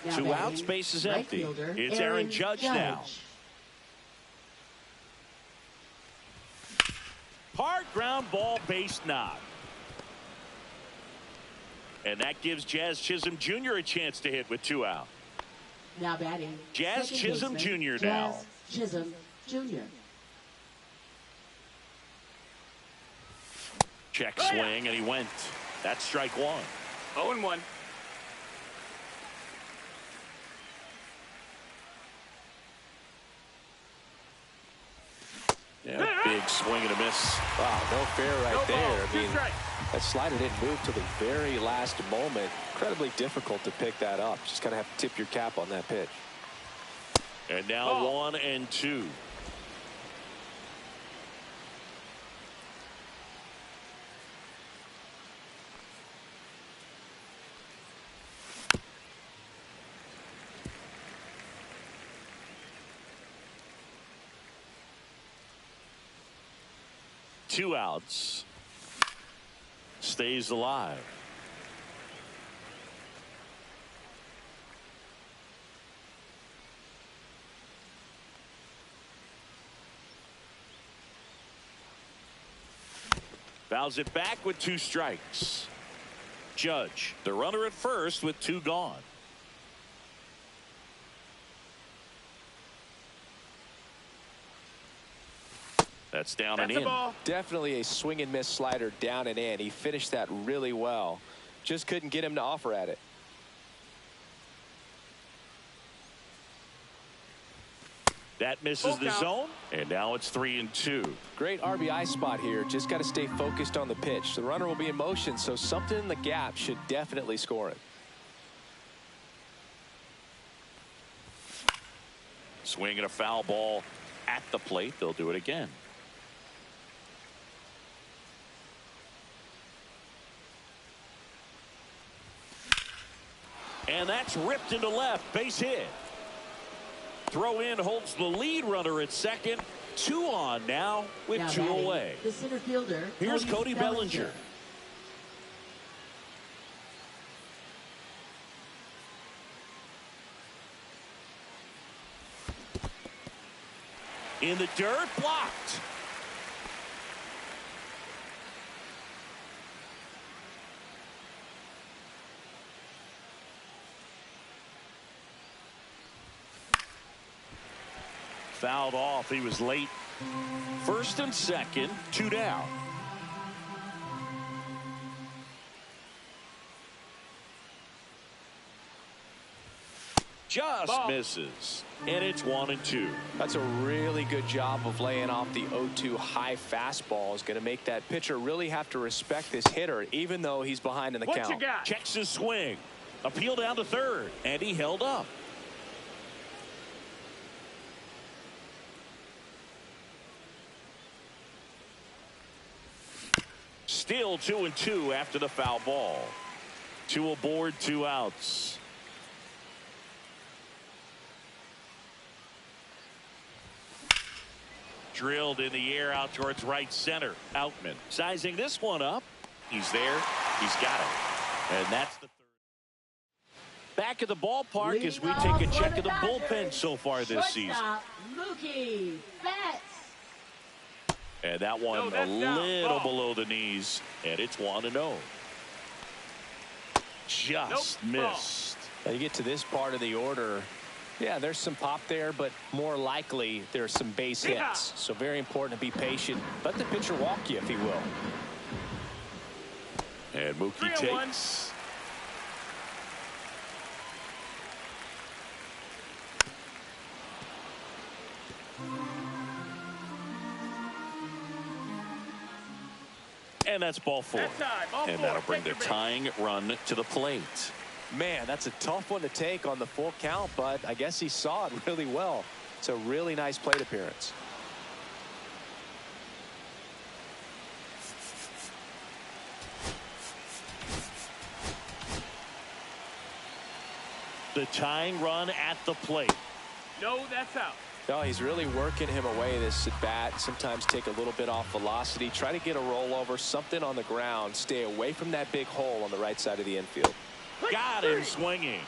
Now 2 outs, base is empty. It's Aaron Judge now. Hard ground ball, base knock. And that gives Jazz Chisholm Jr. a chance to hit with 2 out. Now batting, Jazz Chisholm Jr. now. Jazz Chisholm Jr. Check swing, and he went. That's strike 1. 0-1. Yeah, big swing and a miss. Wow, no fair right there. I mean, that slider didn't move till the very last moment. Incredibly difficult to pick that up. Just kind of have to tip your cap on that pitch. And now 1-2. Two outs. stays alive. Fouls it back with 2 strikes. Judge, the runner at first with 2 gone. That's down and in. Definitely a swing and miss slider down and in. He finished that really well. Just couldn't get him to offer at it. That misses the zone, and now it's 3-2. Great RBI spot here. Just got to stay focused on the pitch. The runner will be in motion, so something in the gap should definitely score it. Swinging a foul ball at the plate. They'll do it again. And that's ripped into left. Base hit. Throw in holds the lead runner at second. 2 on now with 2 away. The center fielder. Here's Cody Bellinger. In the dirt, blocked. Fouled off. He was late. First and second, 2 down. Just misses. And it's 1-2. That's a really good job of laying off the 0-2 high fastball. Is going to make that pitcher really have to respect this hitter, even though he's behind in the count. What you got? Checks his swing. Appeal down to third. And he held up. Still 2-2 after the foul ball. 2 aboard, 2 outs. Drilled in the air out towards right center. Outman sizing this one up. He's there. He's got it. And that's the third. Back at the ballpark as we take a check of the bullpen so far this season. And that one a little below the knees, and it's 1-0. Just missed. Now you get to this part of the order. Yeah, there's some pop there, but more likely there's some base hits. So very important to be patient. Let the pitcher walk you if he will. And Mookie takes. And that's ball 4. And that'll bring the tying run to the plate. Man, that's a tough one to take on the full count, but I guess he saw it really well. It's a really nice plate appearance. The tying run at the plate. No, that's out. No, he's really working him away this at bat. Sometimes take a little bit off velocity. Try to get a rollover, something on the ground. Stay away from that big hole on the right side of the infield. Got him swinging.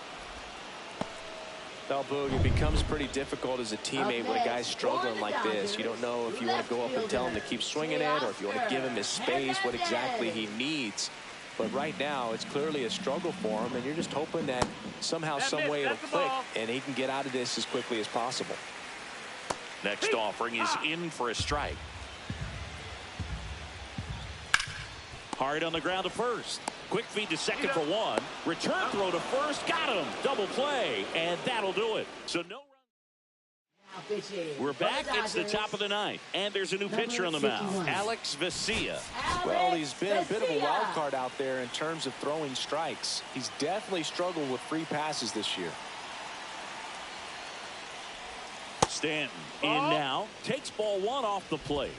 Now, Boog, it becomes pretty difficult as a teammate when a guy's struggling like this. You don't know if you want to go up and tell him to keep swinging it, or if you want to give him his space, what exactly he needs. But right now, it's clearly a struggle for him, and you're just hoping that somehow, some way it'll click, and he can get out of this as quickly as possible. Next offering is in for a strike. Hard on the ground to first. Quick feed to second for 1. Return throw to first. Got him. Double play. And that'll do it. So no run. We're back. It's the top of the 9th. And there's a new pitcher on the mound. Alex Vesia. Well, he's been a bit of a wild card out there in terms of throwing strikes. He's definitely struggled with free passes this year. Stanton in now. Takes ball 1 off the plate.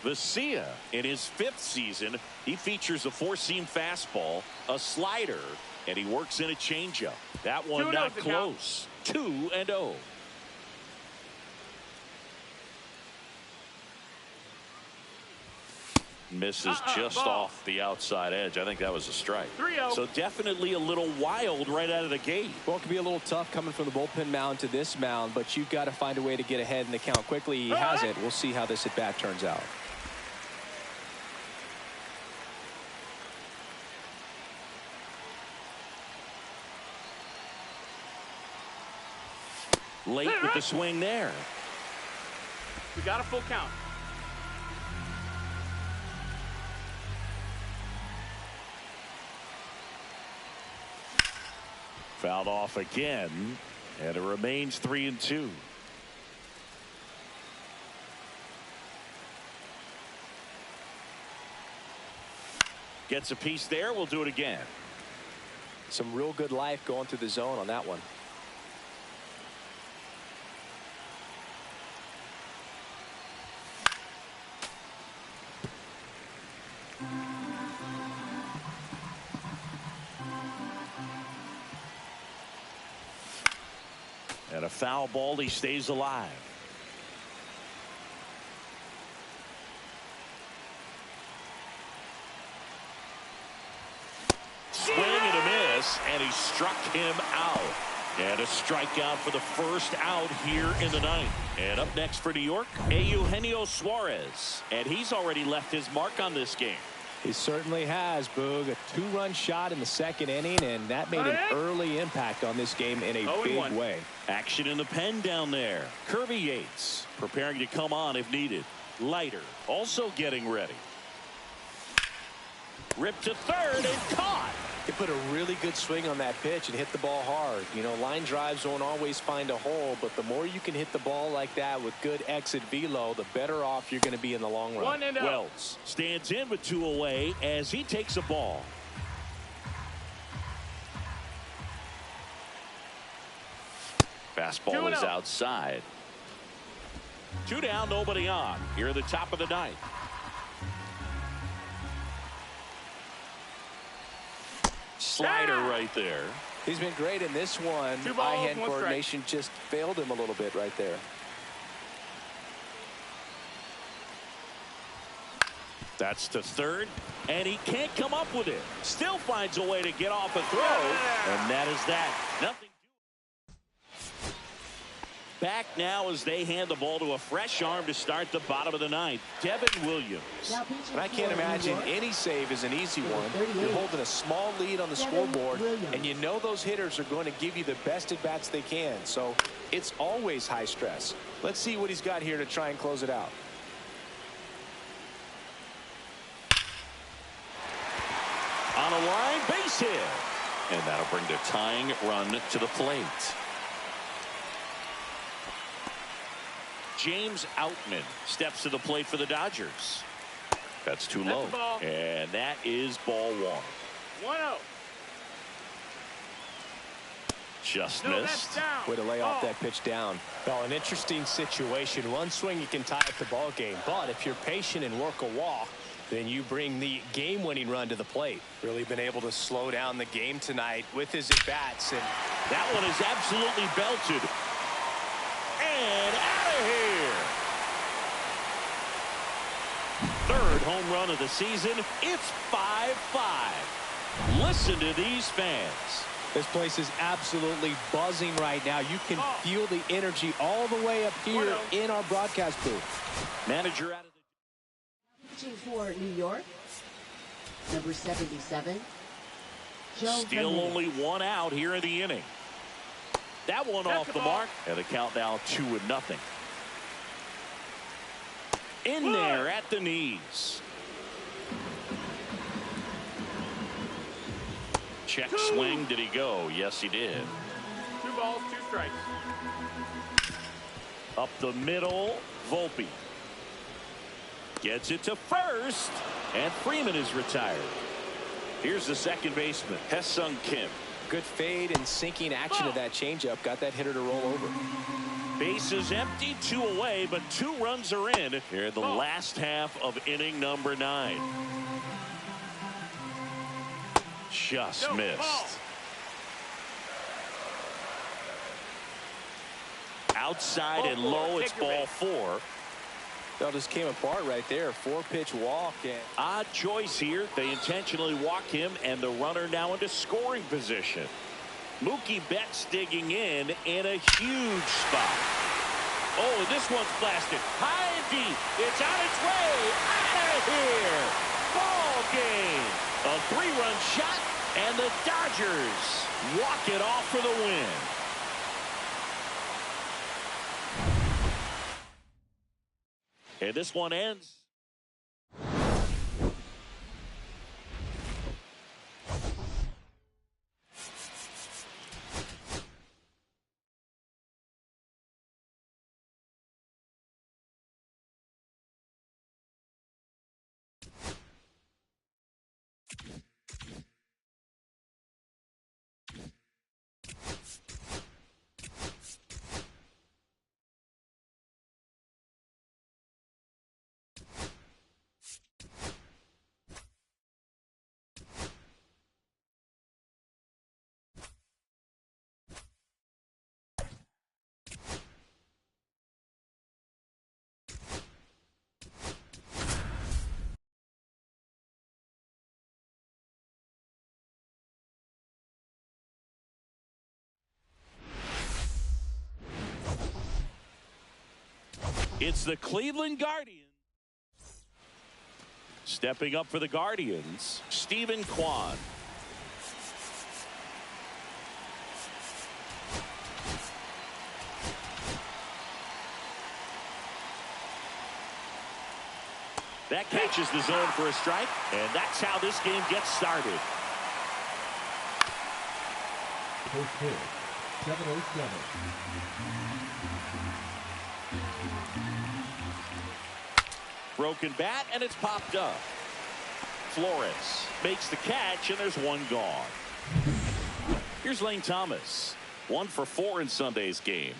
Vesia in his 5th season. He features a 4-seam fastball, a slider, and he works in a changeup. That one not close. 2-0. Misses just off the outside edge. I think that was a strike. 3-0. So definitely a little wild right out of the gate. Well, it can be a little tough coming from the bullpen mound to this mound, but you've got to find a way to get ahead in the count quickly. He hasn't. We'll see how this at bat turns out. Late with the swing there. We got a full count. Fouled off again, and it remains 3-2. Gets a piece there. We'll do it again. Some real good life going through the zone on that one. And a foul ball. He stays alive. Swing and a miss, and he struck him out. And a strikeout for the first out here in the ninth. And up next for New York, Eugenio Suarez. And he's already left his mark on this game. He certainly has, Boog. A two-run shot in the second inning, and that made an early impact on this game in a big way. Action in the pen down there. Kirby Yates preparing to come on if needed. Leiter also getting ready. Ripped to third and caught. He put a really good swing on that pitch and hit the ball hard. You know, line drives won't always find a hole, but the more you can hit the ball like that with good exit velo, the better off you're going to be in the long run. Wells stands in with two away as he takes a ball. Fastball is outside. Two down, nobody on. Here at the top of the ninth. Slider right there. He's been great in this one. Eye-hand coordination just failed him a little bit right there. That's to third, and he can't come up with it. Still finds a way to get off a throw, and that is that. Nothing. Back now as they hand the ball to a fresh arm to start the bottom of the ninth. Devin Williams. And I can't imagine any save is an easy one. You're holding a small lead on the scoreboard, and you know those hitters are going to give you the best at bats they can. So it's always high stress. Let's see what he's got here to try and close it out. On a line, base hit. And that'll bring the tying run to the plate. James Outman steps to the plate for the Dodgers. That's too low. And that is ball one. 1-0. Just missed. Way to lay off that pitch down. Well, an interesting situation. One swing you can tie up the ball game. But if you're patient and work a walk, then you bring the game-winning run to the plate. Really been able to slow down the game tonight with his at-bats. And that one is absolutely belted. And out of here. Third home run of the season. It's 5-5. Listen to these fans. This place is absolutely buzzing right now. You can feel the energy all the way up here in our broadcast booth. Manager out of the... Pitching for New York, number 77. Still only one out here in the inning. That one off the mark, and the count now 2-0. In there at the knees. Check swing. Did he go? Yes, he did. 2 balls, 2 strikes. Up the middle, Volpe. Gets it to first, and Freeman is retired. Here's the second baseman, Hesung Kim. Good fade and sinking action of that changeup. Got that hitter to roll over. Bases empty, 2 away, but 2 runs are in here in the last half of inning number 9. Just missed. Outside and low, it's ball 4. That just came apart right there. 4-pitch walk. And odd choice here. They intentionally walk him, and the runner now into scoring position. Mookie Betts digging in a huge spot. Oh, and this one's blasted high and deep. It's on its way out of here. Ball game. A 3-run shot, and the Dodgers walk it off for the win. And this one ends. It's the Cleveland Guardians. Stepping up for the Guardians, Stephen Kwan. That catches the zone for a strike, and that's how this game gets started. First pitch, 7-0-7. Broken bat, and it's popped up. Flores makes the catch, and there's one gone. Here's Lane Thomas. 1 for 4 in Sunday's game.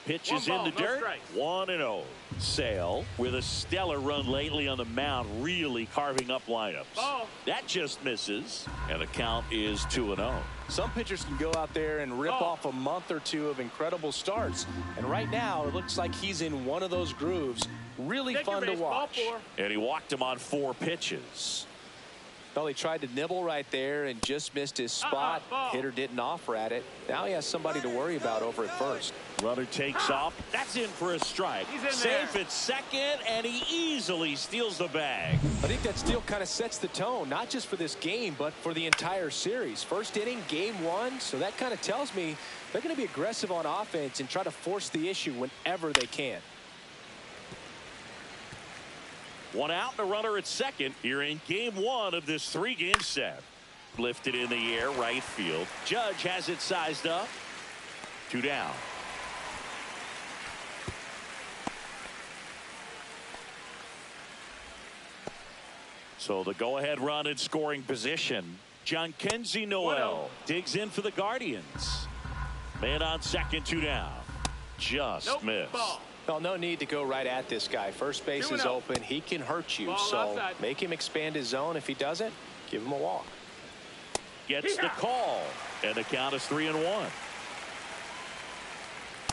Pitches in the dirt. 1-0. Sale with a stellar run lately on the mound, really carving up lineups. That just misses, and the count is 2-0. Some pitchers can go out there and rip off a month or two of incredible starts. And right now, it looks like he's in one of those grooves. Really fun to watch. And he walked him on 4 pitches. Well, he tried to nibble right there and just missed his spot. Hitter didn't offer at it. Now he has somebody to worry about over at first. Runner takes off. That's in for a strike. Safe at second, and he easily steals the bag. I think that steal kind of sets the tone, not just for this game, but for the entire series. First inning, game 1, so that kind of tells me they're going to be aggressive on offense and try to force the issue whenever they can. 1 out and a runner at second here in game 1 of this 3-game set. Lifted in the air, right field. Judge has it sized up. 2 down. So the go-ahead run in scoring position. Jhonkensy Noel digs in for the Guardians. Man on second, 2 down. Just missed. Well, no need to go right at this guy. First base is open. He can hurt you. So make him expand his zone. If he doesn't, give him a walk. Gets the call. And the count is 3-1.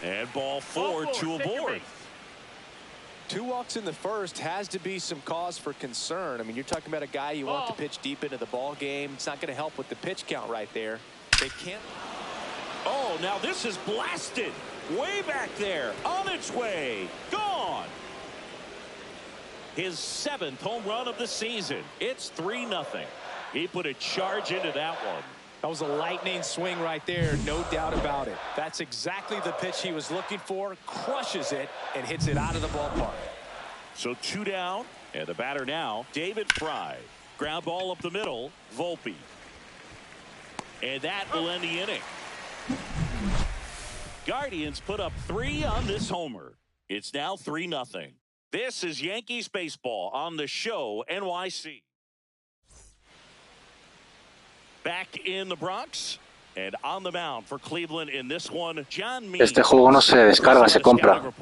And ball 4 to aboard. 2 walks in the first has to be some cause for concern. I mean, you're talking about a guy you want to pitch deep into the ball game. It's not going to help with the pitch count right there. They can't. Oh, now this is blasted. Way back there, on its way, gone. His 7th home run of the season. It's 3-0. He put a charge into that one. That was a lightning swing right there, no doubt about it. That's exactly the pitch he was looking for. Crushes it and hits it out of the ballpark. So 2 down, and the batter now, David Fry. Ground ball up the middle, Volpe. And that will end the inning. Guardians put up 3 on this homer. It's now 3-0. This is Yankees baseball on the show NYC. Back in the Bronx and on the mound for Cleveland in this one, John Means. Este juego no se descarga, se compra.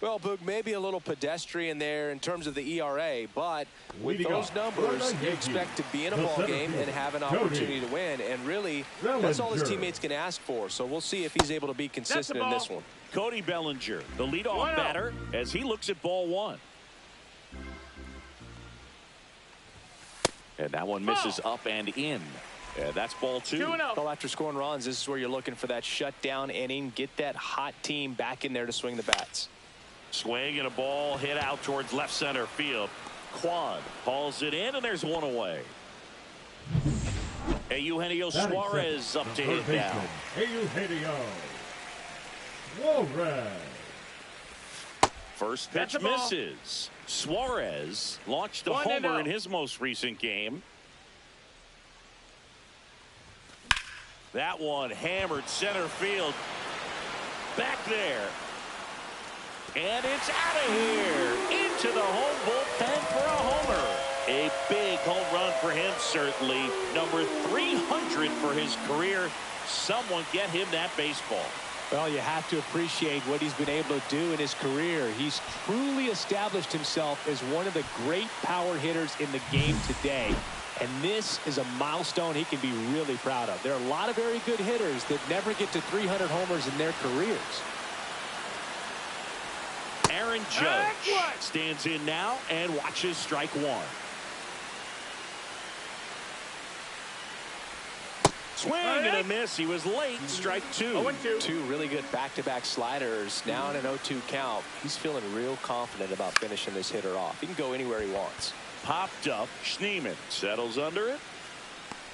Well, Boog, maybe a little pedestrian there in terms of the ERA, but with Leading those off, numbers, you Yankees, expect to be in a the ball center game and fielder, have an Cody opportunity to win. And really, that's all his Bellinger. teammates can ask for. So we'll see if he's able to be consistent in this one. Cody Bellinger, the leadoff batter, as he looks at ball one. And that one misses up and in. And that's ball two. Well, after scoring runs, this is where you're looking for that shutdown inning. Get that hot team back in there to swing the bats. Swing and a ball hit out towards left center field. Quad hauls it in, and there's one away. Eugenio Suarez up to hit now. Eugenio Suarez. First pitch misses. Suarez launched a homer in his most recent game. That one hammered center field. Back there. And it's out of here. Into the home bullpen for a homer. A big home run for him, certainly. Number 300 for his career. Someone get him that baseball. Well, you have to appreciate what he's been able to do in his career. He's truly established himself as one of the great power hitters in the game today. And this is a milestone he can be really proud of. There are a lot of very good hitters that never get to 300 homers in their careers. Aaron Judge stands in now and watches strike one. Swing and a miss. He was late. Strike two. Two really good back-to-back sliders. Now in an 0-2 count. He's feeling real confident about finishing this hitter off. He can go anywhere he wants. Popped up. Schneemann settles under it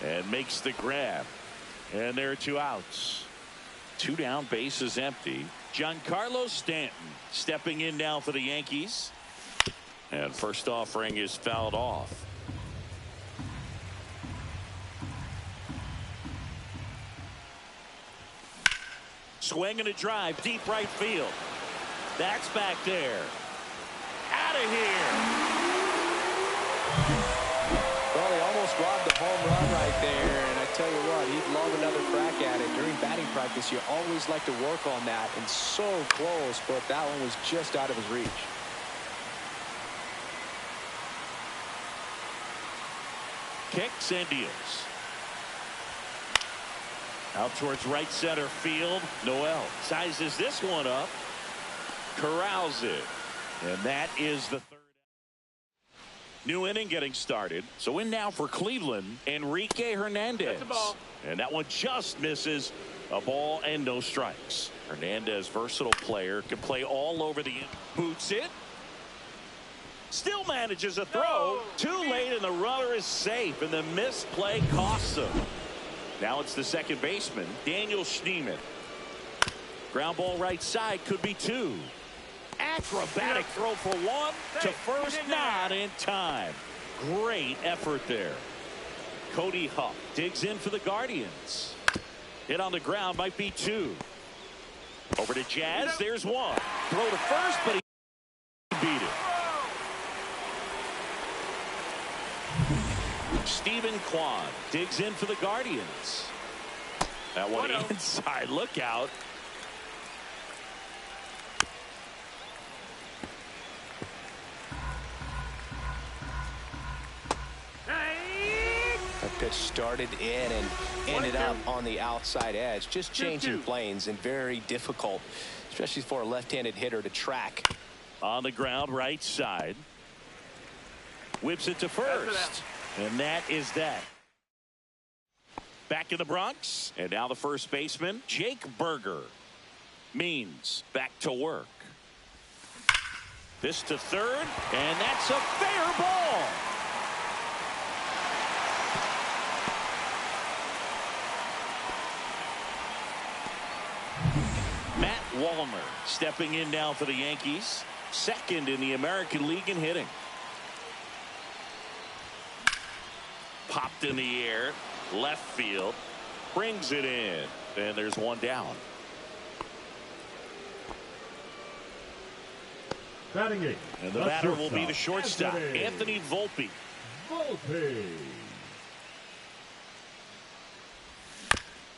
and makes the grab. And there are two outs. Two down, base is empty. Giancarlo Stanton stepping in now for the Yankees. And first offering is fouled off. Swing and a drive, deep right field. That's back there. Out of here. Well, he almost robbed a home run right there, and I tell you what, he'd love another crack at it. During batting practice, you always like to work on that, and so close, but that one was just out of his reach. Kicks and deals. Out towards right center field. Noel sizes this one up. Corrals it. And that is the third. New inning getting started. So in now for Cleveland, Enrique Hernandez. And that one just misses. A ball and no strikes. Hernandez, versatile player, can play all over the boots it. Still manages a throw. Too late, and the runner is safe, and the missed play costs him. Now it's the second baseman, Daniel Schneemann. Ground ball right side, could be two. Acrobatic throw for one to first, not in time. Great effort there. Cody Huff digs in for the Guardians. Hit on the ground, might be two. Over to Jazz, there's one. Throw to first, but he beat it. Stephen Kwan digs in for the Guardians. That one inside, look out. That pitch started in and ended up on the outside edge. Just changing planes and very difficult, especially for a left-handed hitter to track. On the ground, right side. Whips it to first. And that is that. Back in the Bronx. And now the first baseman, Jake Berger. Means back to work. This to third. And that's a fair ball. Matt Wallner stepping in now for the Yankees. Second in the American League in hitting. Popped in the air, left field, brings it in, and there's one down. Batting eight. And the batter will be the shortstop, Anthony Volpe.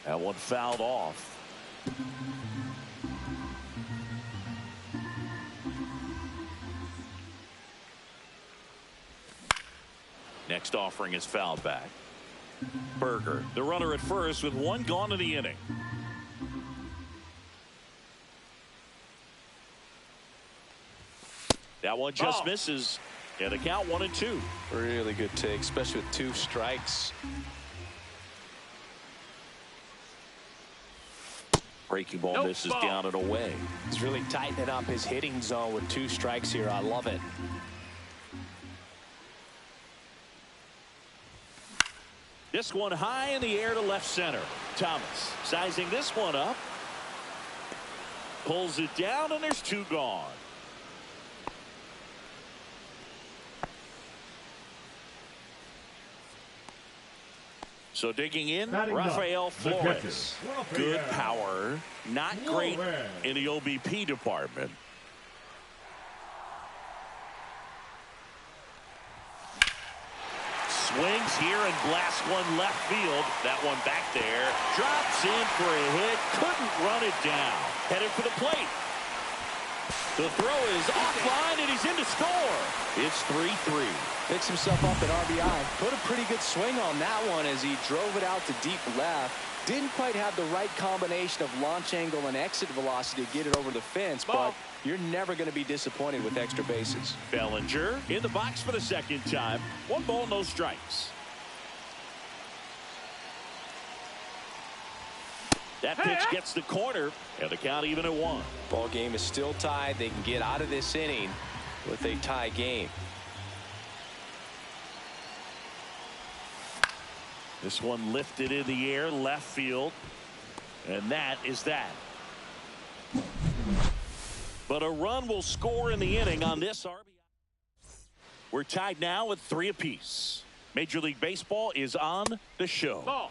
That one fouled off. Next offering is fouled back. Berger, the runner at first with one gone in the inning. That one just misses. And the count 1-2. Really good take, especially with 2 strikes. Breaking ball misses down and away. He's really tightening up his hitting zone with 2 strikes here. I love it. This one high in the air to left center. Thomas sizing this one up. Pulls it down, and there's 2 gone. So digging in, Rafael Flores. Good power, not great in the OBP department. Swings here and blasts one left field. That one back there. Drops in for a hit. Couldn't run it down. Headed for the plate. The throw is offline, and he's in to score. It's 3-3. Picks himself up at RBI. Put a pretty good swing on that one as he drove it out to deep left. Didn't quite have the right combination of launch angle and exit velocity to get it over the fence, but you're never going to be disappointed with extra bases. Bellinger in the box for the second time. 1 ball, no strikes. That pitch gets the corner, and the count even at 1. Ball game is still tied. They can get out of this inning with a tie game. This one lifted in the air, left field, and that is that. But a run will score in the inning on this RBI. We're tied now at 3 apiece. Major League Baseball is on the show.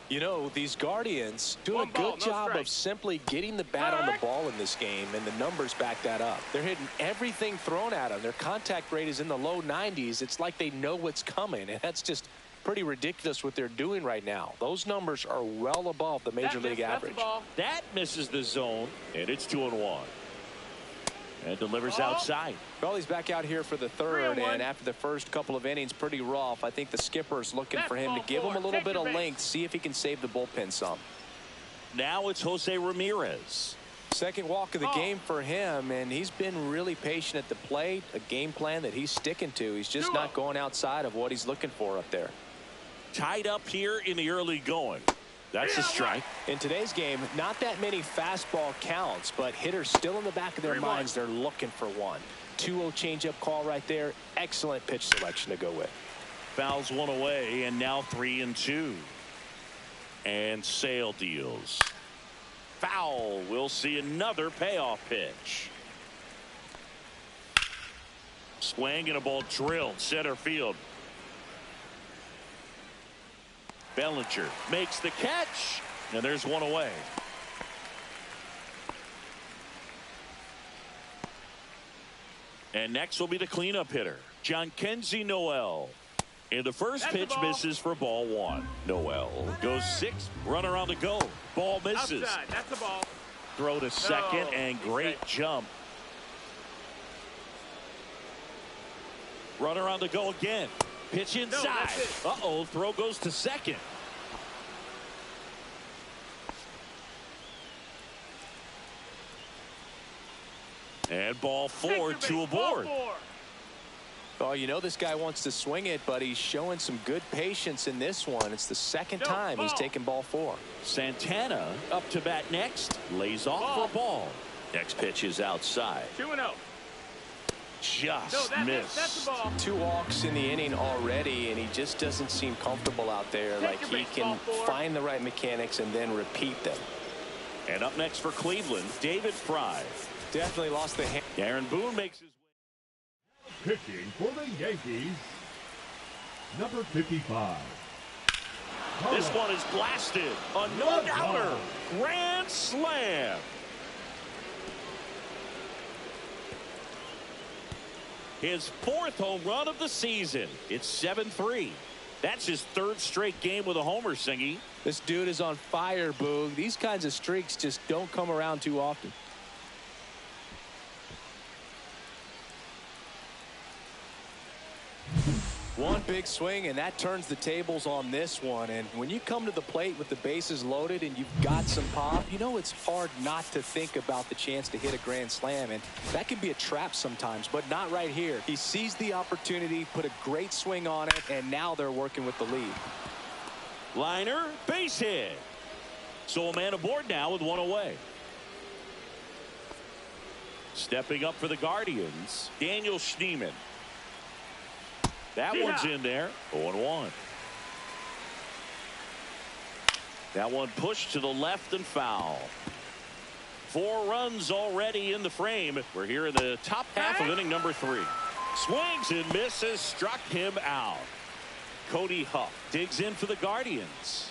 You know, these Guardians do a good job of simply getting the bat on the ball in this game, and the numbers back that up. They're hitting everything thrown at them. Their contact rate is in the low 90s. It's like they know what's coming, and that's just pretty ridiculous what they're doing right now. Those numbers are well above the Major League average. That misses the zone, and it's 2-1. And delivers outside. Well, he's back out here for the third, and after the first couple of innings, pretty rough. I think the skipper's looking for him to give him a little bit of length, see if he can save the bullpen some. Now it's Jose Ramirez. Second walk of the game for him, and he's been really patient at the plate. A game plan that he's sticking to. He's just not going outside of what he's looking for up there. Tied up here in the early going. That's a strike. In today's game, not that many fastball counts, but hitters still in the back of their minds. They're looking for one. 2-0 changeup call right there. Excellent pitch selection to go with. Fouls one away, and now 3-2. And Sale deals. Foul. We'll see another payoff pitch. Swing and a ball drilled center field. Bellinger makes the catch, and there's one away. And next will be the cleanup hitter, Jhonkensy Noel. And the first pitch misses for ball 1. Noel goes 6, runner on the go. Ball misses. Outside. That's a ball. Throw to second, and great jump. Runner on the go again. Pitch inside. Uh-oh, throw goes to second. And ball 4, 2 aboard. Oh, you know this guy wants to swing it, but he's showing some good patience in this one. It's the second time he's taken ball 4. Santana up to bat next. Lays off for a ball. Next pitch is outside. 2-0. Just missed. That's the ball. 2 walks in the inning already, and he just doesn't seem comfortable out there. Like he can find the right mechanics and then repeat them. And up next for Cleveland, David Fry. Definitely lost the hand. Aaron Boone makes his way. Pitching for the Yankees, number 55. This one is blasted. A no-doubter. Grand slam. His 4th home run of the season. It's 7-3. That's his 3rd straight game with a homer, Singy. This dude is on fire, Boog. These kinds of streaks just don't come around too often. One big swing, and that turns the tables on this one. And when you come to the plate with the bases loaded and you've got some pop, you know it's hard not to think about the chance to hit a grand slam. And that can be a trap sometimes, but not right here. He seized the opportunity, put a great swing on it, and now they're working with the lead. Liner, base hit. So a man aboard now with one away. Stepping up for the Guardians, Daniel Schneemann. That one's in there. 0-1. That one pushed to the left and foul. 4 runs already in the frame. We're here in the top half of inning number 3. Swings and misses, struck him out. Cody Huff digs in for the Guardians.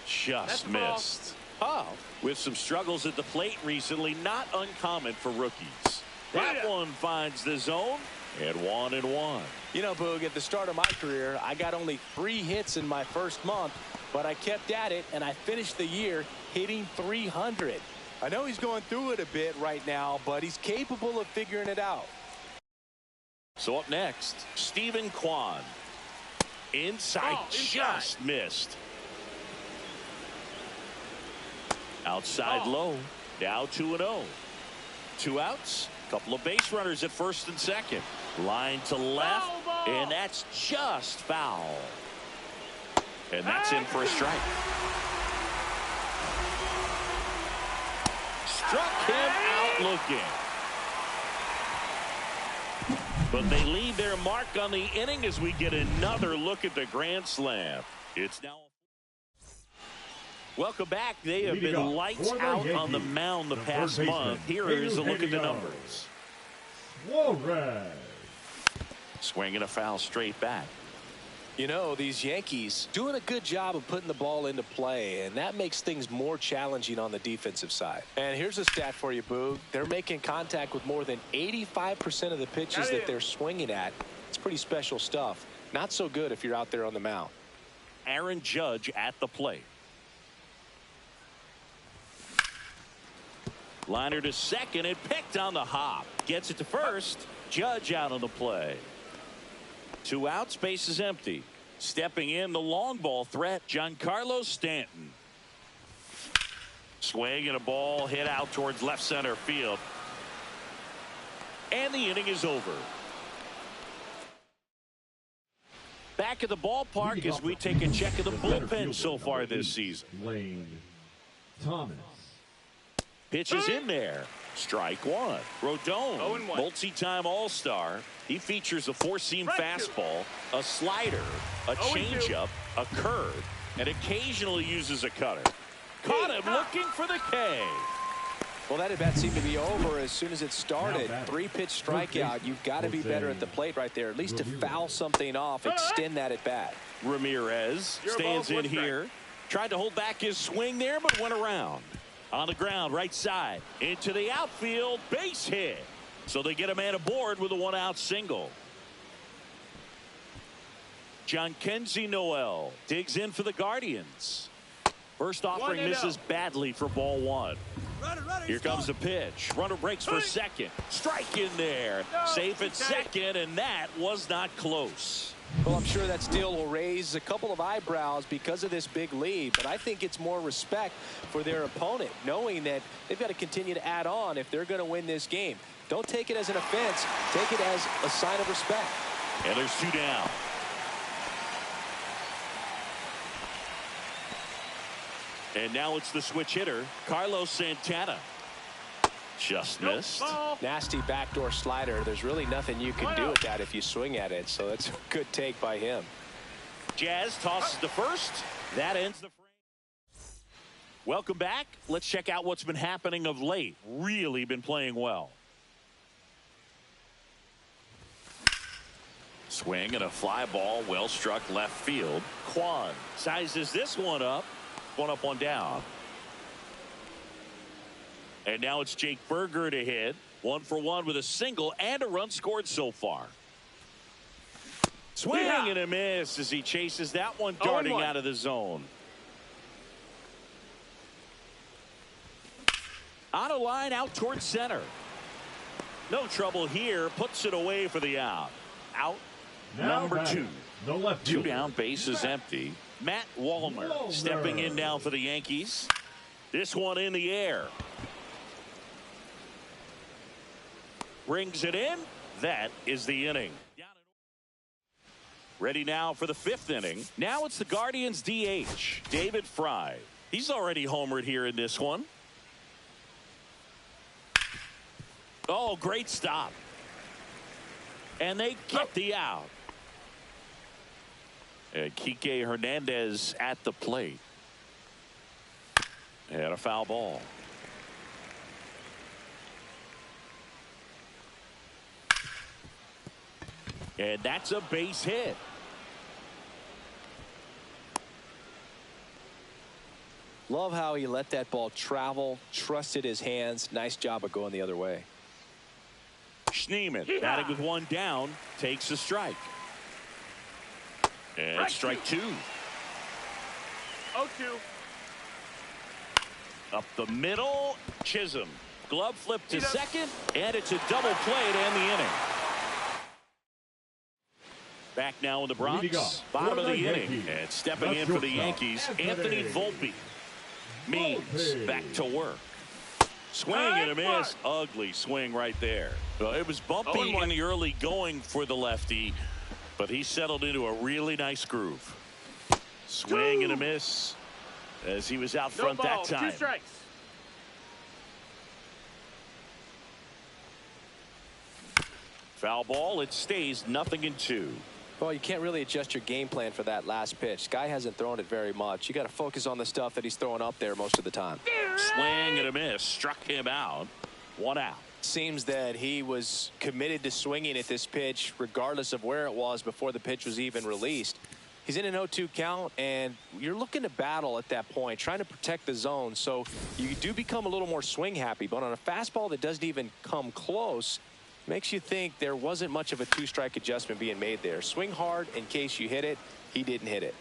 Just missed. Huff, with some struggles at the plate recently, not uncommon for rookies. That one finds the zone. And 1-1. You know, Boog, at the start of my career, I got only 3 hits in my first month, but I kept at it, and I finished the year hitting 300. I know he's going through it a bit right now, but he's capable of figuring it out. So up next, Stephen Kwan. Inside, just missed. Outside low, now 2-0. 2 outs. Couple of base runners at first and second. Line to left, and that's just foul. And that's in for a strike. Struck him out looking. But they leave their mark on the inning as we get another look at the grand slam. It's now. Welcome back. They have been lights out on the mound the past month. Here is a look at the numbers. Volver. Swinging a foul straight back. You know, these Yankees doing a good job of putting the ball into play, and that makes things more challenging on the defensive side. And here's a stat for you, Boog. They're making contact with more than 85% of the pitches that they're swinging at. It's pretty special stuff. Not so good if you're out there on the mound. Aaron Judge at the plate. Liner to second and picked on the hop. Gets it to first. Judge out on the play. 2 outs, base is empty. Stepping in the long ball threat, Giancarlo Stanton. Swing and a ball hit out towards left center field. And the inning is over. Back at the ballpark as we take a check of the bullpen so far this season. Lane Thomas. Pitches in there. Strike 1. Rodon, multi-time All-Star. He features a 4-seam fastball, a slider, a changeup, a curve, and occasionally uses a cutter. Caught him looking for the K. Well, that at bat seemed to be over as soon as it started. 3-pitch strikeout. You've got to be better at the plate right there, at least to foul something off, extend that at bat. Ramirez stands in here. Tried to hold back his swing there, but went around. On the ground, right side, into the outfield, base hit. So they get a man aboard with a 1-out single. Jhonkensy Noel digs in for the Guardians. First offering misses badly for ball 1. Here comes the pitch. Runner breaks for second. Strike in there. Safe at second, and that was not close. Well, I'm sure that steal will raise a couple of eyebrows because of this big lead, but I think it's more respect for their opponent, knowing that they've got to continue to add on if they're going to win this game. Don't take it as an offense. Take it as a sign of respect. And there's 2 down. And now it's the switch hitter, Carlos Santana. Just missed. Nasty backdoor slider. There's really nothing you can do with that if you swing at it, so that's a good take by him. Jazz tosses to first. That ends the frame. Welcome back. Let's check out what's been happening of late. Really been playing well. Swing and a fly ball, well struck left field. Kwan sizes this one up. 1 up, 1 down. And now it's Jake Berger to hit. 1 for 1 with a single and a run scored so far. Swing and a miss as he chases that one darting out of the zone. On a line out towards center. No trouble here. Puts it away for the out. Out number 2. The left 2 fielder. down, base is empty. Matt Walner stepping in now for the Yankees. This one in the air. Brings it in. That is the inning. Ready now for the 5th inning. Now it's the Guardians DH, David Fry. He's already homered here in this one. Oh, great stop. And they get the out. And Kike Hernandez at the plate. And a foul ball. And that's a base hit. Love how he let that ball travel, trusted his hands. Nice job of going the other way. Schneemann batting with 1 down, takes a strike. And strike 2. 0-2. Up the middle, Chisholm. Glove flip to second, and it's a double play to end the inning. Back now in the Bronx, bottom of the inning, and stepping in for the Yankees, Anthony Volpe. Means back to work. Swing and a miss. Ugly swing right there. Well, it was bumpy in the early going for the lefty, but he settled into a really nice groove. Swing and a miss as he was out front that time. 2 strikes. Foul ball. It stays 0-2. Well, you can't really adjust your game plan for that last pitch. Guy hasn't thrown it very much. You got to focus on the stuff that he's throwing up there most of the time. Swing and a miss. Struck him out. 1 out. Seems that he was committed to swinging at this pitch regardless of where it was before the pitch was even released. He's in an 0-2 count, and you're looking to battle at that point, trying to protect the zone. So you do become a little more swing happy. But on a fastball that doesn't even come close, makes you think there wasn't much of a 2-strike adjustment being made there. Swing hard in case you hit it. He didn't hit it.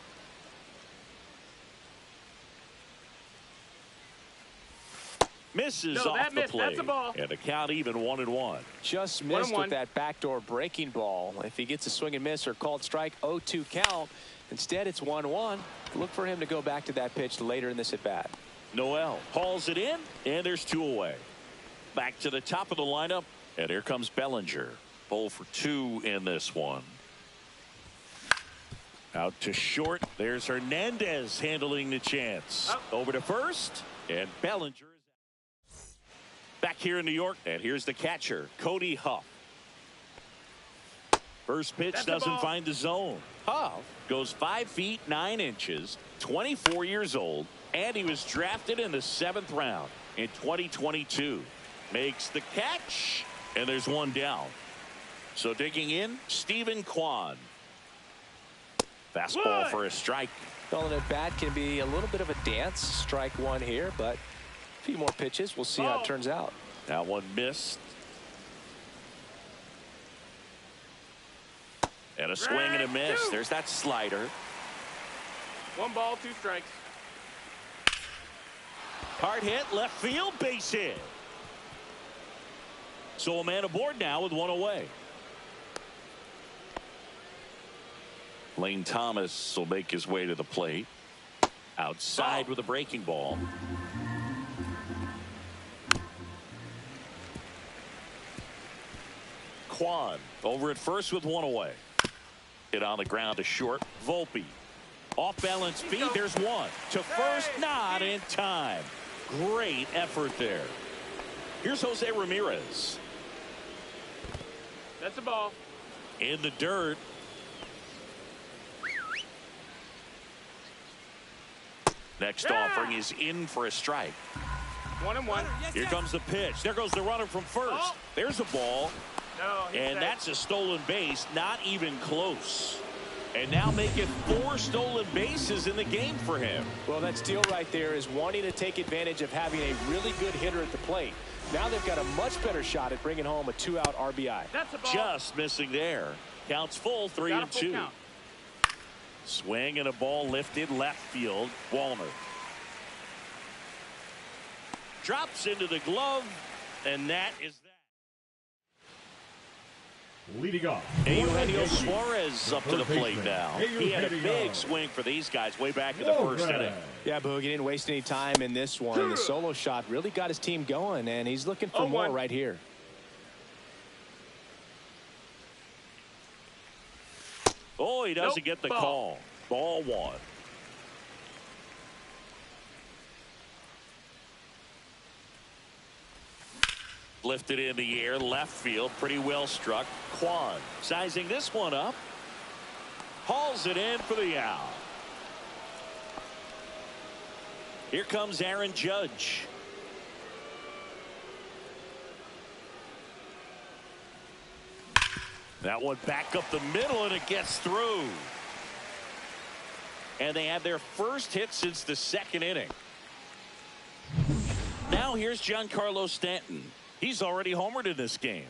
Misses off the plate. That's a ball. And the count even 1-1. Just missed with that backdoor breaking ball. If he gets a swing and miss or called strike, 0-2 count. Instead, it's 1-1. Look for him to go back to that pitch later in this at bat. Noel hauls it in, and there's 2 away. Back to the top of the lineup, and here comes Bellinger. 0 for 2 in this one. Out to short. There's Hernandez handling the chance. Over to first, and Bellinger is out. Back here in New York, and here's the catcher, Cody Huff. First pitch doesn't find the zone. Huff goes 5 feet 9 inches, 24 years old, and he was drafted in the 7th round in 2022. Makes the catch, and there's 1 down. So digging in, Stephen Kwan. Fastball for a strike. Well, an at bat can be a little bit of a dance. Strike 1 here, but a few more pitches. We'll see how it turns out. That one missed. And a swing and a miss. There's that slider. 1 ball, 2 strikes. Hard hit, left field, base hit. So a man aboard now with 1 away. Lane Thomas will make his way to the plate. Outside with a breaking ball. Kwan over at first with 1 away. Hit on the ground to short. Volpe. Off balance feet. There's 1. To first, not in time. Great effort there. Here's Jose Ramirez. That's a ball. In the dirt. Next offering is in for a strike. 1-1. Here comes the pitch. There goes the runner from first. There's a ball. No, and that's a stolen base. Not even close. And now make it 4 stolen bases in the game for him. Well, that steal right there is wanting to take advantage of having a really good hitter at the plate. Now they've got a much better shot at bringing home a 2-out RBI. That's a ball. Just missing there. Counts full, 3-2. Swing and a ball lifted left field. Walner drops into the glove, and that is that. Leading off. Eugenio Suarez up to the plate now. He had a big swing for these guys way back in the first inning. Yeah, Boog, he didn't waste any time in this one. The solo shot really got his team going, and he's looking for more right here. Oh, he doesn't get the call. Ball one. Lifted in the air, left field, pretty well struck. Kwan sizing this one up. Hauls it in for the out. Here comes Aaron Judge. That one back up the middle, and it gets through. And they have their first hit since the second inning. Now here's Giancarlo Stanton. He's already homered in this game.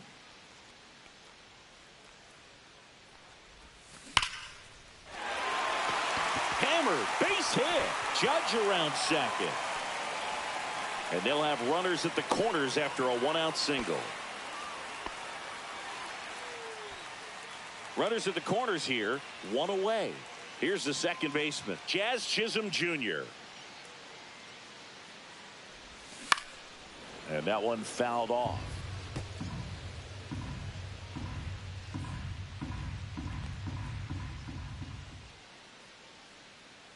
Hammer, base hit. Judge around second. And they'll have runners at the corners after a one-out single. Runners at the corners here, one away. Here's the second baseman, Jazz Chisholm Jr. And that one fouled off.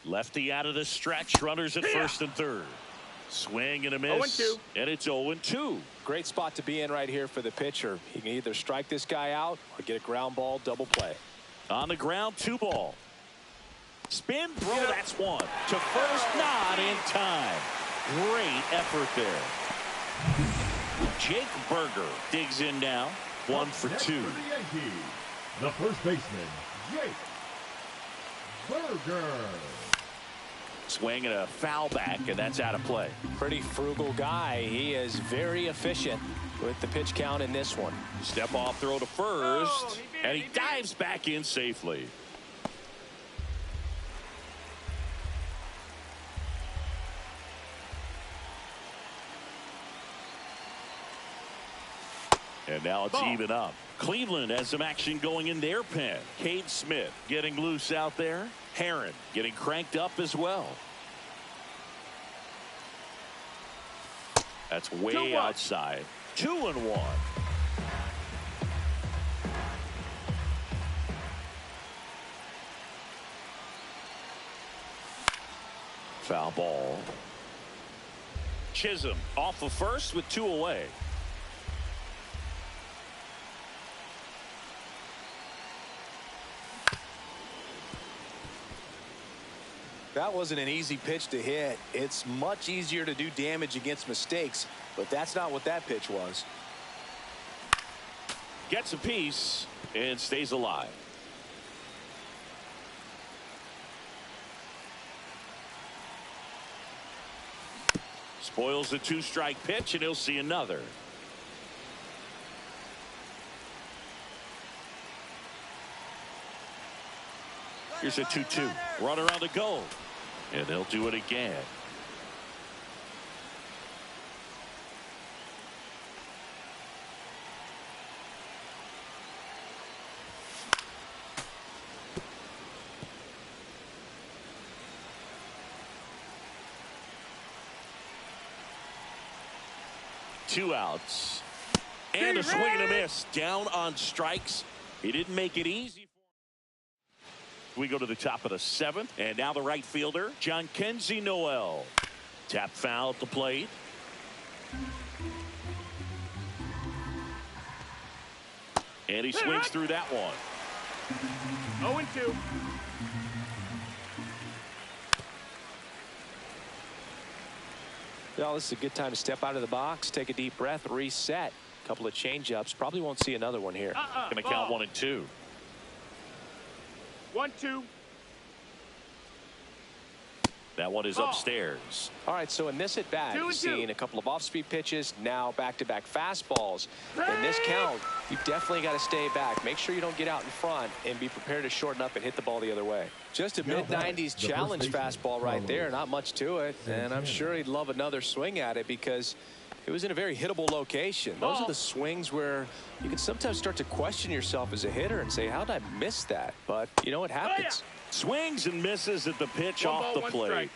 Lefty out of the stretch, runners at first and third. Swing and a miss, and it's 0-2. Great spot to be in right here for the pitcher. He can either strike this guy out or get a ground ball, double play. On the ground, 2-ball. Spin throw, that's one. To first, not in time. Great effort there. Jake Berger digs in now. 1 for 2. For the Yankees, the first baseman, Jake Berger. Swing and a foul back, and that's out of play. Pretty frugal guy. He is very efficient with the pitch count in this one. Step off throw to first, and he dives back in safely. And now it's even up. Cleveland has some action going in their pen. Cade Smith getting loose out there. Herron getting cranked up as well. That's way outside. 2-1. Foul ball. Chisholm off of first with 2 away. That wasn't an easy pitch to hit. It's much easier to do damage against mistakes, but that's not what that pitch was. Gets a piece and stays alive. Spoils the 2-strike pitch, and he'll see another. Here's a 2-2. Runner on the go. And they'll do it again. Two outs. And a swing and a miss. Down on strikes. He didn't make it easy. We go to the top of the 7th, and now the right fielder, Jhonkensy Noel. Tap foul at the plate. And he swings through that one. 0-2. Well, this is a good time to step out of the box, take a deep breath, reset. A couple of change-ups. Probably won't see another one here. Going to count 1 and 2. 1-2. That one is upstairs. All right, so in this at bat, you've seen a couple of off-speed pitches, now back-to-back fastballs. In this count, you definitely got to stay back. Make sure you don't get out in front and be prepared to shorten up and hit the ball the other way. Just a mid-90s challenge fastball right there. Not much to it, and I'm sure he'd love another swing at it because It was in a very hittable location. Those are the swings where you can sometimes start to question yourself as a hitter and say, how did I miss that? But, you know, it happens. Swings and misses at the pitch off the plate.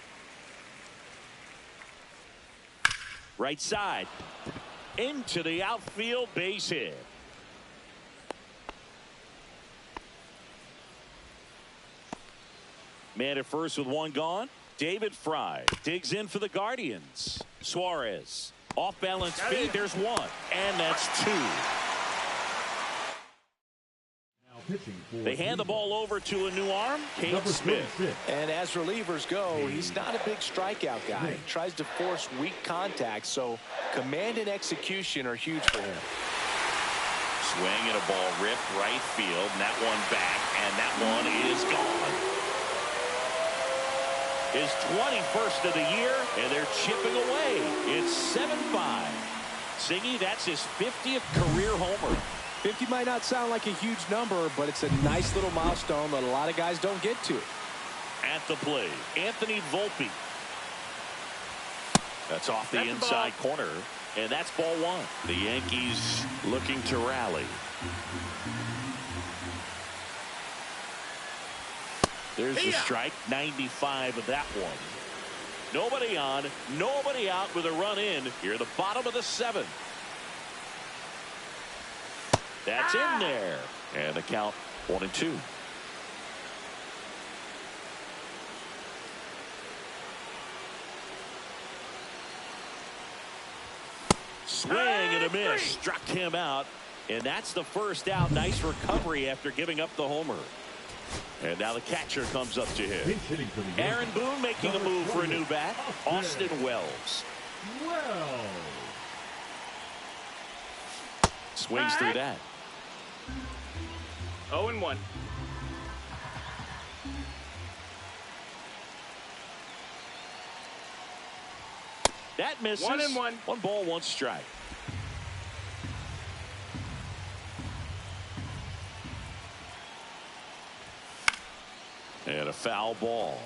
Right side. Into the outfield, base hit. Man at first with one gone. David Fry digs in for the Guardians. Suarez. Off balance feet. There's one. And that's two. They hand the ball over to a new arm, Cade Smith. And as relievers go, he's not a big strikeout guy. He tries to force weak contact, so command and execution are huge for him. Swing and a ball ripped right field. And that one back, and that one is gone. His 21st of the year, and they're chipping away. It's 7-5. Siggy, that's his 50th career homer. 50 might not sound like a huge number, but it's a nice little milestone that a lot of guys don't get to. At the plate, Anthony Volpe. That's off the inside corner, and that's ball one. The Yankees looking to rally. There's the strike, 95 of that one. Nobody on, nobody out with a run in here, the bottom of the seventh. That's in there. And the count 1-2. Swing and a miss. Struck him out. And that's the first out. Nice recovery after giving up the homer. And now the catcher comes up to him. Aaron Boone making a move for a new bat. Austin Wells. Swings through that. 0-1. That misses. 1-1. 1 ball, 1 strike. And a foul ball.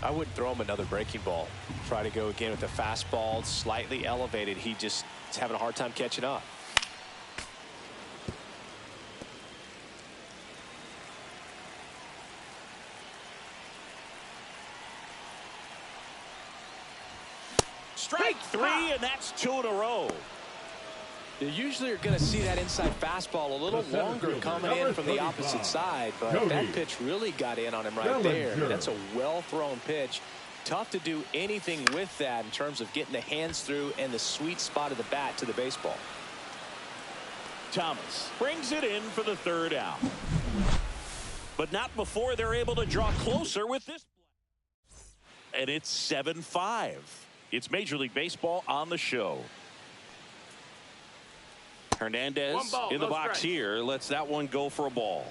I wouldn't throw him another breaking ball. Try to go again with the fastball, slightly elevated. He just is having a hard time catching up. Strike 3, and that's 2 in a row. You usually are going to see that inside fastball a little longer coming in from the opposite side, but that pitch really got in on him right there. That's a well-thrown pitch. Tough to do anything with that in terms of getting the hands through and the sweet spot of the bat to the baseball. Thomas brings it in for the third out. But not before they're able to draw closer with this. And it's 7-5. It's Major League Baseball on the show. Hernandez in the box here. Lets that one go for a ball.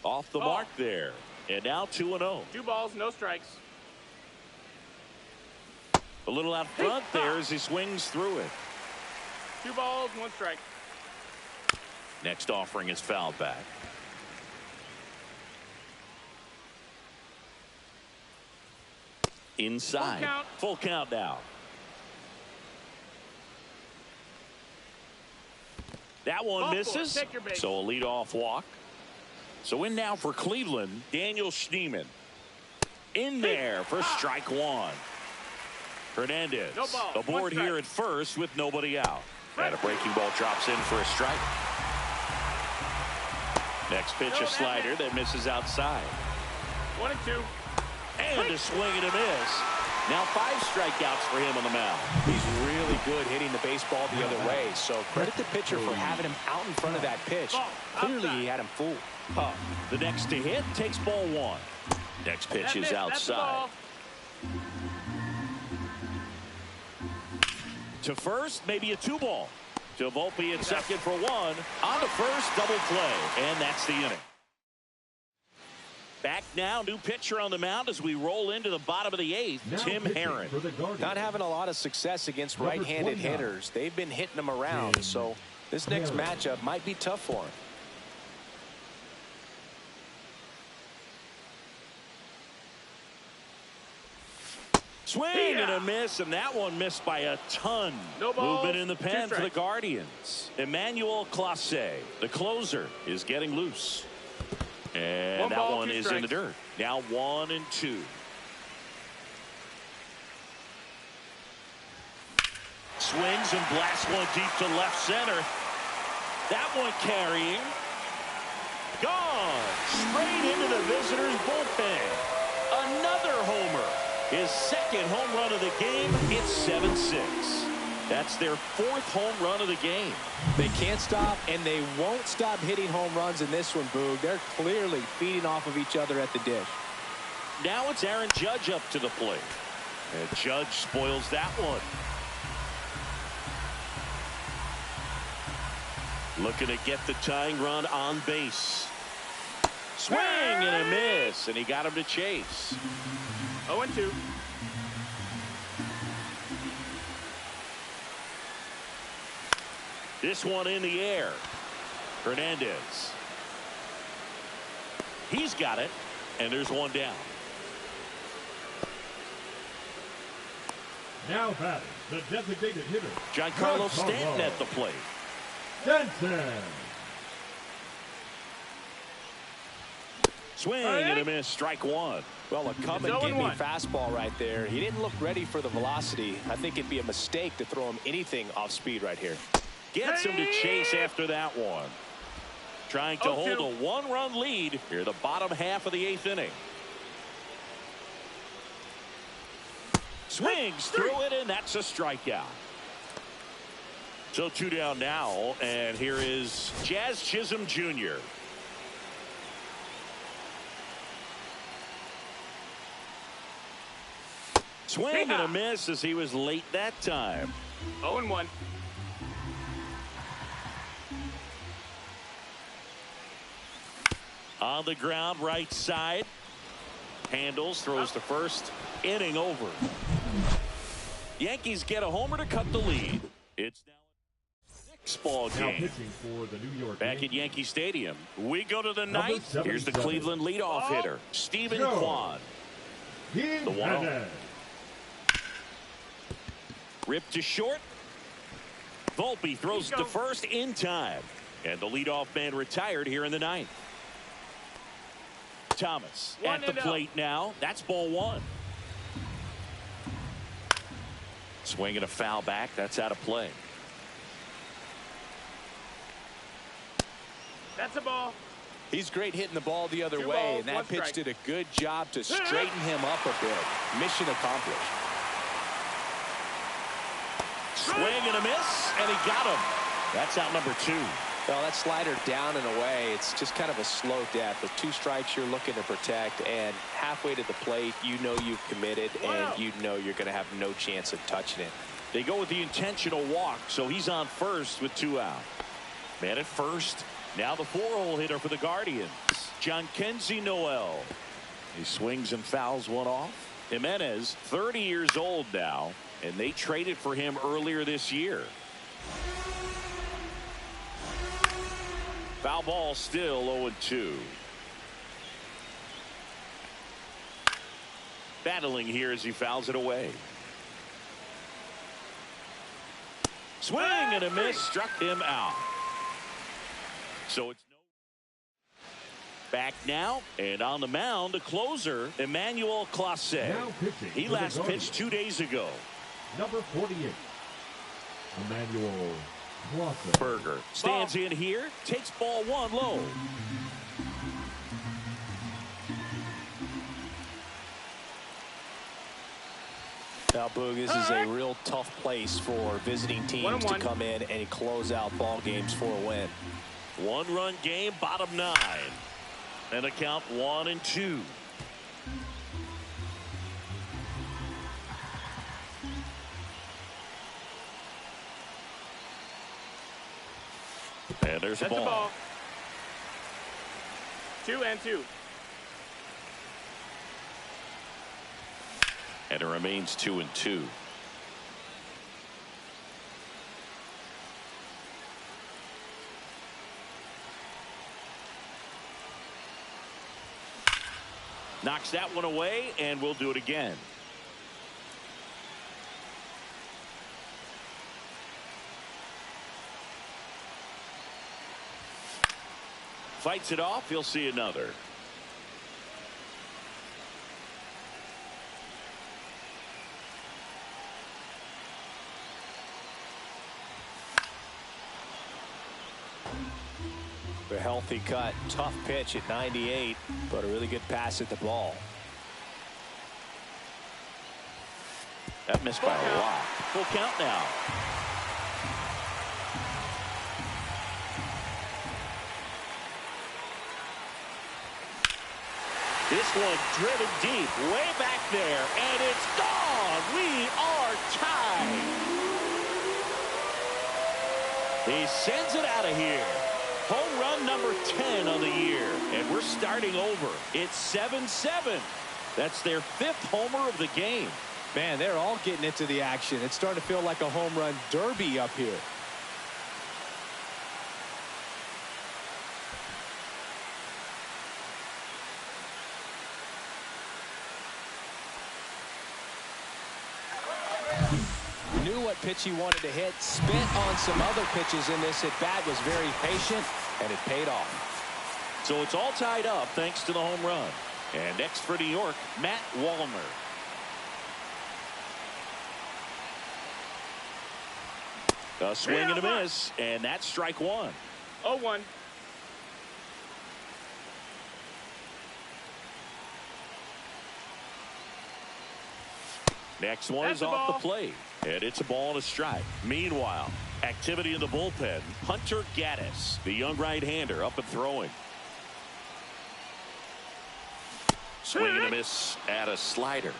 Off the mark there. And now 2-0. 2 balls, no strikes. A little out front there as he swings through it. 2 balls, 1 strike. Next offering is fouled back. Inside. Full count now. That one misses. So a leadoff walk. So in now for Cleveland, Daniel Schneemann. In there for strike 1. Hernandez aboard here at first with nobody out. And a breaking ball drops in for a strike. Next pitch, a slider that misses outside. 1-2. And a swing and a miss. Now 5 strikeouts for him on the mound. He's really good hitting the baseball the other way, so credit the pitcher for having him out in front of that pitch. Clearly he had him fooled. The next to hit takes ball 1. Next pitch is outside. To first, maybe a 2 ball. To Volpe at second for 1. On to first, double play. And that's the inning. Back now, new pitcher on the mound as we roll into the bottom of the 8th, Tim Herron. Not having a lot of success against right-handed hitters. They've been hitting them around, so this next matchup might be tough for him. Swing and a miss, and that one missed by a ton. No balls, movement in the pen 2 for the strikes. Guardians. Emmanuel Clase, the closer, is getting loose. And 1 that ball, one 2 is strikes. in the dirt. Now 1-2. Swings and blasts one deep to left center. That one carrying. Gone. Straight into the visitors' bullpen. Another homer. His second home run of the game. It's 7-6. That's their 4th home run of the game. They can't stop, and they won't stop hitting home runs in this one, Boog. They're clearly feeding off of each other at the dish. Now it's Aaron Judge up to the plate. And Judge spoils that one. Looking to get the tying run on base. Swing and a miss, and he got him to chase. 0-2. This one in the air. Hernandez. He's got it, and there's one down. Now batting, the designated hitter, Giancarlo Stanton at the plate. Stanton. Swing and a miss, strike one. Well, a come It's and get me 0-1. fastball right there. He didn't look ready for the velocity. I think it'd be a mistake to throw him anything off speed right here. Gets him to chase after that one. Trying to hold a 1-run lead here the bottom half of the 8th inning. Swings through it, and that's a strikeout. So 2 down now, and here is Jazz Chisholm Jr. Swing and a miss as he was late that time. 0-1. On the ground, right side. Handles, throws to first. Inning over. Yankees get a homer to cut the lead. It's now a 6-ball Now game. pitching for the New York Back at Yankees, Yankee Stadium. We go to the Number 9th. Here's the 77. Cleveland leadoff hitter, Stephen Joe. Kwan. The 1-0. Jimenez. Ripped to short. Volpe throws to first in time. And the leadoff man retired here in the 9th. Thomas at the 1-0. plate now. That's ball 1. Swing and a foul back. That's out of play. That's a ball. He's great hitting the ball the other 2 way, balls, and that 1 pitch strike. did a good job to straighten him up a bit. Mission accomplished. Swing and a miss, and he got him. That's out number 2. Well, that slider down and away, it's just kind of a slow death. With 2 strikes you're looking to protect, and halfway to the plate, you know you've committed, and you know you're going to have no chance of touching it. They go with the intentional walk, so he's on first with 2 out. Man at first. Now the 4-hole hitter for the Guardians, Jhonkensy Noel. He swings and fouls one off. Jimenez, 30 years old now, and they traded for him earlier this year. Foul ball still 0-2. Battling here as he fouls it away. Swing and a miss, struck him out. So it's no. Back now, and on the mound, the closer, Emmanuel Clase. Now pitching He for the last Guardians, pitched 2 days ago. number 48, Emmanuel Clase. Berger stands in here, takes ball 1 low. Now, Boog, this is a real tough place for visiting teams to 1-1. come in and close out ball games for a win. 1-run game, bottom 9. And a count 1-2. And there's a That's a ball. ball. 2-2. And it remains 2-2. Knocks that one away, and we'll do it again. fights it off. He'll see another. A healthy cut, tough pitch at 98, but a really good pass at the ball. That missed by a lot. Full count now. This one driven deep, way back there, and it's gone. We are tied. He sends it out of here. Home run number 10 on the year, and we're starting over. It's 7-7. That's their 5th homer of the game. Man, they're all getting into the action. It's starting to feel like a home run derby up here. Knew what pitch he wanted to hit, spent on some other pitches in this at-bat, was very patient, and it paid off. So it's all tied up thanks to the home run. And next for New York, Matt Wallner. A swing and a miss, and that's strike one. 0-1. Next one is off the plate, and it's a ball and a strike. Meanwhile, activity in the bullpen. Hunter Gaddis, the young right-hander, up and throwing. Swing and a miss at a slider.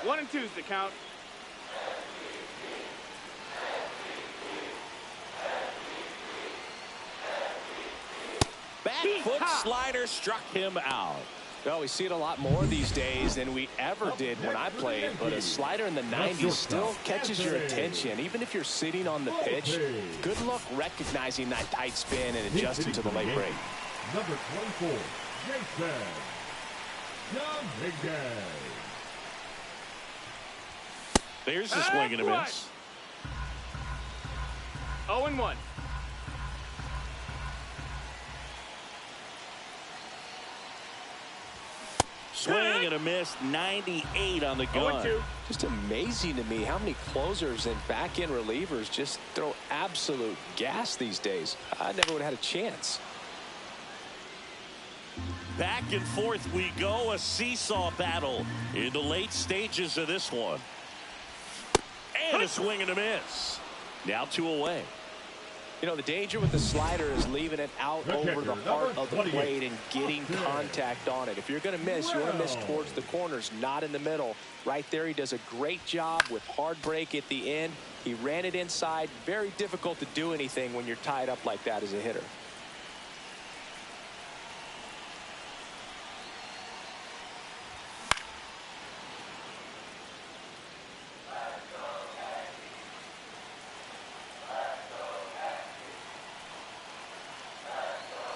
1 and 2's the count. Back foot slider struck him out. Well, we see it a lot more these days than we ever did when I played, but a slider in the 90s still catches your attention. Even if you're sitting on the pitch, good luck recognizing that tight spin and adjusting to the late break. Number 24, Jason Dominguez. There's the swing and a miss. 0-1. Swing and a miss, 98 on the gun. 0-2. Just amazing to me how many closers and back-end relievers just throw absolute gas these days. I never would have had a chance. Back and forth we go, a seesaw battle in the late stages of this one. And a swing and a miss. Now 2 away. You know, the danger with the slider is leaving it out over the heart of the plate and getting contact on it. If you're going to miss, you want to miss towards the corners, not in the middle. Right there, he does a great job with hard break at the end. He ran it inside. Very difficult to do anything when you're tied up like that as a hitter.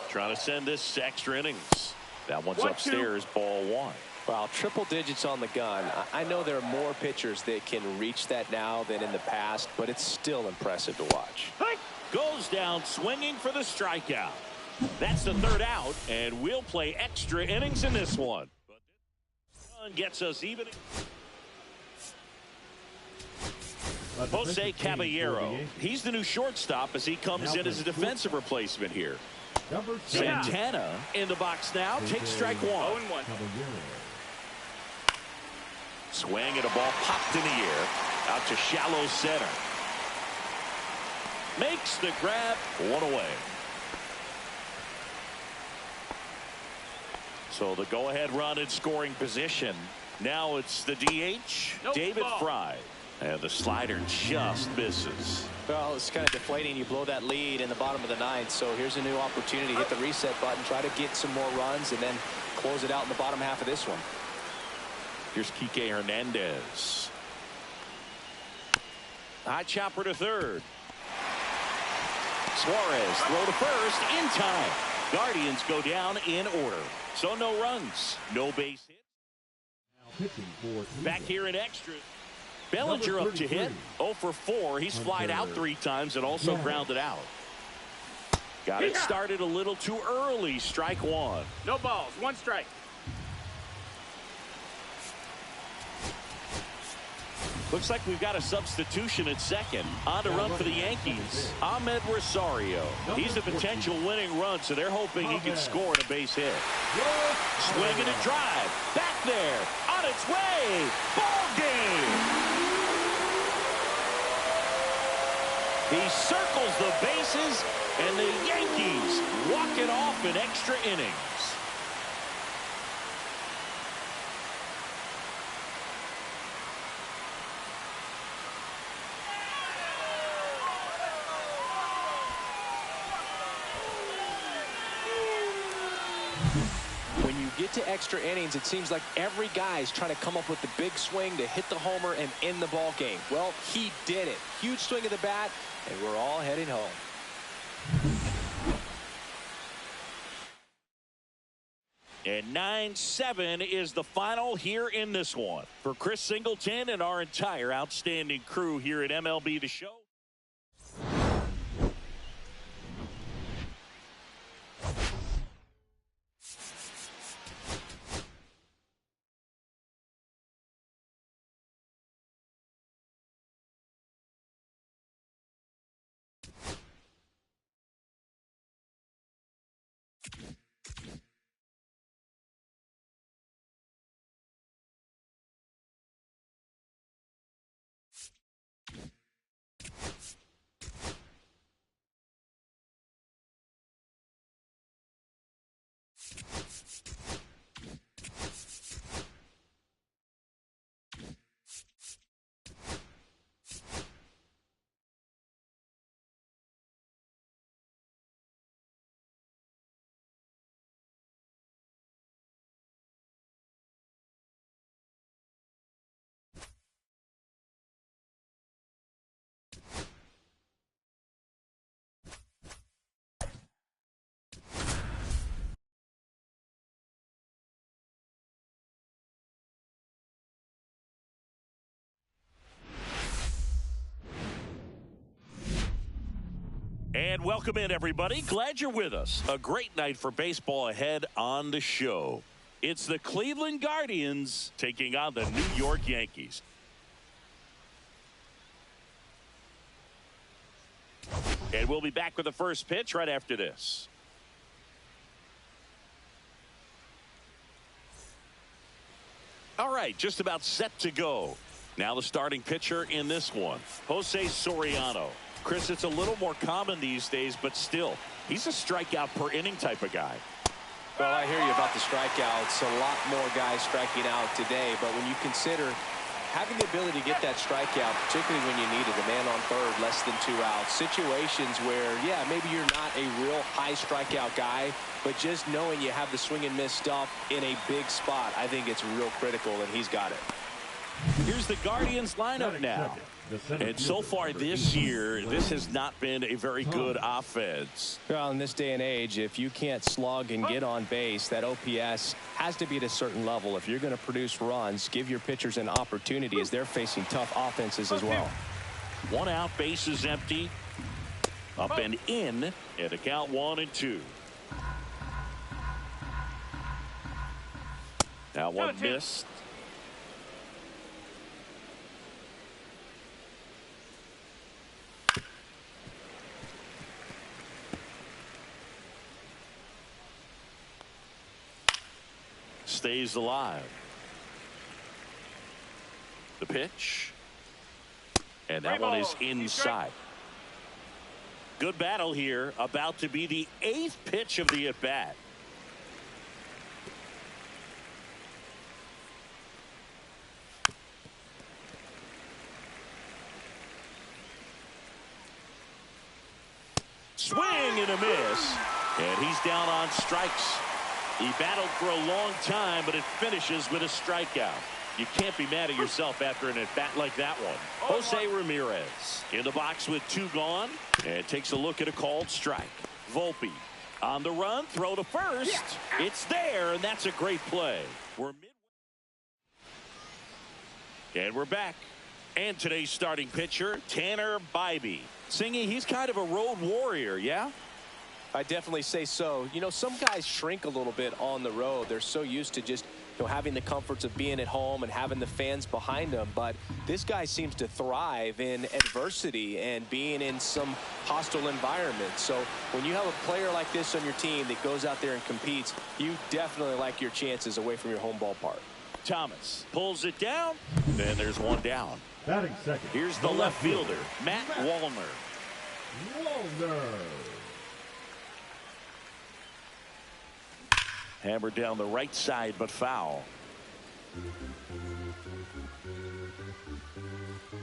Trying to send this to extra innings. That one's upstairs, ball 1. Well, triple digits on the gun. I know there are more pitchers that can reach that now than in the past, but it's still impressive to watch. Goes down swinging for the strikeout. That's the 3rd out, and we'll play extra innings in this one. But this one gets us even. Jose Caballero. He's the new shortstop as he comes in as a defensive replacement here. Santana in the box now. Takes strike 1. 0-1. Swing and a ball popped in the air. Out to shallow center. Makes the grab. 1 away. So the go-ahead run in scoring position. Now it's the DH, David Fry. And the slider just misses. Well, it's kind of deflating. You blow that lead in the bottom of the 9th. So here's a new opportunity. Hit the reset button. Try to get some more runs and then close it out in the bottom half of this one. Here's Kike Hernandez. High chopper to 3rd. Suarez throw to 1st in time. Guardians go down in order. So no runs. No base hit. Back here in extras. Bellinger up to hit. 0 for 4. He's flied out 3 times and also grounded out. Got it started a little too early. Strike one. No balls. One strike. Looks like we've got a substitution at second. On to run for the Yankees, Ahmed Rosario. He's a potential winning run, so they're hoping he can score on a base hit. Swinging a drive. Back there. On its way. Ball game. He circles the bases, and the Yankees walk it off in extra innings. When you get to extra innings, it seems like every guy is trying to come up with the big swing to hit the homer and end the ball game. Well, he did it. Huge swing of the bat, and we're all heading home. And 9-7 is the final here in this one. For Chris Singleton and our entire outstanding crew here at MLB The Show. And welcome in, everybody. Glad you're with us. A great night for baseball ahead on the show. It's the Cleveland Guardians taking on the New York Yankees. And we'll be back with the first pitch right after this. All right, just about set to go. Now the starting pitcher in this one, Jose Soriano. Chris, it's a little more common these days, but still, he's a strikeout per inning type of guy. Well, I hear you about the strikeouts. A lot more guys striking out today, but when you consider having the ability to get that strikeout, particularly when you need it, a man on third, less than 2 outs, situations where, yeah, maybe you're not a real high strikeout guy, but just knowing you have the swing and miss stuff in a big spot, I think it's real critical, and he's got it. Here's the Guardians lineup now. And so far this year, this has not been a very good offense. Well, in this day and age, if you can't slug and get on base, that OPS has to be at a certain level. If you're going to produce runs, give your pitchers an opportunity as they're facing tough offenses as well. 1 out, base is empty. Up and in, and a count 1-2. Now one missed. Stays alive. The pitch. And that one is inside. Good battle here. About to be the 8th pitch of the at-bat. Swing and a miss. And he's down on strikes. He battled for a long time, but it finishes with a strikeout. You can't be mad at yourself after an at-bat like that one. Jose Ramirez in the box with 2 gone, and takes a look at a called strike. Volpe on the run, throw to first. It's there, and that's a great play. We're back. And today's starting pitcher, Tanner Bybee. Singy, he's kind of a road warrior, yeah? I definitely say so. You know, some guys shrink a little bit on the road. They're so used to just, you know, having the comforts of being at home and having the fans behind them. But this guy seems to thrive in adversity and being in some hostile environment. So when you have a player like this on your team that goes out there and competes, you definitely like your chances away from your home ballpark. Thomas pulls it down, and there's one down. Batting second. Here's the left fielder, Matt Wallner. Volver. Hammered down the right side, but foul.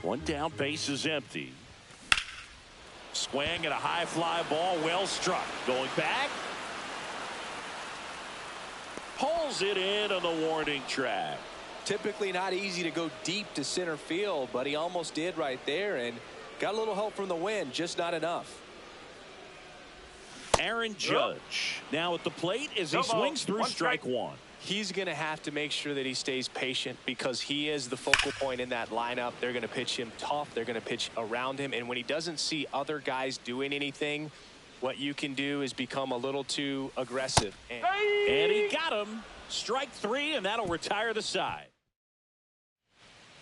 One down, base is empty. Swing and a high fly ball, well struck. Going back. Pulls it in on the warning track. Typically not easy to go deep to center field, but he almost did right there and got a little help from the wind, just not enough. Aaron Judge now at the plate as he swings through strike one. He's going to have to make sure that he stays patient because he is the focal point in that lineup. They're going to pitch him tough. They're going to pitch around him. And when he doesn't see other guys doing anything, what you can do is become a little too aggressive. And he got him. Strike three, and that'll retire the side.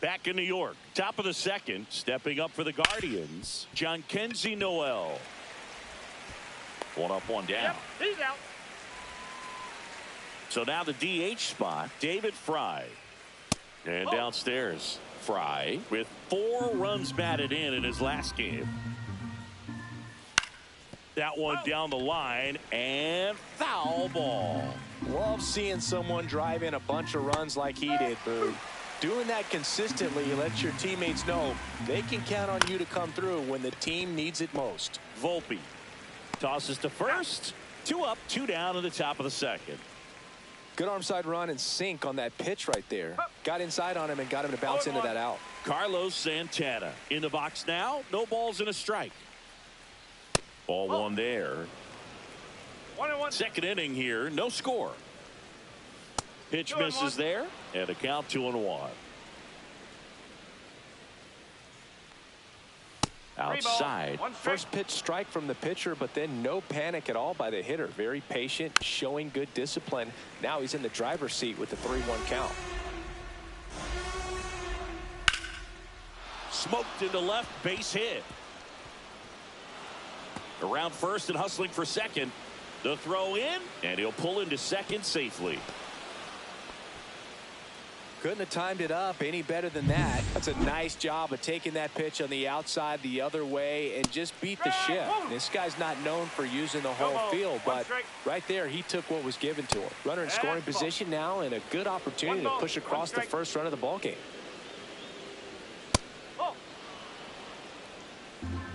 Back in New York, top of the second, stepping up for the Guardians, Jhonkensy Noel. One up, one down. Yep, he's out. So now the DH spot, David Fry. And downstairs, Fry with 4 runs batted in his last game. That one down the line, and foul ball. Love seeing someone drive in a bunch of runs like he did, Boo. Doing that consistently lets your teammates know they can count on you to come through when the team needs it most. Volpe tosses to first. 2 up, 2 down in the top of the second. Good arm side run and sink on that pitch right there. Got inside on him and got him to bounce into that out. Carlos Santana in the box now. No balls and a strike. Ball one there. 1-1. Second inning here. No score. Pitch misses there. And a count 2-1. Outside. First pitch strike from the pitcher, but then no panic at all by the hitter. Very patient, showing good discipline. Now he's in the driver's seat with the 3-1 count. Smoked into left, base hit. Around first and hustling for second. The throw in, and he'll pull into second safely. Couldn't have timed it up any better than that. That's a nice job of taking that pitch on the outside the other way and just beat the shift. This guy's not known for using the whole field, but right there he took what was given to him. Runner in scoring position now and a good opportunity to push across the first run of the ball game.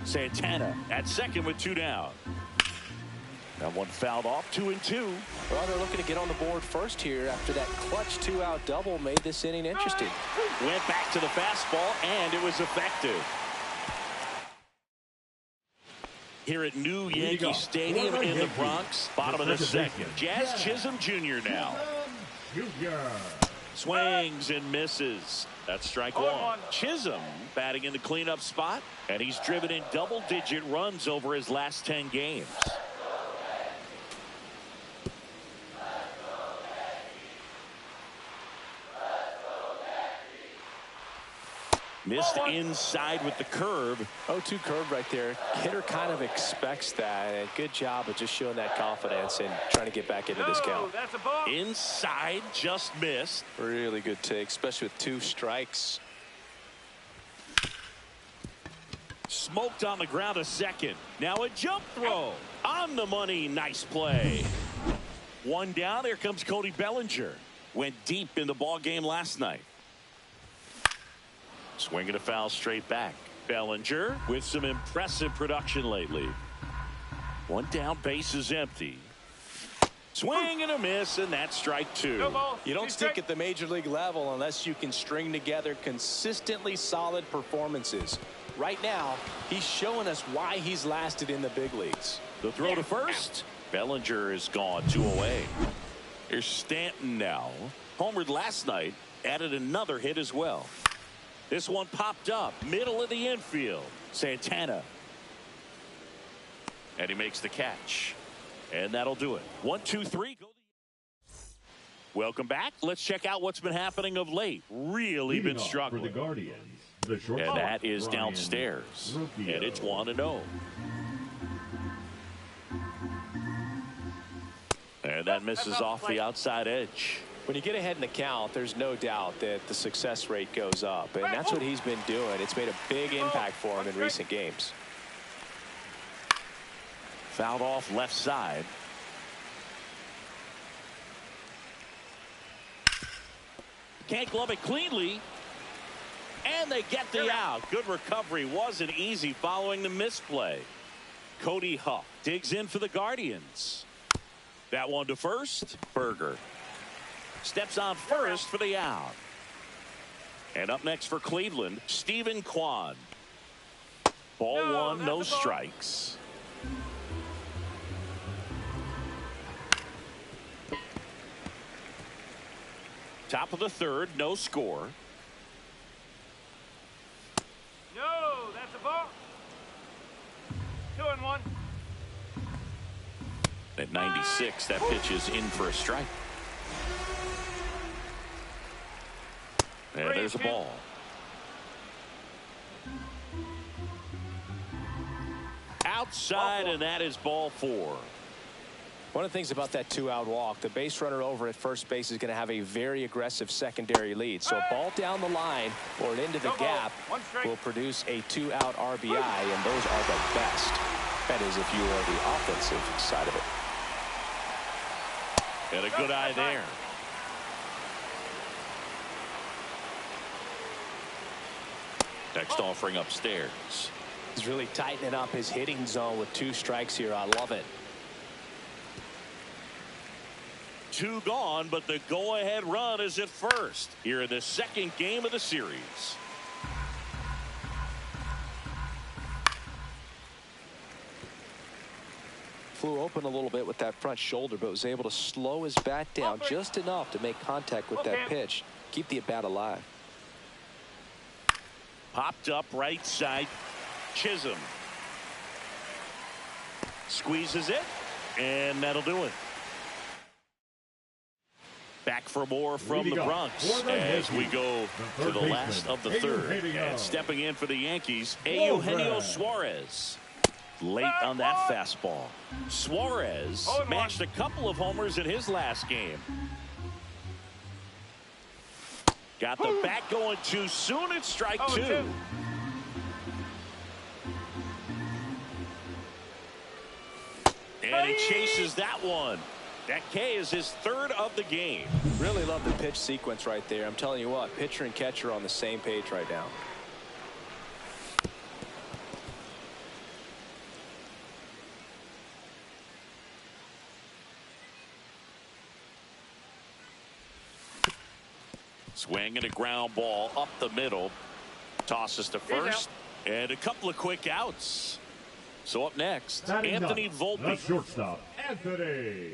Santana at second with 2 down. That one fouled off, 2-2. Well, they're looking to get on the board first here after that clutch 2-out double made this inning interesting. Went back to the fastball, and it was effective. Here at New Yankee Stadium in the Bronx, bottom of the second. Jazz Chisholm Jr. now. Swings and misses. That's strike one. Chisholm batting in the cleanup spot, and he's driven in double-digit runs over his last 10 games. Missed inside with the curve. 0-2 curve right there. Hitter kind of expects that. And good job of just showing that confidence and trying to get back into this count. That's a ball. Inside, just missed. Really good take, especially with 2 strikes. Smoked on the ground a second. Now a jump throw. On the money. Nice play. 1 down. Here comes Cody Bellinger. Went deep in the ball game last night. Swinging a foul straight back. Bellinger with some impressive production lately. 1 down, base is empty. Swing and a miss, and that's strike 2. You don't stick at the major league level unless you can string together consistently solid performances. Right now, he's showing us why he's lasted in the big leagues. The throw to first. Bellinger is gone, 2 away. Here's Stanton now. Homered last night, added another hit as well. This one popped up, middle of the infield. Santana. And he makes the catch. And that'll do it. 1, 2, 3. Go. Welcome back. Let's check out what's been happening of late. Really been struggling. For the Guardians, the short and that is downstairs. And it's 1-0. And that misses off the outside edge. When you get ahead in the count, there's no doubt that the success rate goes up. And that's what he's been doing. It's made a big impact for him in recent games. Fouled off left side. Can't glove it cleanly. And they get the out. Good recovery. Wasn't easy following the misplay. Cody Huff digs in for the Guardians. That one to first. Berger steps on first for the out. And up next for Cleveland, Stephen Kwan. Ball one, no strikes. Top of the third, no score. No, that's a ball. 2-1. At 96, that pitch is in for a strike. And there's a ball. Outside, and that is ball 4. One of the things about that 2-out walk, the base runner over at first base is going to have a very aggressive secondary lead. So a ball down the line or into the gap will produce a 2-out RBI, and those are the best. That is if you are the offensive side of it. And a good eye there. Next offering upstairs. He's really tightening up his hitting zone with 2 strikes here. I love it. 2 gone, but the go-ahead run is at first here in the second game of the series. Flew open a little bit with that front shoulder, but was able to slow his bat down just enough to make contact with that pitch. Keep the at-bat alive. Popped up right side. Chisholm squeezes it, and that'll do it. Back for more from the Bronx as we go to the last of the third. And stepping in for the Yankees, Eugenio Suarez. Late on that fastball. Suarez matched a couple of homers in his last game. Got the bat going too soon. It's strike 2. And he chases that one. That K is his 3rd of the game. Really love the pitch sequence right there. I'm telling you what, pitcher and catcher are on the same page right now. Swinging a ground ball up the middle. Tosses to first. And a couple of quick outs. So up next, Anthony Volpe. The shortstop, Anthony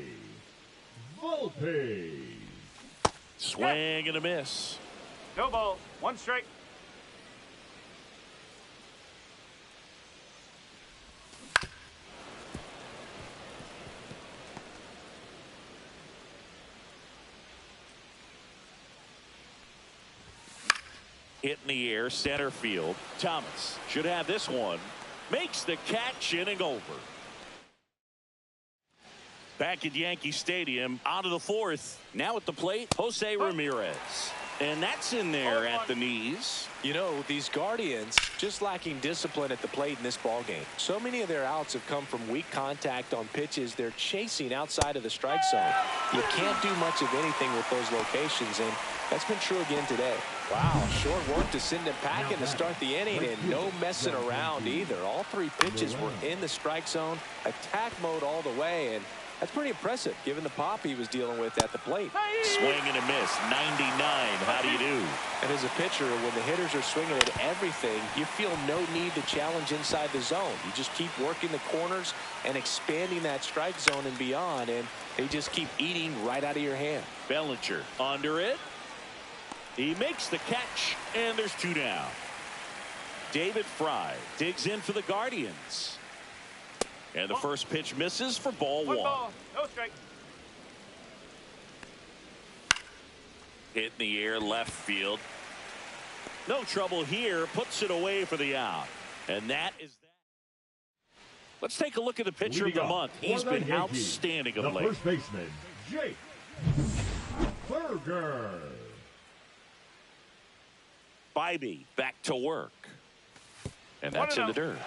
Volpe. Swing and a miss. No ball. 1 strike. Hit in the air, center field. Thomas should have this one. Makes the catch, inning over. Back at Yankee Stadium, out of the 4th. Now at the plate, Jose Ramirez. And that's in there at the knees. You know, these Guardians just lacking discipline at the plate in this ball game. So many of their outs have come from weak contact on pitches they're chasing outside of the strike zone. You can't do much of anything with those locations, and that's been true again today. Wow, short work to send him packing to start the inning, and no messing around either. All 3 pitches were in the strike zone, attack mode all the way, and that's pretty impressive given the pop he was dealing with at the plate. Swing and a miss, 99. How do you do? And as a pitcher, when the hitters are swinging at everything, you feel no need to challenge inside the zone. You just keep working the corners and expanding that strike zone and beyond, and they just keep eating right out of your hand. Bellinger under it. He makes the catch, and there's 2 down. David Fry digs in for the Guardians. And the first pitch misses for ball one. Ball, no strike. Hit in the air left field. No trouble here. Puts it away for the out. And that is that. Let's take a look at the pitcher of the month. He's been outstanding of late. First baseman, Jake Burger. Bybee back to work. And that's in the dirt.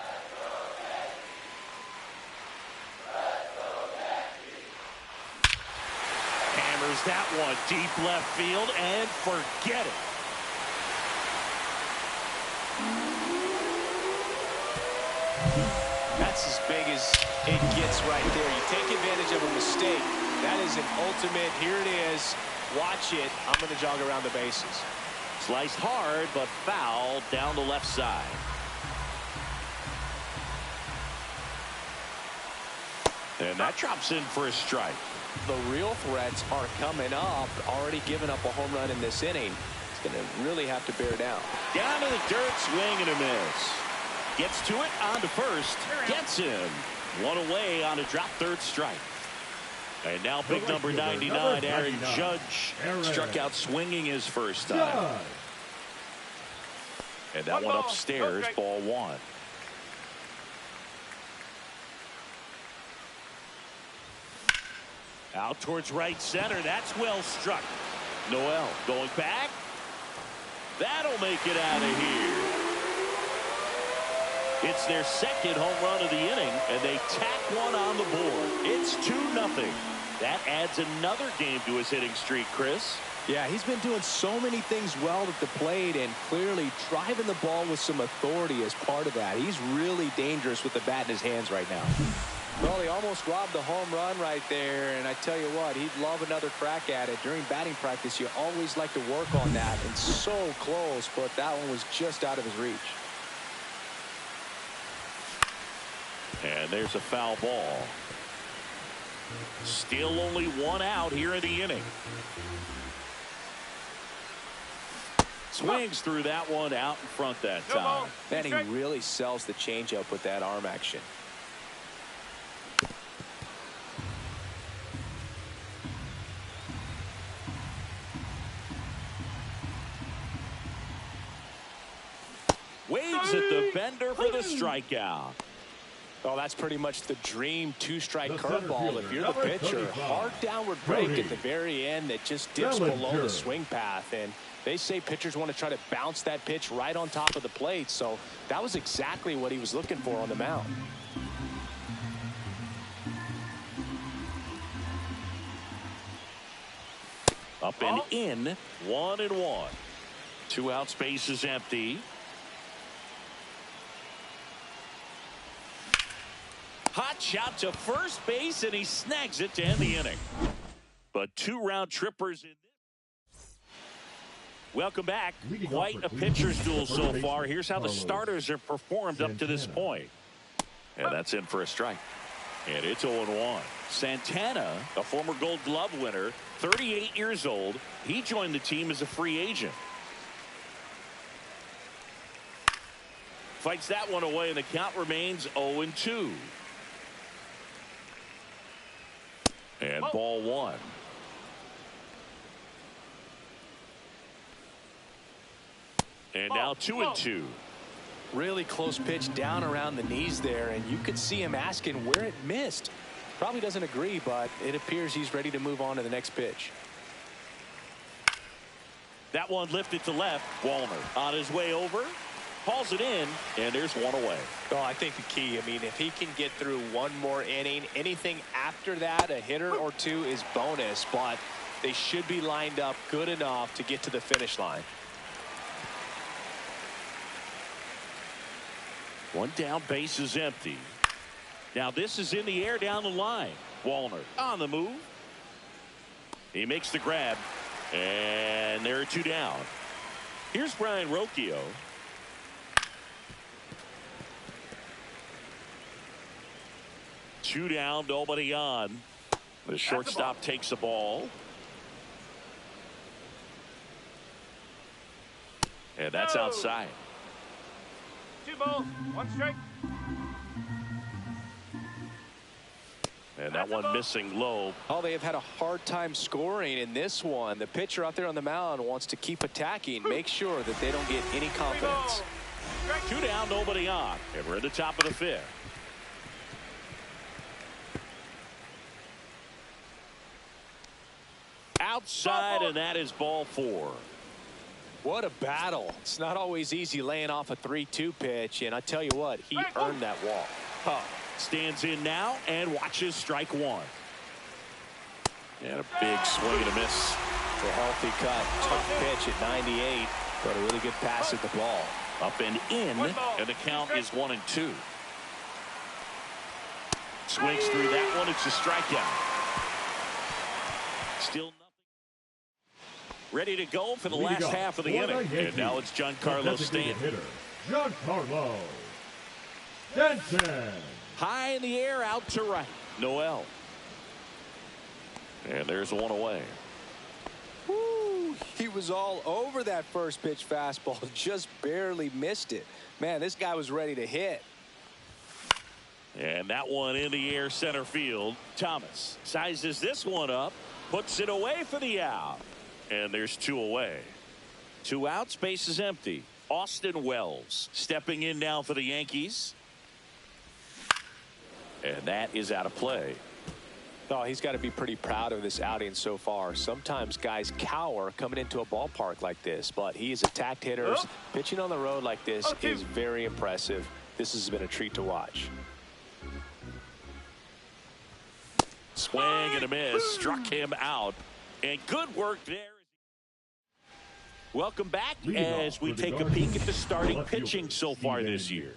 Hammers that one deep left field and forget it. That's as big as it gets right there. You take advantage of a mistake. That is an ultimate. Here it is. Watch it. I'm going to jog around the bases. Sliced hard, but foul down the left side. And that drops in for a strike. The real threats are coming up. Already given up a home run in this inning. It's going to really have to bear down. Down to the dirt, swing and a miss. Gets to it, on to first. Gets him. One away on a drop third strike. And now big number 99, Aaron Judge, struck out swinging his first time. And that one upstairs, ball one. Out towards right center. That's well struck. Noel going back. That'll make it out of here. It's their second home run of the inning, and they tack one on the board. It's 2-0. That adds another game to his hitting streak, Chris. Yeah, he's been doing so many things well at the plate and clearly driving the ball with some authority as part of that. He's really dangerous with the bat in his hands right now. Well, he almost robbed the home run right there, and I tell you what, he'd love another crack at it. During batting practice, you always like to work on that, and so close, but that one was just out of his reach. And there's a foul ball. Still only one out here in the inning. Swings through that one out in front that time. Man, he really sells the changeup with that arm action. Waves at the bender for the strikeout. Oh, that's pretty much the dream two-strike curveball if you're the pitcher. Hard downward break at the very end that just dips below the swing path. And they say pitchers want to try to bounce that pitch right on top of the plate. So that was exactly what he was looking for on the mound. Up and in, 1-1. 2 outs, base is empty. Hot shot to first base, and he snags it to end the inning. But 2 round trippers in this. Welcome back. Quite a pitcher's duel so far. Here's how the starters have performed up to this point. And that's in for a strike. And it's 0-1. Santana, a former Gold Glove winner, 38 years old. He joined the team as a free agent. Fights that one away, and the count remains 0-2. And ball one. And now 2-2. Really close pitch down around the knees there, and you could see him asking where it missed. Probably doesn't agree, but it appears he's ready to move on to the next pitch. That one lifted to left. Walner on his way over. Hauls it in, and there's one away. Oh, I think the key, I mean, if he can get through one more inning, anything after that, a hitter or two is bonus, but they should be lined up good enough to get to the finish line. One down, base is empty. Now this is in the air down the line. Walner on the move. He makes the grab, and there are 2 down. Here's Brian Rocchio. Two down, nobody on. The shortstop takes the ball. And that's outside. 2 balls, 1 strike. And that one missing low. Oh, they have had a hard time scoring in this one. The pitcher out there on the mound wants to keep attacking, make sure that they don't get any confidence. 2 down, nobody on. And we're at the top of the 5th. Outside, and that is ball 4. What a battle. It's not always easy laying off a 3-2 pitch, and I tell you what, he earned that walk. Stands in now and watches strike 1. And a big swing and a miss. It's a healthy cut. Tough pitch at 98, but a really good pass at the ball. Up and in, and the count is 1-2. Swings through that one. It's a strikeout. Still nothing. Ready to go for the last half of the inning. And now it's Giancarlo Stanton. Giancarlo Stanton. High in the air, out to right. Noel. And there's one away. Woo, he was all over that first pitch fastball. Just barely missed it. Man, this guy was ready to hit. And that one in the air, center field. Thomas sizes this one up. Puts it away for the out. And there's 2 away. 2 outs, base is empty. Austin Wells stepping in now for the Yankees. And that is out of play. Oh, he's got to be pretty proud of this outing so far. Sometimes guys cower coming into a ballpark like this, but he has attacked hitters. Pitching on the road like this is very impressive. This has been a treat to watch. Swing and a miss. Struck him out. And good work there. Welcome back as we take a peek at the starting pitching so far this year.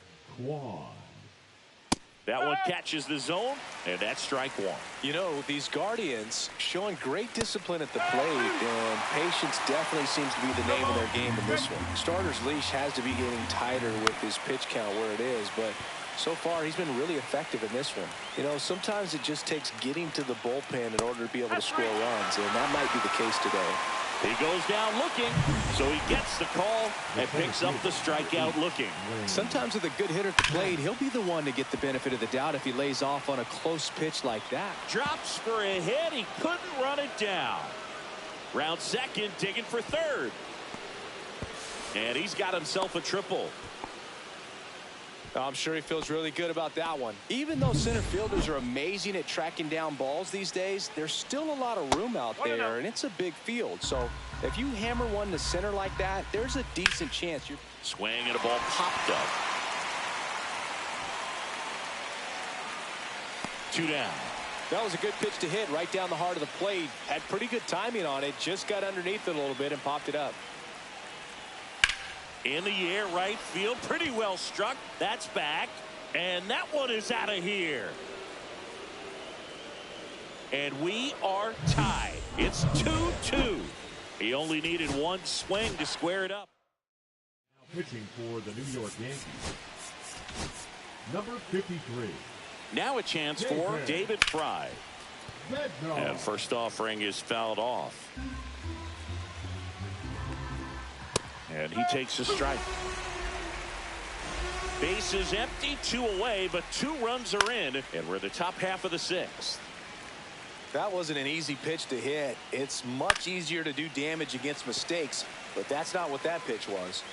That one catches the zone, and that's strike 1. You know, these Guardians showing great discipline at the plate, and patience definitely seems to be the name of their game in this one. Starter's leash has to be getting tighter with his pitch count where it is, but so far he's been really effective in this one. You know, sometimes it just takes getting to the bullpen in order to be able to score runs, and that might be the case today. He goes down looking, so he gets the call and picks up the strikeout looking. Sometimes with a good hitter at the plate, he'll be the one to get the benefit of the doubt if he lays off on a close pitch like that. Drops for a hit. He couldn't run it down. Round second, digging for third. And he's got himself a triple. I'm sure he feels really good about that one. Even though center fielders are amazing at tracking down balls these days, there's still a lot of room out there, and it's a big field. So if you hammer one to center like that, there's a decent chance you're... Swing and a ball popped up. 2 down. That was a good pitch to hit right down the heart of the plate. Had pretty good timing on it. Just got underneath it a little bit and popped it up. In the air, right field, pretty well struck. That's back, and that one is out of here. And we are tied. It's 2-2. He only needed one swing to square it up. Now pitching for the New York Yankees, number 53. Now a chance for David Fry. And first offering is fouled off. And he takes a strike. Base is empty, 2 away, but 2 runs are in, and we're the top half of the 6th. That wasn't an easy pitch to hit. It's much easier to do damage against mistakes, but that's not what that pitch was.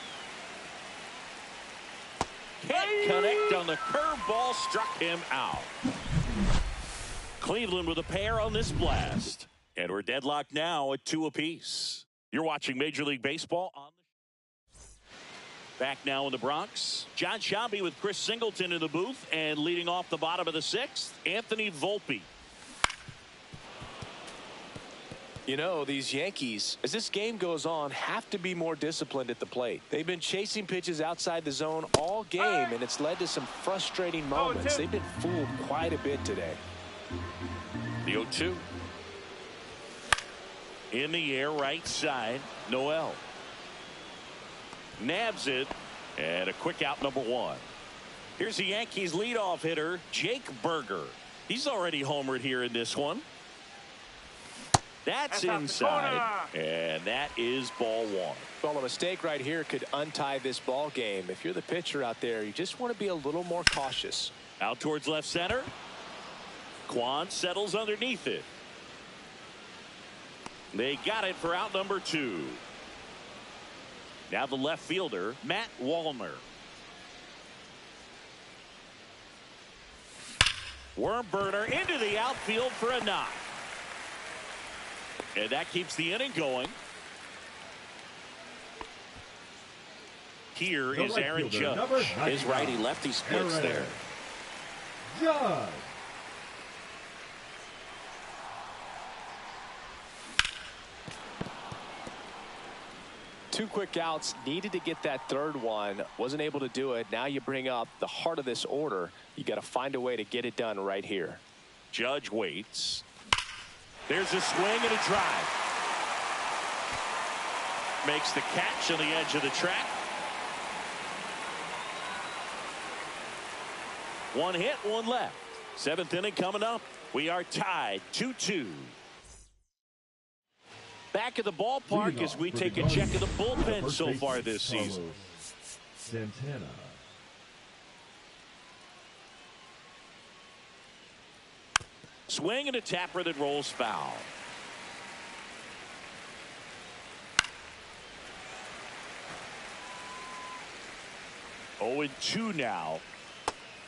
Can't connect on the curveball, struck him out. Cleveland with a pair on this blast. And we're deadlocked now at 2 apiece. You're watching Major League Baseball on the back now in the Bronx. John Sciambi with Chris Singleton in the booth, and leading off the bottom of the 6th, Anthony Volpe. You know, these Yankees, as this game goes on, have to be more disciplined at the plate. They've been chasing pitches outside the zone all game, and it's led to some frustrating moments. They've been fooled quite a bit today. The 0-2. In the air, right side, Noel. Nabs it, and a quick out, number 1. Here's the Yankees leadoff hitter, Jake Berger. He's already homered here in this one. That's inside, and that is ball 1. Well, a mistake right here could untie this ball game. If you're the pitcher out there, you just want to be a little more cautious. Out towards left center. Kwan settles underneath it. They got it for out number 2. Now the left fielder, Matt Wallner. Worm burner into the outfield for a knock. And that keeps the inning going. Here is Aaron Judge. His righty-lefty splits there. Judge. Two quick outs, needed to get that third one, wasn't able to do it. Now you bring up the heart of this order. You got to find a way to get it done right here. Judge waits. There's a swing and a drive. Makes the catch on the edge of the track. One hit, one left. 7th inning coming up. We are tied 2-2. Back at the ballpark as we take a check of the bullpen so far this season. Santana. Swing and a tapper that rolls foul. Oh, 2 now.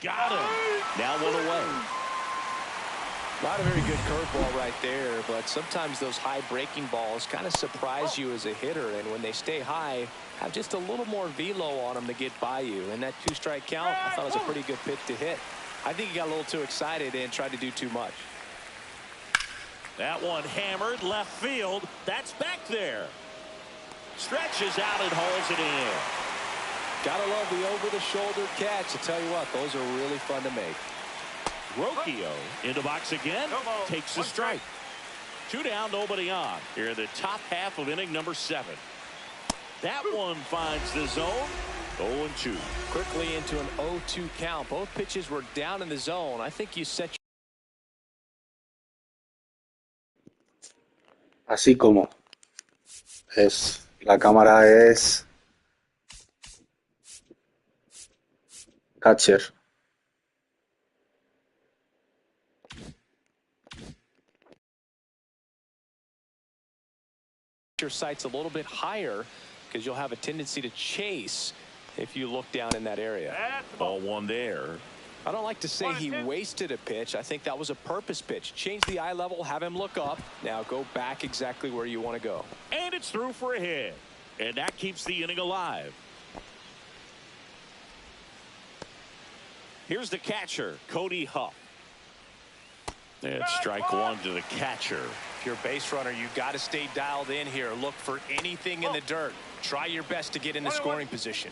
Got him. Now 1 away. Not a very good curveball right there, but sometimes those high breaking balls kind of surprise you as a hitter, and when they stay high, have just a little more velo on them to get by you. And that 2-strike count, I thought it was a pretty good pitch to hit. I think he got a little too excited and tried to do too much. That one hammered left field. That's back there. Stretches out and hauls it in. Gotta love the over-the-shoulder catch. I tell you what, those are really fun to make. Rocchio in the box again. Takes the strike. 2 down, nobody on. Here in the top half of inning number 7. That one finds the zone. 0-2. Quickly into an 0-2 count. Both pitches were down in the zone. I think you set. Así como es, la cámara es catcher. Your sights a little bit higher because you'll have a tendency to chase if you look down in that area. Ball 1 there. I don't like to say he wasted a pitch. I think that was a purpose pitch. Change the eye level, have him look up. Now go back exactly where you want to go. And it's through for a hit. And that keeps the inning alive. Here's the catcher, Cody Huff. And strike 1 to the catcher. If you're a base runner, you've got to stay dialed in here. Look for anything in the dirt. Try your best to get in the scoring position.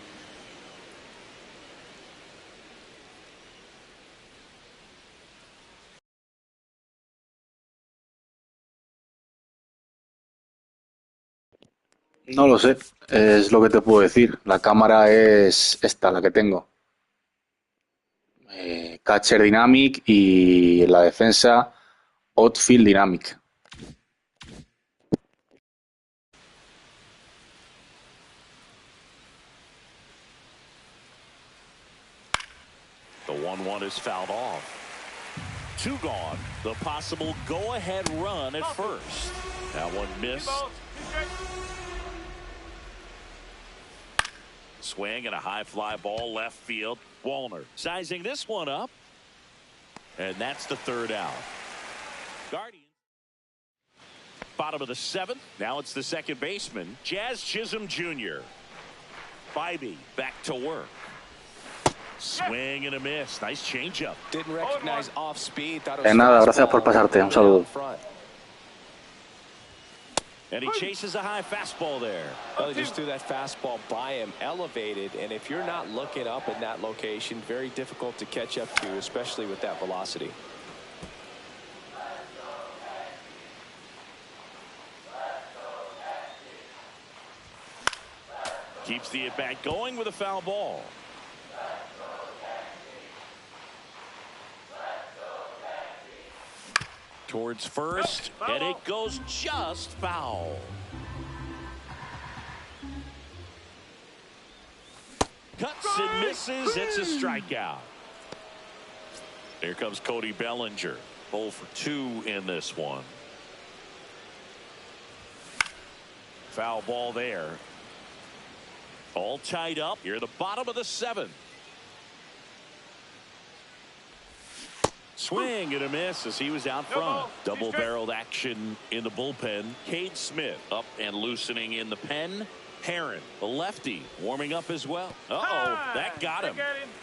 No lo sé, es lo que te puedo decir. La cámara es esta, la que tengo. Catcher Dynamic y la defensa Outfield Dynamic. The 1-1 is fouled off. 2 gone. The possible go-ahead run at first. That one missed. Swing and a high fly ball left field. Wallner sizing this one up. And that's the 3rd out. Guardian. Bottom of the 7th. Now it's the second baseman, Jazz Chisholm Jr. Bybee back to work. Swing and a miss. Nice changeup. Didn't recognize off speed. De nada, gracias por pasarte. Un saludo. And he chases a high fastball there. Well, he just threw that fastball by him, elevated, and if you're not looking up in that location, very difficult to catch up to, especially with that velocity. Keeps the at-bat going with a foul ball. Towards first, and it goes just foul. Cuts and misses. It's a strikeout. Here comes Cody Bellinger. 0 for 2 in this one. Foul ball there. All tied up here at the bottom of the 7th. Swing and a miss as he was out front. Double-barreled action in the bullpen. Cade Smith up and loosening in the pen. Herron, the lefty, warming up as well. That got him.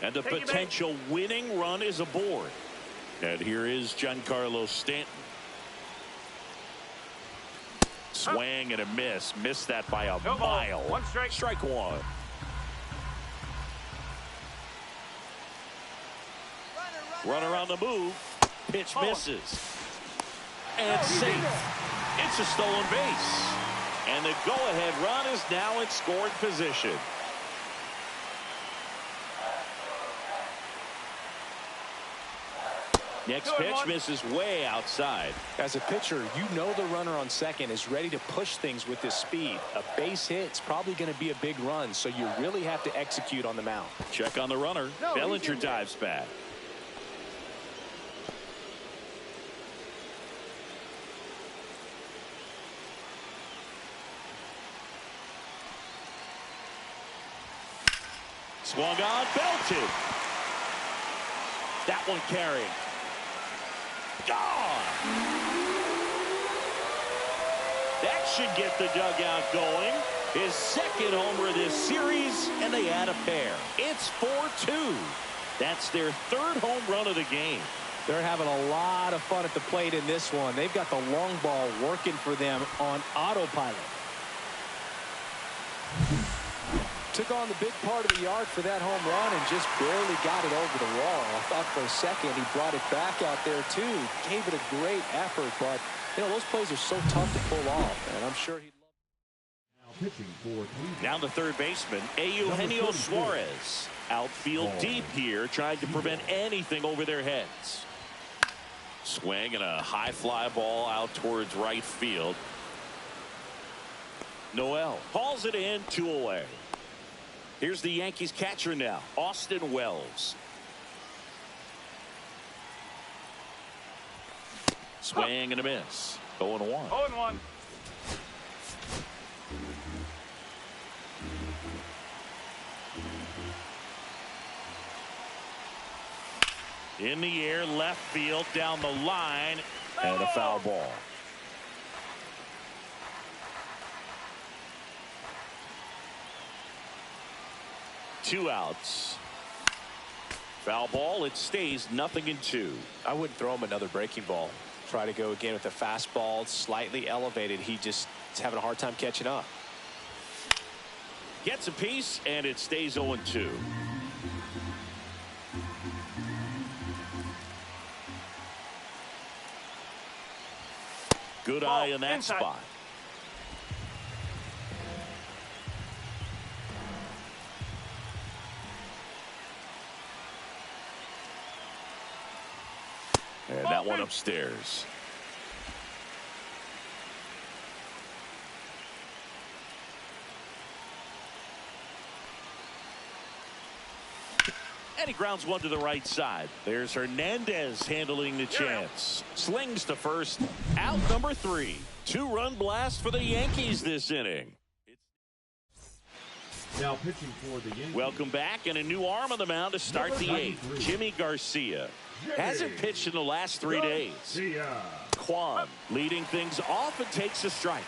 And the potential winning run is aboard. And here is Giancarlo Stanton. Swing and a miss. Missed that by a mile. 1 strike. Strike 1. Runner on the move. Pitch misses. And safe. It's a stolen base. And the go-ahead run is now in scoring position. Next pitch misses way outside. As a pitcher, you know the runner on second is ready to push things with his speed. A base hit's probably going to be a big run, so you really have to execute on the mound. Check on the runner. Bellinger dives back. Swung on, belted. That one carried. Gone. That should get the dugout going. His second homer this series, and they add a pair. It's 4-2. That's their 3rd home run of the game. They're having a lot of fun at the plate in this one. They've got the long ball working for them on autopilot. Took on the big part of the yard for that home run and just barely got it over the wall. I thought for a second he brought it back out there too. Gave it a great effort, but you know those plays are so tough to pull off, and I'm sure he'd love. Down the third baseman, Eugenio Suarez. Outfield deep here, trying to prevent anything over their heads. Swing and a high fly ball out towards right field. Noel hauls it in, 2 away. Here's the Yankees catcher now, Austin Wells. Swing and a miss. 0-1. 0-1. In the air, left field, down the line, and a foul ball. Two outs. Foul ball. It stays 0-2. I wouldn't throw him another breaking ball. Try to go again with the fastball, slightly elevated. He just is having a hard time catching up. Gets a piece, and it stays 0-2. Good eye in that spot. And that one upstairs. And he grounds one to the right side. There's Hernandez handling the chance. Slings to first. Out number 3. 2-run blast for the Yankees this inning. Now pitching for the Yankees. Welcome back, and a new arm on the mound to start the 8th. Jimmy Garcia. Hasn't pitched in the last 3 days. Kwan leading things off and takes a strike.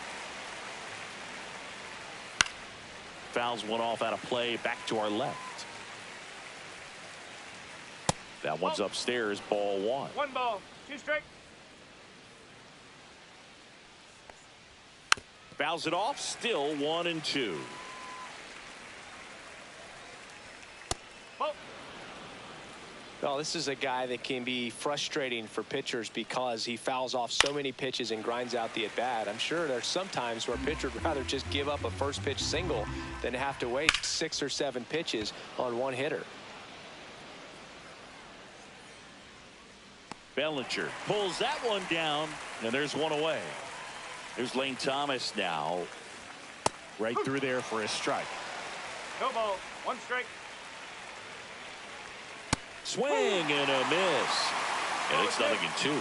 Fouls one off out of play, back to our left. That one's upstairs, ball 1. 1 ball, 2 strike. Fouls it off, still 1-2. Well, this is a guy that can be frustrating for pitchers because he fouls off so many pitches and grinds out the at-bat. I'm sure there's some times where a pitcher would rather just give up a first pitch single than have to waste 6 or 7 pitches on one hitter. Bellinger pulls that one down, and there's one away. There's Lane Thomas now. Right through there for a strike. No ball, 1 strike. Swing and a miss. And it's 0-2.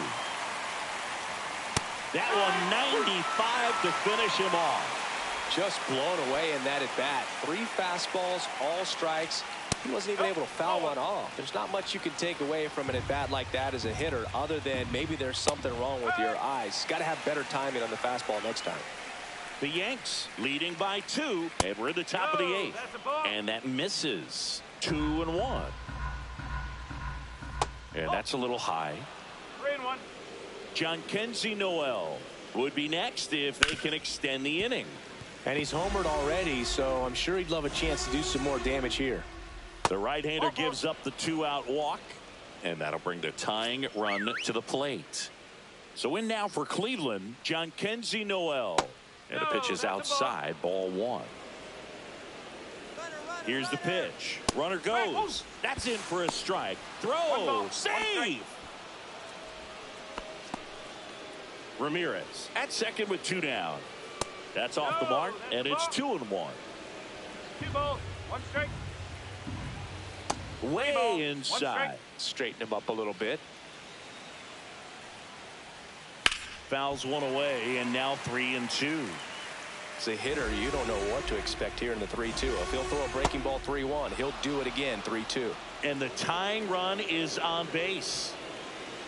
That one 95 to finish him off. Just blown away in that at bat. 3 fastballs, all strikes. He wasn't even able to foul one off. There's not much you can take away from an at bat like that as a hitter, other than maybe there's something wrong with your eyes. Got to have better timing on the fastball next time. The Yanks leading by 2, and we're at the top of the 8th. And that misses. 2-1. And that's a little high. 3-1. Jhonkensy Noel would be next if they can extend the inning. And he's homered already, so I'm sure he'd love a chance to do some more damage here. The right-hander gives up the 2-out walk, and that'll bring the tying run to the plate. So in now for Cleveland, Jhonkensy Noel. And the pitch is outside, ball 1. Here's the pitch. Runner goes. That's in for a strike. Throw. Save. Ramirez at second with 2 down. That's off the mark, and it's 2-1. 2 balls, 1 strike. Way inside. Straighten him up a little bit. Fouls one away, and now 3-2. As a hitter, you don't know what to expect here in the 3-2. If he'll throw a breaking ball 3-1, he'll do it again 3-2. And the tying run is on base.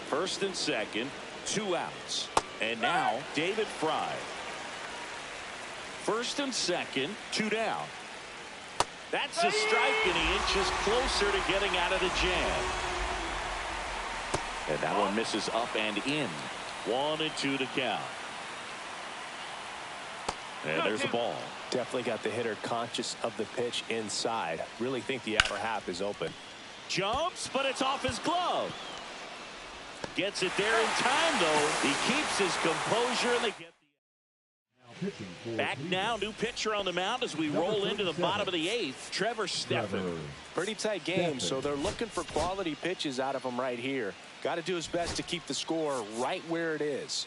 First and second, 2 outs. And now David Fry. First and second, 2 down. That's a strike, and he inches closer to getting out of the jam. And that one misses up and in. 1-2 to count. And there's the ball. Definitely got the hitter conscious of the pitch inside. Really think the upper half is open. Jumps, but it's off his glove. Gets it there in time, though. He keeps his composure, and they get back now. New pitcher on the mound as we roll into the bottom of the 8th. Trevor Stephan. Pretty tight game, so they're looking for quality pitches out of him right here. Got to do his best to keep the score right where it is.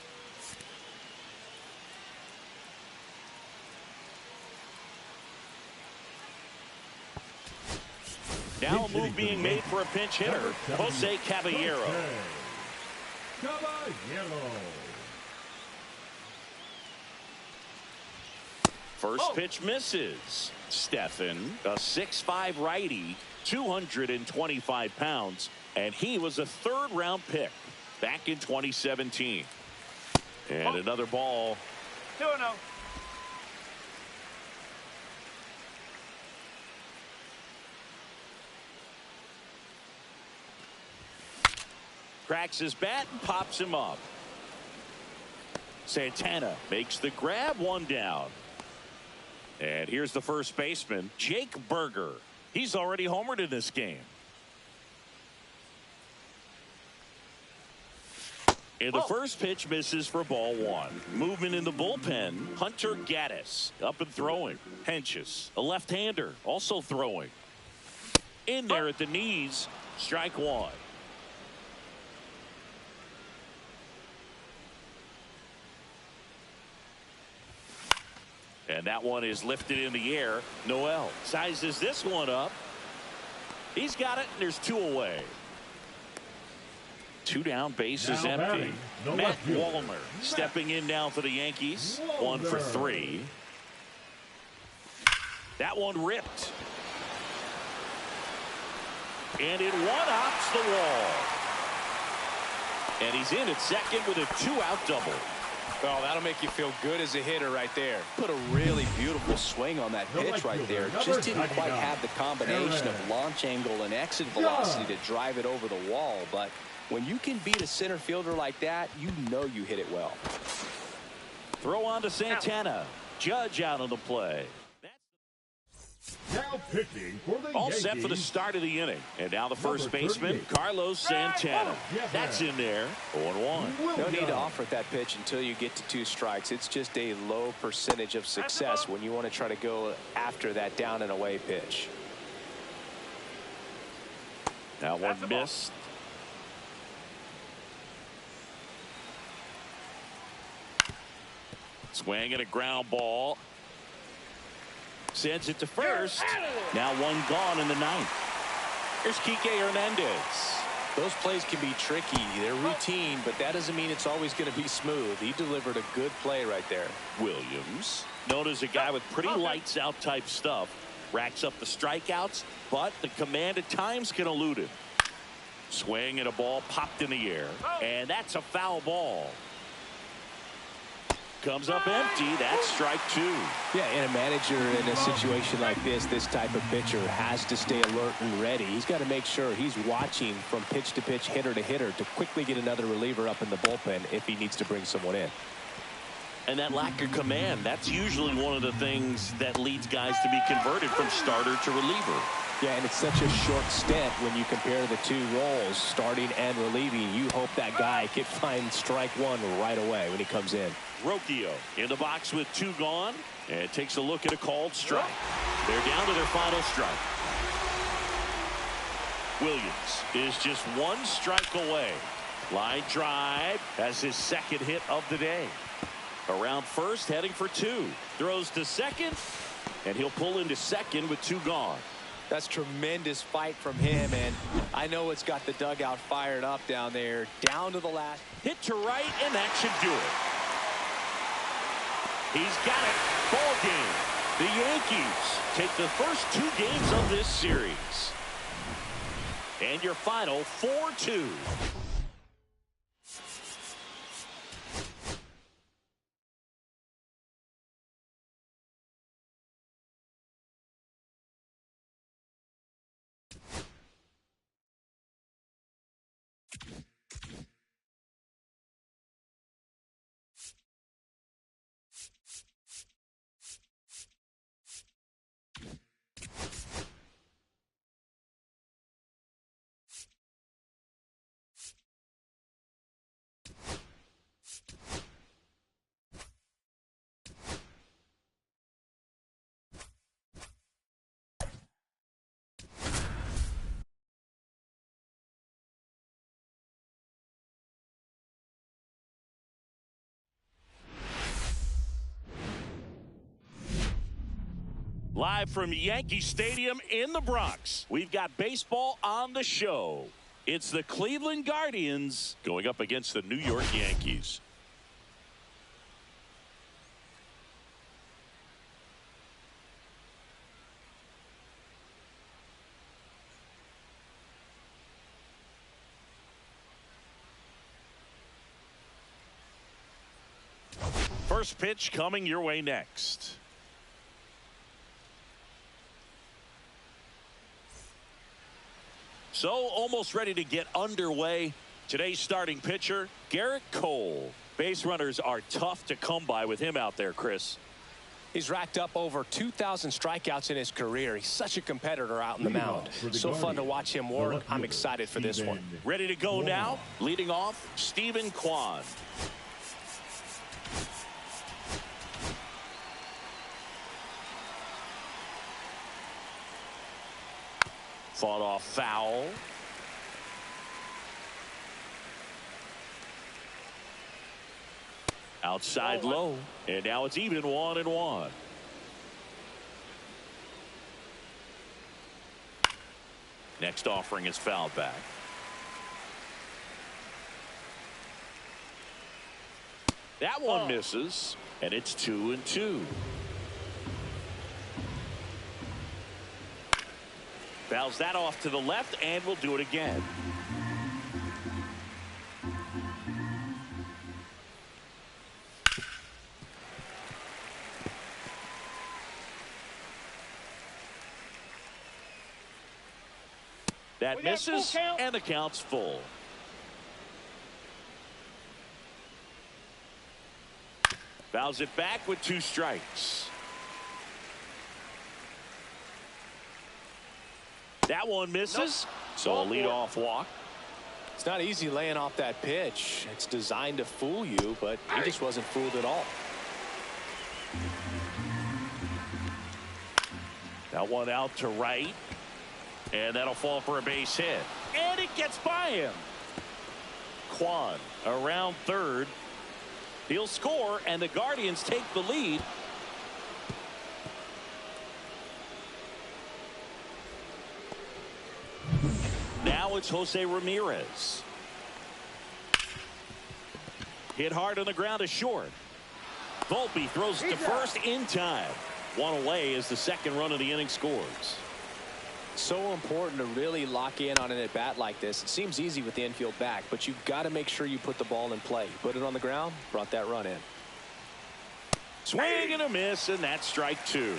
Now a move being made for a pinch hitter, Jose Caballero. First pitch misses. Stephan, a 6'5" righty, 225 pounds, and he was a 3rd-round pick back in 2017. And another ball. 2-0. Cracks his bat and pops him up. Santana makes the grab, 1 down. And here's the first baseman, Jake Berger. He's already homered in this game. And the first pitch misses for ball 1. Movement in the bullpen, Hunter Gaddis up and throwing. Henches, a left-hander, also throwing. In there at the knees, strike 1. And that one is lifted in the air. Noel sizes this one up. He's got it, and there's 2 away. 2 down, base is empty. Matt Wallner stepping in now for the Yankees. 1 for 3. That one ripped. And it one-hops the wall. And he's in at second with a 2-out double. Well, that'll make you feel good as a hitter right there. Put a really beautiful swing on that pitch right there. Just didn't quite have the combination of launch angle and exit velocity to drive it over the wall. But when you can beat a center fielder like that, you know you hit it well. Throw on to Santana. Judge out on the play. Now pitching for the All Yankees. set for the start of the inning. And now the first baseman, Carlos Santana. That's in there. 0-1. No need to offer that pitch until you get to 2 strikes. It's just a low percentage of success when you want to try to go after that down and away pitch. That one missed. Swing and a ground ball. Sends it to first. Now 1 gone in the 9th. Here's Kike Hernandez. Those plays can be tricky. They're routine, but that doesn't mean it's always going to be smooth. He delivered a good play right there. Williams, known as a guy with pretty lights out type stuff, racks up the strikeouts, but the command at times can elude him. Swing and a ball popped in the air, and that's a foul ball. Comes up empty. That's strike two. Yeah, and a manager in a situation like this type of pitcher has to stay alert and ready. He's got to make sure he's watching from pitch to pitch, hitter to hitter, to quickly get another reliever up in the bullpen if he needs to bring someone in. And that lack of command, that's usually one of the things that leads guys to be converted from starter to reliever. Yeah, and it's such a short stint when you compare the two roles, starting and relieving. You hope that guy can find strike one right away when he comes in. Rocchio in the box with two gone, and takes a look at a called strike. They're down to their final strike. Williams is just one strike away. Line drive has his second hit of the day. Around first, heading for two. Throws to second, and he'll pull into second with two gone. That's tremendous fight from him, and I know it's got the dugout fired up down there. Down to the last. Hit to right, and that should do it. He's got it. Ball game. The Yankees take the first two games of this series. And your final 4-2. Live from Yankee Stadium in the Bronx, we've got baseball on the show. It's the Cleveland Guardians going up against the New York Yankees. First pitch coming your way next. So almost ready to get underway. Today's starting pitcher, Garrett Cole. Base runners are tough to come by with him out there, Chris. He's racked up over 2,000 strikeouts in his career. He's such a competitor out in the mound. So fun to watch him work. I'm excited for this one. Ready to go now. Leading off, Stephen Kwan. Fought off foul. Outside low. And now it's even 1-1. Next offering is fouled back. That one misses. And it's 2-2. Fouls that off to the left, and we'll do it again. That misses, and the count's full. Fouls it back with 2 strikes. That one misses. So a leadoff walk. It's not easy laying off that pitch. It's designed to fool you, but he just wasn't fooled at all. That one out to right. And that'll fall for a base hit. And it gets by him. Kwan around third. He'll score, and the Guardians take the lead. Now Now it's Jose Ramirez. Hit hard on the ground to short. Volpe throws it to first in time. One away as the second run of the inning scores. So important to really lock in on an at-bat like this. It seems easy with the infield back, but you've got to make sure you put the ball in play. Put it on the ground, brought that run in. Swing and a miss, and that's strike two.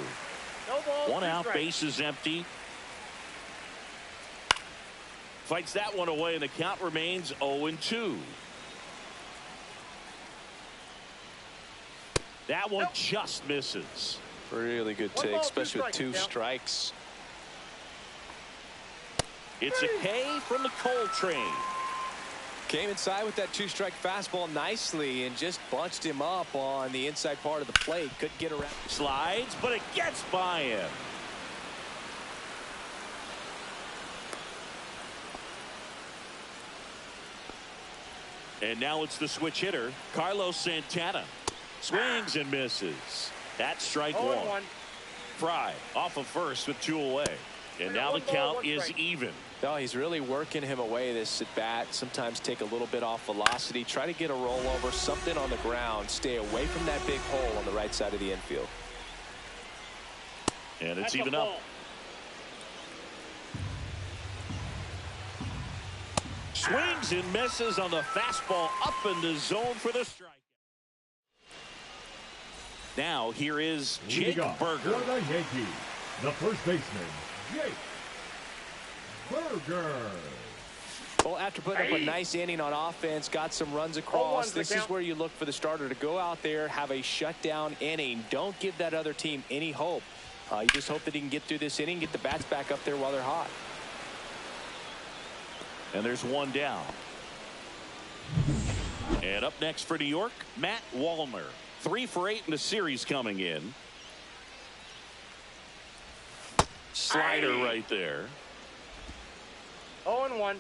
No ball. One out, bases empty. Fights that one away, and the count remains 0-2. That one just misses. Really good take, especially with two strikes. It's a K from the Coltrane. Came inside with that two-strike fastball nicely and just bunched him up on the inside part of the plate. Couldn't get around. Slides, but it gets by him. And now it's the switch hitter, Carlos Santana. Swings and misses. That's strike one. Fry off of first with two away. And now the count is even. Oh, he's really working him away this at bat. Sometimes take a little bit off velocity. Try to get a rollover, something on the ground. Stay away from that big hole on the right side of the infield. And it's even up. Swings and misses on the fastball up in the zone for the strike. Now here is Jake Burger. For the Yankees, the first baseman, Jake Burger. Well, after putting up a nice inning on offense, got some runs across, this is where you look for the starter to go out there, have a shutdown inning. Don't give that other team any hope. You just hope that he can get through this inning, get the bats back up there while they're hot. And there's one down. And up next for New York, Matt Wallner. 3 for 8 in the series coming in. Slider right there. 0-1.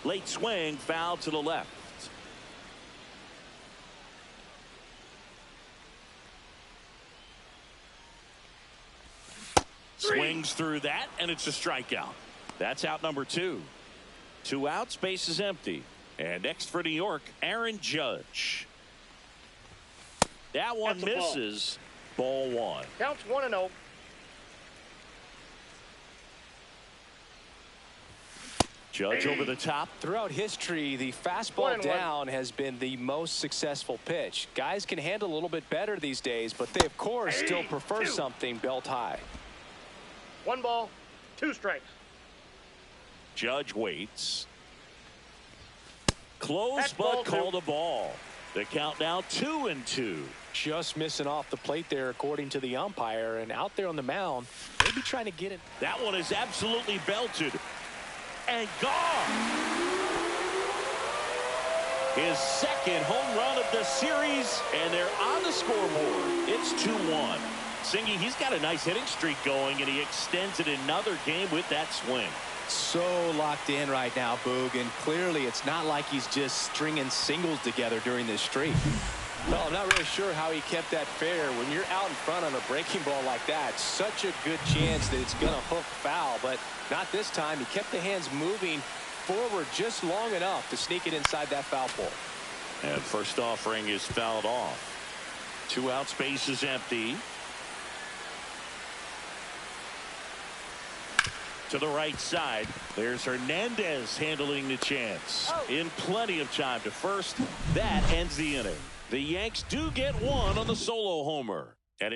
Late swing, foul to the left. Swings through that, and it's a strikeout. That's out number 2. 2 outs, base is empty. And next for New York, Aaron Judge. That one misses. Ball 1. Counts 1-0. Judge over the top. Throughout history, the fastball down has been the most successful pitch. Guys can handle a little bit better these days, but they, of course, still prefer something belt high. 1 ball, 2 strikes. Judge waits. Close, but called a ball. The count now 2-2. Just missing off the plate there, according to the umpire, and out there on the mound, maybe trying to get it. That one is absolutely belted and gone. His second home run of the series, and they're on the scoreboard. It's 2-1. Singy, he's got a nice hitting streak going, and he extends it another game with that swing. So locked in right now, Boog, and clearly it's not like he's just stringing singles together during this streak. Well, I'm not really sure how he kept that fair. When you're out in front on a breaking ball like that, such a good chance that it's going to hook foul, but not this time. He kept the hands moving forward just long enough to sneak it inside that foul pole. And first offering is fouled off. 2 outs, base is empty. To the right side, there's Hernandez handling the chance. In plenty of time to first. That ends the inning. The Yanks do get one on the solo homer. And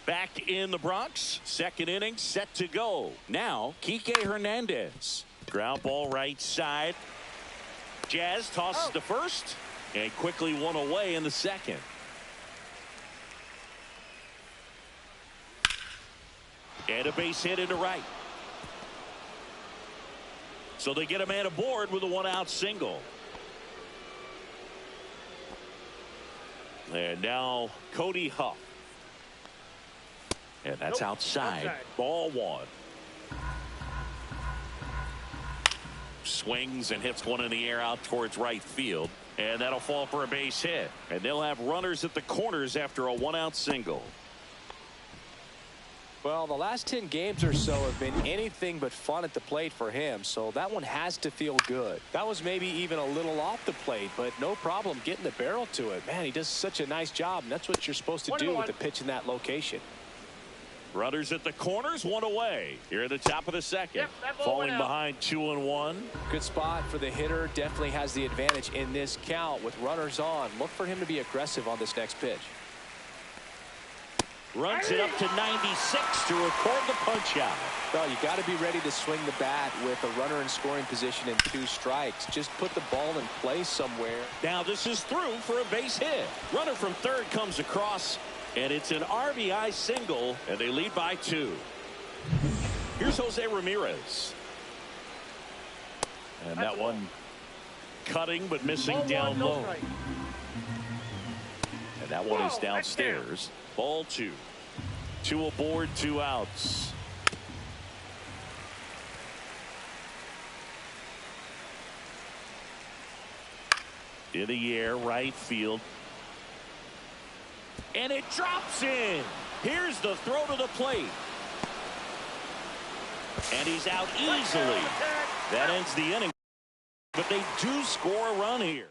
back in the Bronx, second inning set to go. Now, Kike Hernandez. Ground ball right side. Jazz tosses to first and quickly one away in the second. And a base hit into right. So they get a man aboard with a 1-out single. And now Cody Huff. And that's outside. Ball 1. Swings and hits one in the air out towards right field. And that'll fall for a base hit. And they'll have runners at the corners after a 1-out single. Well, the last 10 games or so have been anything but fun at the plate for him, so that one has to feel good. That was maybe even a little off the plate, but no problem getting the barrel to it. Man, he does such a nice job, and that's what you're supposed to do with the pitch in that location. Runners at the corners, one away. Here at the top of the second. Yep, falling behind 2-1. Good spot for the hitter. Definitely has the advantage in this count with runners on. Look for him to be aggressive on this next pitch. Runs it up to 96 to record the punch out. Well, you got to be ready to swing the bat with a runner in scoring position and 2 strikes. Just put the ball in play somewhere. Now this is through for a base hit. Runner from third comes across, and it's an RBI single, and they lead by 2. Here's Jose Ramirez. And that one cutting but missing down low. And that one is downstairs. Ball 2. 2 aboard, 2 outs. In the air, right field. And it drops in. Here's the throw to the plate. And he's out easily. That ends the inning. But they do score a run here.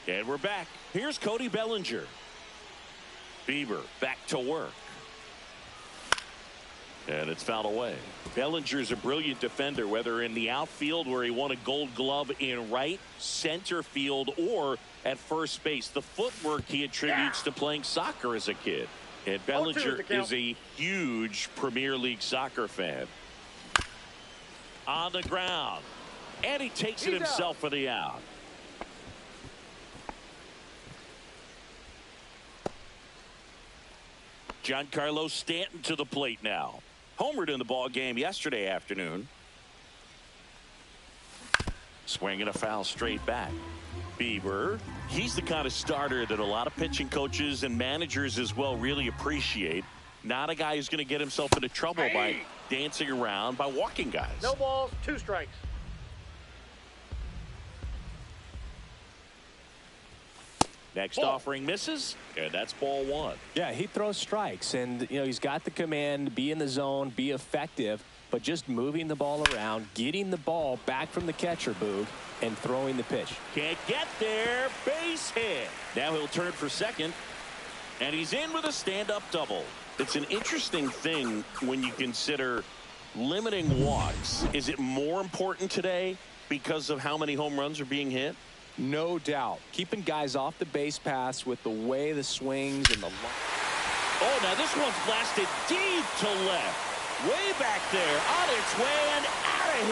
And we're back. Here's Cody Bellinger. Bieber back to work. And it's fouled away. Bellinger's a brilliant defender, whether in the outfield where he won a Gold Glove in right, center field, or at first base. The footwork he attributes to playing soccer as a kid. And Bellinger is a huge Premier League soccer fan. On the ground. And he takes it himself for the out. Giancarlo Stanton to the plate now. Homered in the ball game yesterday afternoon. Swinging a foul straight back. Bieber, he's the kind of starter that a lot of pitching coaches and managers as well really appreciate. Not a guy who's going to get himself into trouble by dancing around, by walking guys. No balls, 2 strikes. Next offering misses, and that's ball 1. Yeah, he throws strikes, and he's got the command, be in the zone, be effective, but just moving the ball around, getting the ball back from the catcher, Boog, and throwing the pitch. Can't get there. Base hit. Now he'll turn for second, and he's in with a stand-up double. It's an interesting thing when you consider limiting walks. Is it more important today because of how many home runs are being hit? No doubt. Keeping guys off the base paths with the way the swings and the... Oh, now this one's blasted deep to left. Way back there. On its way and out of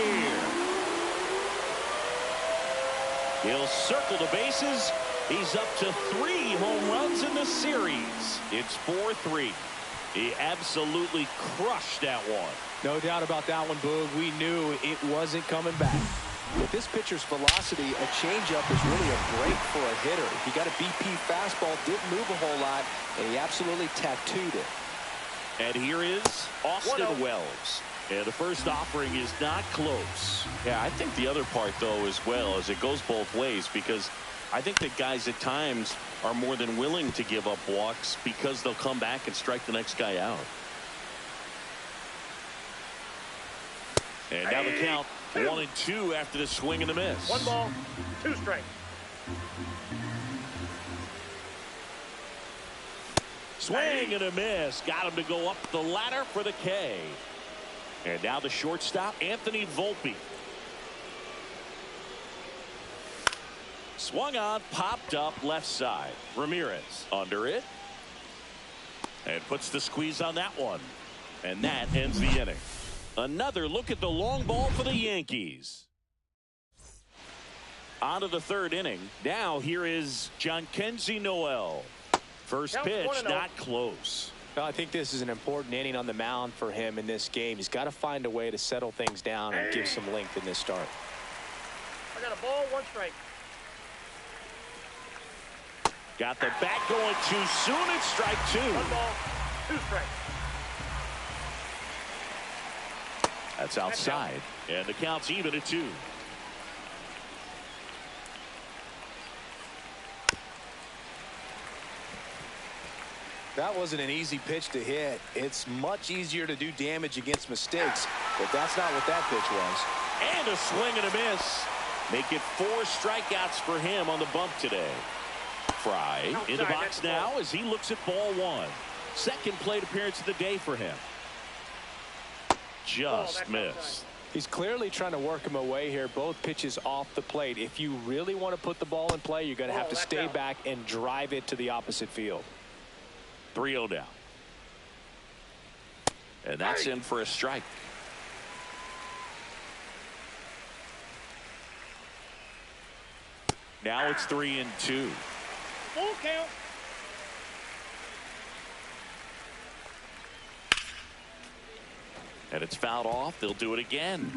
here. He'll circle the bases. He's up to 3 home runs in the series. It's 4-3. He absolutely crushed that one. No doubt about that one, Boog. We knew it wasn't coming back. With this pitcher's velocity, a changeup is really a break for a hitter. He got a BP fastball, didn't move a whole lot, and he absolutely tattooed it. And here is Austin Wells. And the first offering is not close. Yeah, I think the other part, though, as well, is it goes both ways, because I think that guys at times are more than willing to give up walks because they'll come back and strike the next guy out. And now the count 1-2 after the swing and the miss. 1 ball, 2 strikes. Swing and a miss. Got him to go up the ladder for the K. And now the shortstop, Anthony Volpe. Swung on, popped up left side. Ramirez under it. And puts the squeeze on that one. And that ends the inning. Another look at the long ball for the Yankees. On to the 3rd inning. Now here is Jhonkensy Noel. First pitch, not close. Well, I think this is an important inning on the mound for him in this game. He's got to find a way to settle things down and give some length in this start. I got a ball, 1 strike. Got the bat going too soon. It's strike 2. 1 ball, 2 strikes. That's outside. And the count's even at 2. That wasn't an easy pitch to hit. It's much easier to do damage against mistakes, but that's not what that pitch was. And a swing and a miss. Make it 4 strikeouts for him on the bump today. Fry in the box now as he looks at ball 1. Second plate appearance of the day for him. Just missed. He's clearly trying to work him away here. Both pitches off the plate. If you really want to put the ball in play, you're going to have to stay back and drive it to the opposite field. 3-0 now. And that's in for a strike. Now it's 3-2. Full count. And it's fouled off. They'll do it again.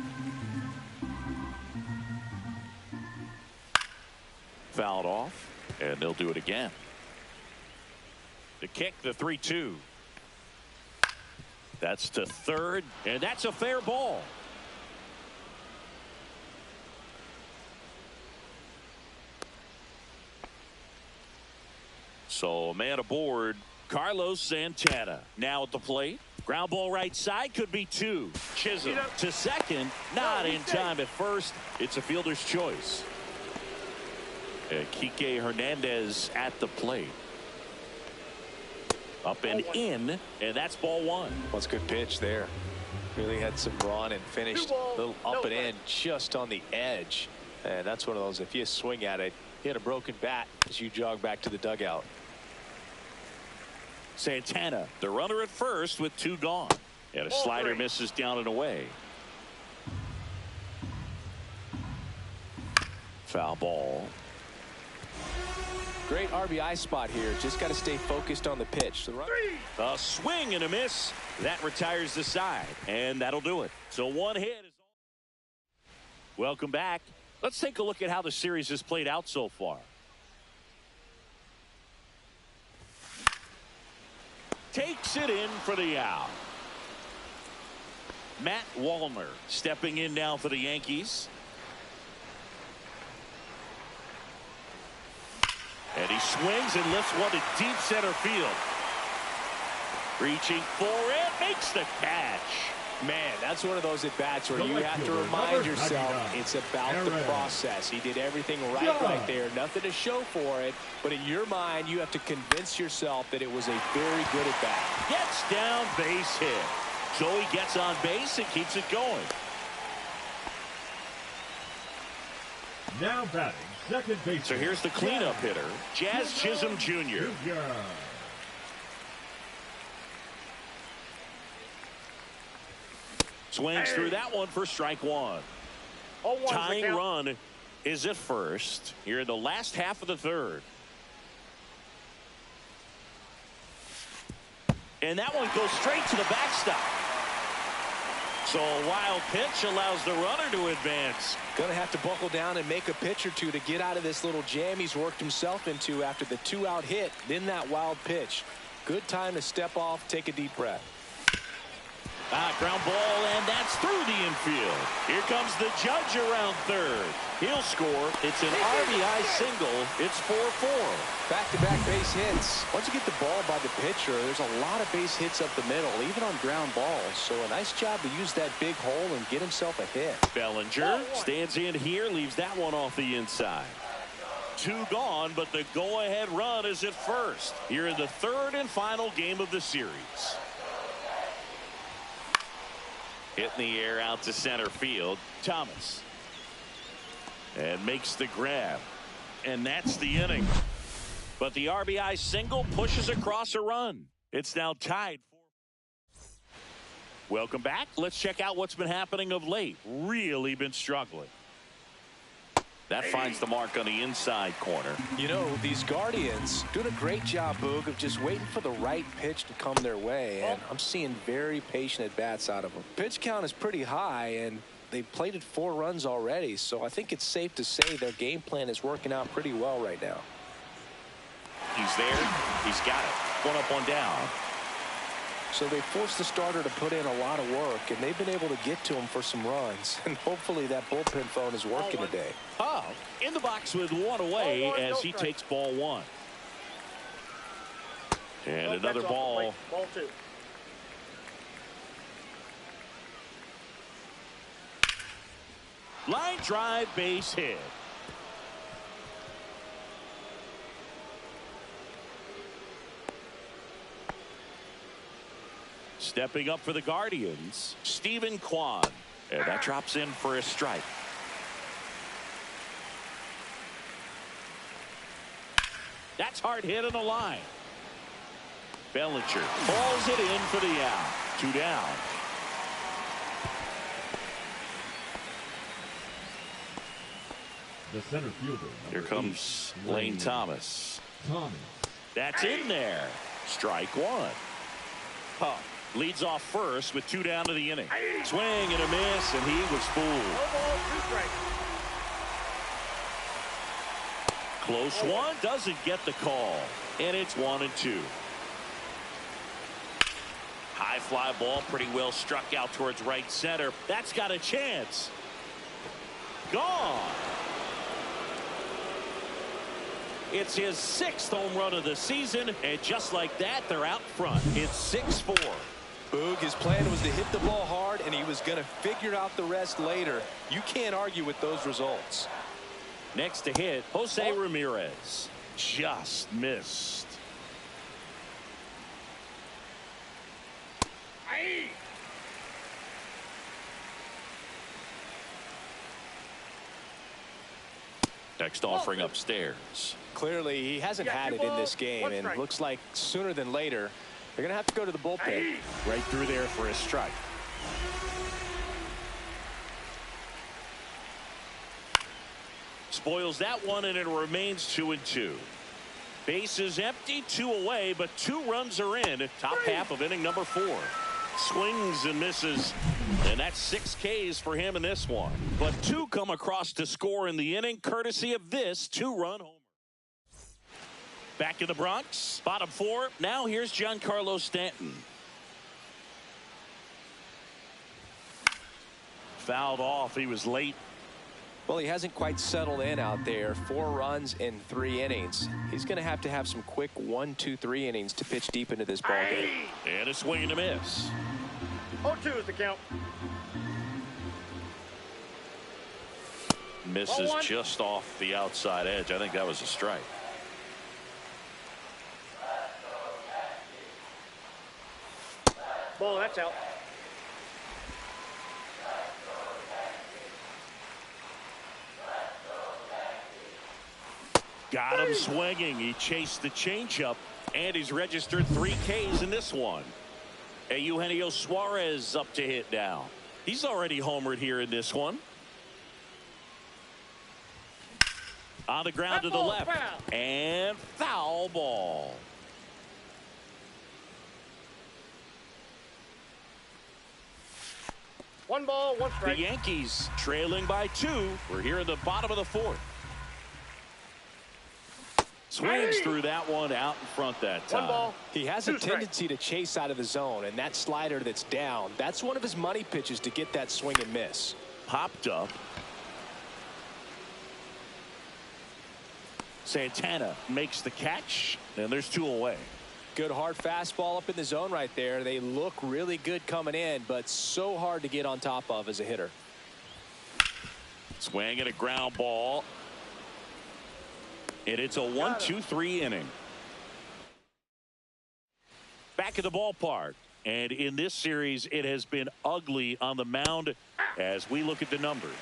Fouled off. And they'll do it again. The kick, the 3-2. That's to third. And that's a fair ball. So a man aboard, Carlos Santana. Now at the plate. Ground ball right side, could be 2. Chisholm to second, not in time at first. It's a fielder's choice. Kike Hernandez at the plate. Up and in, and that's ball 1. That's a good pitch there. Really had some run and finished a little up and in just on the edge. And that's one of those, if you swing at it, you hit a broken bat as you jog back to the dugout. Santana, the runner at first with 2 gone. And a slider misses down and away. Foul ball. Great RBI spot here. Just got to stay focused on the pitch. A swing and a miss. That retires the side. And that'll do it. So 1 hit is all. Welcome back. Let's take a look at how the series has played out so far. Takes it in for the out. Matt Wallner stepping in now for the Yankees. And he swings and lifts one to deep center field. Reaching for it, makes the catch. Man, that's one of those at-bats where you have to remind yourself it's about the process. He did everything right there. Nothing to show for it. But in your mind, you have to convince yourself that it was a very good at-bat. Gets down, base hit. So he gets on base and keeps it going. Now batting, second base. So here's the cleanup hitter, Jazz Chisholm Jr. Swings through that one for strike 1. Tying run is at first here in the last half of the third. And that one goes straight to the backstop. So a wild pitch allows the runner to advance. Gonna have to buckle down and make a pitch or two to get out of this little jam he's worked himself into after the 2-out hit, then that wild pitch. Good time to step off, take a deep breath. Ground ball, and that's through the infield. Here comes the Judge around third. He'll score. It's an RBI single. It's 4-4. Back-to-back base hits. Once you get the ball by the pitcher, there's a lot of base hits up the middle, even on ground balls. So a nice job to use that big hole and get himself a hit. Bellinger stands in here, leaves that one off the inside. 2 gone, but the go-ahead run is at first. Here in the third and final game of the series. Hit in the air out to center field. Thomas. And makes the grab. And that's the inning. But the RBI single pushes across a run. It's now tied. Welcome back. Let's check out what's been happening of late. Really been struggling. That finds the mark on the inside corner. You know, these Guardians doing a great job, Boog, of just waiting for the right pitch to come their way. And I'm seeing very patient at-bats out of them. Pitch count is pretty high, and they've plated 4 runs already. So I think it's safe to say their game plan is working out pretty well right now. He's there. He's got it. 1 up, 1 down. So they forced the starter to put in a lot of work, and they've been able to get to him for some runs. And hopefully that bullpen phone is working today. Oh, in the box with 1 away as he takes ball 1. And another ball. Ball 2. Line drive, base hit. Stepping up for the Guardians, Stephen Kwan. And that drops in for a strike. That's hard hit on the line. Bellinger falls it in for the out. 2 down. The center fielder. Here comes Lane Thomas. Thomas. That's in there. Strike 1. Puck leads off first with 2 down to the inning. Swing and a miss, and he was fooled. No ball, 2 strikes. Close one, doesn't get the call, and it's 1-2. High fly ball, pretty well struck out towards right center. That's got a chance. Gone. It's his 6th home run of the season, and just like that, they're out front. It's 6-4. Boog, his plan was to hit the ball hard, and he was going to figure out the rest later. You can't argue with those results. Next to hit, Jose Ramirez. Just missed. Next offering upstairs. Clearly, he hasn't had it in this game, and it looks like sooner than later, they're going to have to go to the bullpen. Right through there for a strike. Spoils that one, and it remains 2-2. Bases empty, 2 away, but 2 runs are in. Top half of inning number 4. Swings and misses, and that's 6 Ks for him in this one. But 2 come across to score in the inning, courtesy of this 2-run homer. Back in the Bronx, bottom 4. Now here's Giancarlo Stanton. Fouled off. He was late. Well, he hasn't quite settled in out there. 4 runs in 3 innings. He's going to have some quick 1, 2, 3 innings to pitch deep into this ball game. And a swing and a miss. 0-2 is the count. Misses just off the outside edge. I think that was a strike. Ball, that's out. Got him swinging. He chased the changeup, and he's registered 3 Ks in this one. Eugenio Suarez up to hit now. He's already homered here in this one. On the ground to the left. And foul ball. One ball, 1 strike. The Yankees trailing by 2. We're here in the bottom of the 4th. Swings through that one out in front that time. 1 ball. He has a tendency to chase out of the zone, and that slider that's down, that's one of his money pitches to get that swing and miss. Popped up. Santana makes the catch, and there's 2 away. Good hard fastball up in the zone right there. They look really good coming in, but so hard to get on top of as a hitter. Swing and a ground ball. And it's a 1-2-3 inning. Back at the ballpark. And in this series, it has been ugly on the mound as we look at the numbers.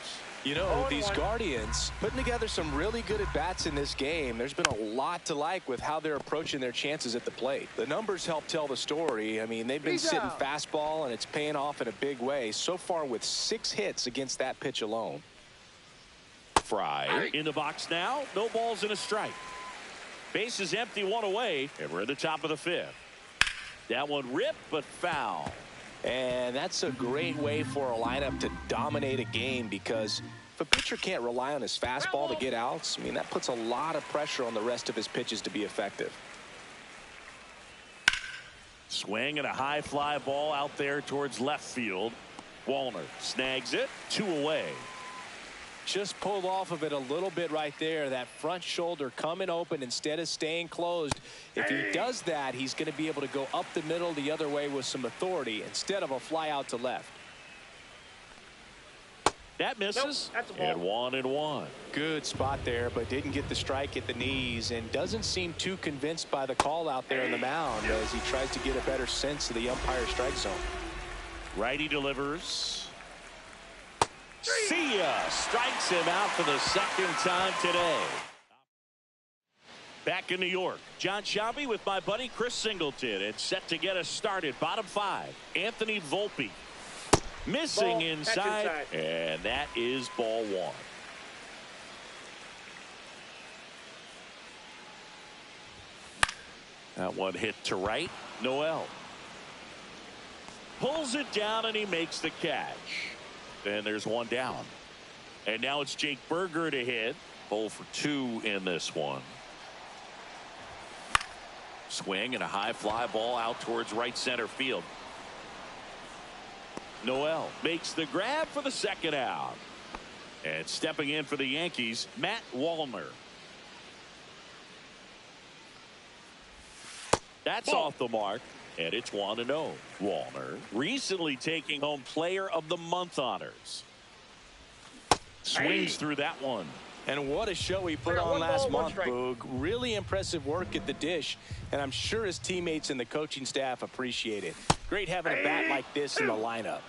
You know, these Guardians putting together some really good at-bats in this game. There's been a lot to like with how they're approaching their chances at the plate. The numbers help tell the story. I mean, they've been sitting fastball, and it's paying off in a big way. So far with 6 hits against that pitch alone. Fry in the box now. No balls and a strike. Base is empty, 1 away, and we're at the top of the 5th. That one ripped, but foul. And that's a great way for a lineup to dominate a game, because if a pitcher can't rely on his fastball to get outs, I mean, that puts a lot of pressure on the rest of his pitches to be effective. Swing and a high fly ball out there towards left field. Wallner snags it, 2 away. Just pulled off of it a little bit right there. That front shoulder coming open instead of staying closed. If he does that, he's going to be able to go up the middle the other way with some authority instead of a fly out to left. That misses. Nope, that's a ball. And 1-1. Good spot there, but didn't get the strike at the knees and doesn't seem too convinced by the call out there in the mound as he tries to get a better sense of the umpire strike zone. Righty delivers. See ya. Strikes him out for the second time today. Back in New York, John Sciambi with my buddy Chris Singleton, and set to get us started. Bottom 5, Anthony Volpe. Missing Ball. inside, and that is ball 1. That one hit to right. Noel pulls it down, and he makes the catch. Then there's one down. And now it's Jake Berger to hit. 0 for 2 in this one. Swing and a high fly ball out towards right center field. Noel makes the grab for the second out. And stepping in for the Yankees, Matt Wallner. That's off the mark. And it's 1-0. Wallner recently taking home Player of the Month honors. Swings through that one. And what a show he put on last month, Boog. Really impressive work at the dish, and I'm sure his teammates and the coaching staff appreciate it. Great having a bat like this in the lineup.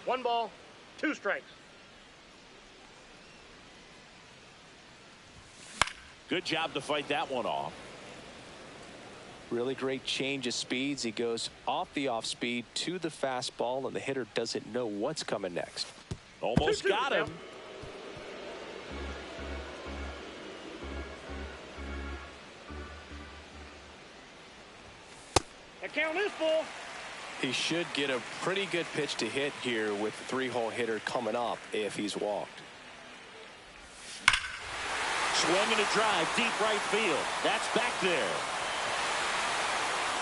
1 ball, 2 strikes. Good job to fight that one off. Really great change of speeds. He goes off the off speed to the fastball, and the hitter doesn't know what's coming next. Almost got him. The count is full. He should get a pretty good pitch to hit here with the 3-hole hitter coming up if he's walked. Swinging a drive deep right field. That's back there.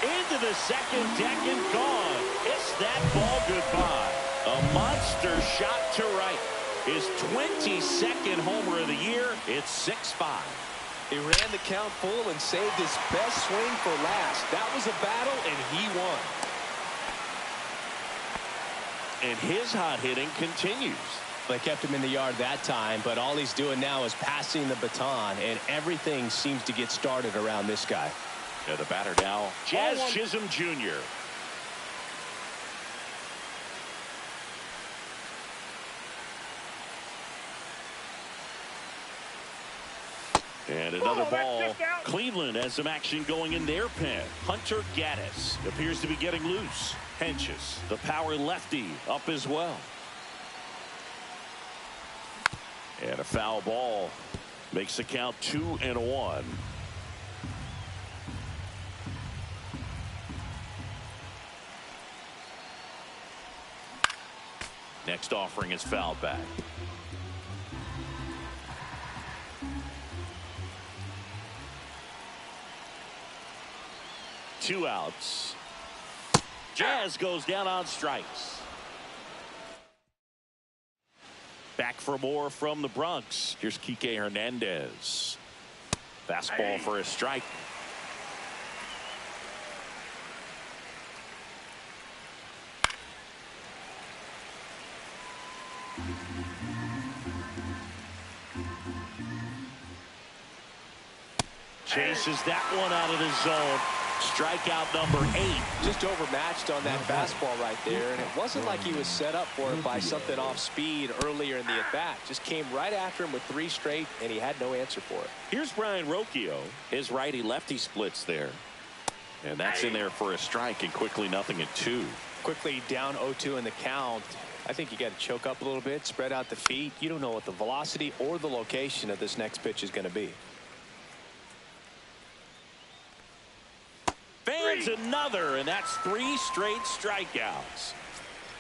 Into the second deck and gone. It's that ball goodbye. A monster shot to right. His 22nd homer of the year. It's 6-5. He ran the count full and saved his best swing for last. That was a battle, and he won. And his hot hitting continues. They kept him in the yard that time, but all he's doing now is passing the baton, and everything seems to get started around this guy. Yeah, the batter now, Jazz Chisholm Jr. And another ball. Cleveland has some action going in their pen. Hunter Gaddis appears to be getting loose. Henches, the power lefty, up as well. And a foul ball makes the count 2-1. Next offering is fouled back. Two outs. Jazz goes down on strikes. Back for more from the Bronx. Here's Kike Hernandez. Fastball for a strike. Chases that one out of the zone. Strikeout number 8. Just overmatched on that fastball right there, and it wasn't like he was set up for it by something off speed earlier in the at-bat. Just came right after him with 3 straight, and he had no answer for it. Here's Brian Rocchio. His righty-lefty splits there. And that's in there for a strike, and quickly 0-2. Quickly down 0-2 in the count. I think you got to choke up a little bit, spread out the feet. You don't know what the velocity or the location of this next pitch is going to be. Fans another, and that's 3 straight strikeouts.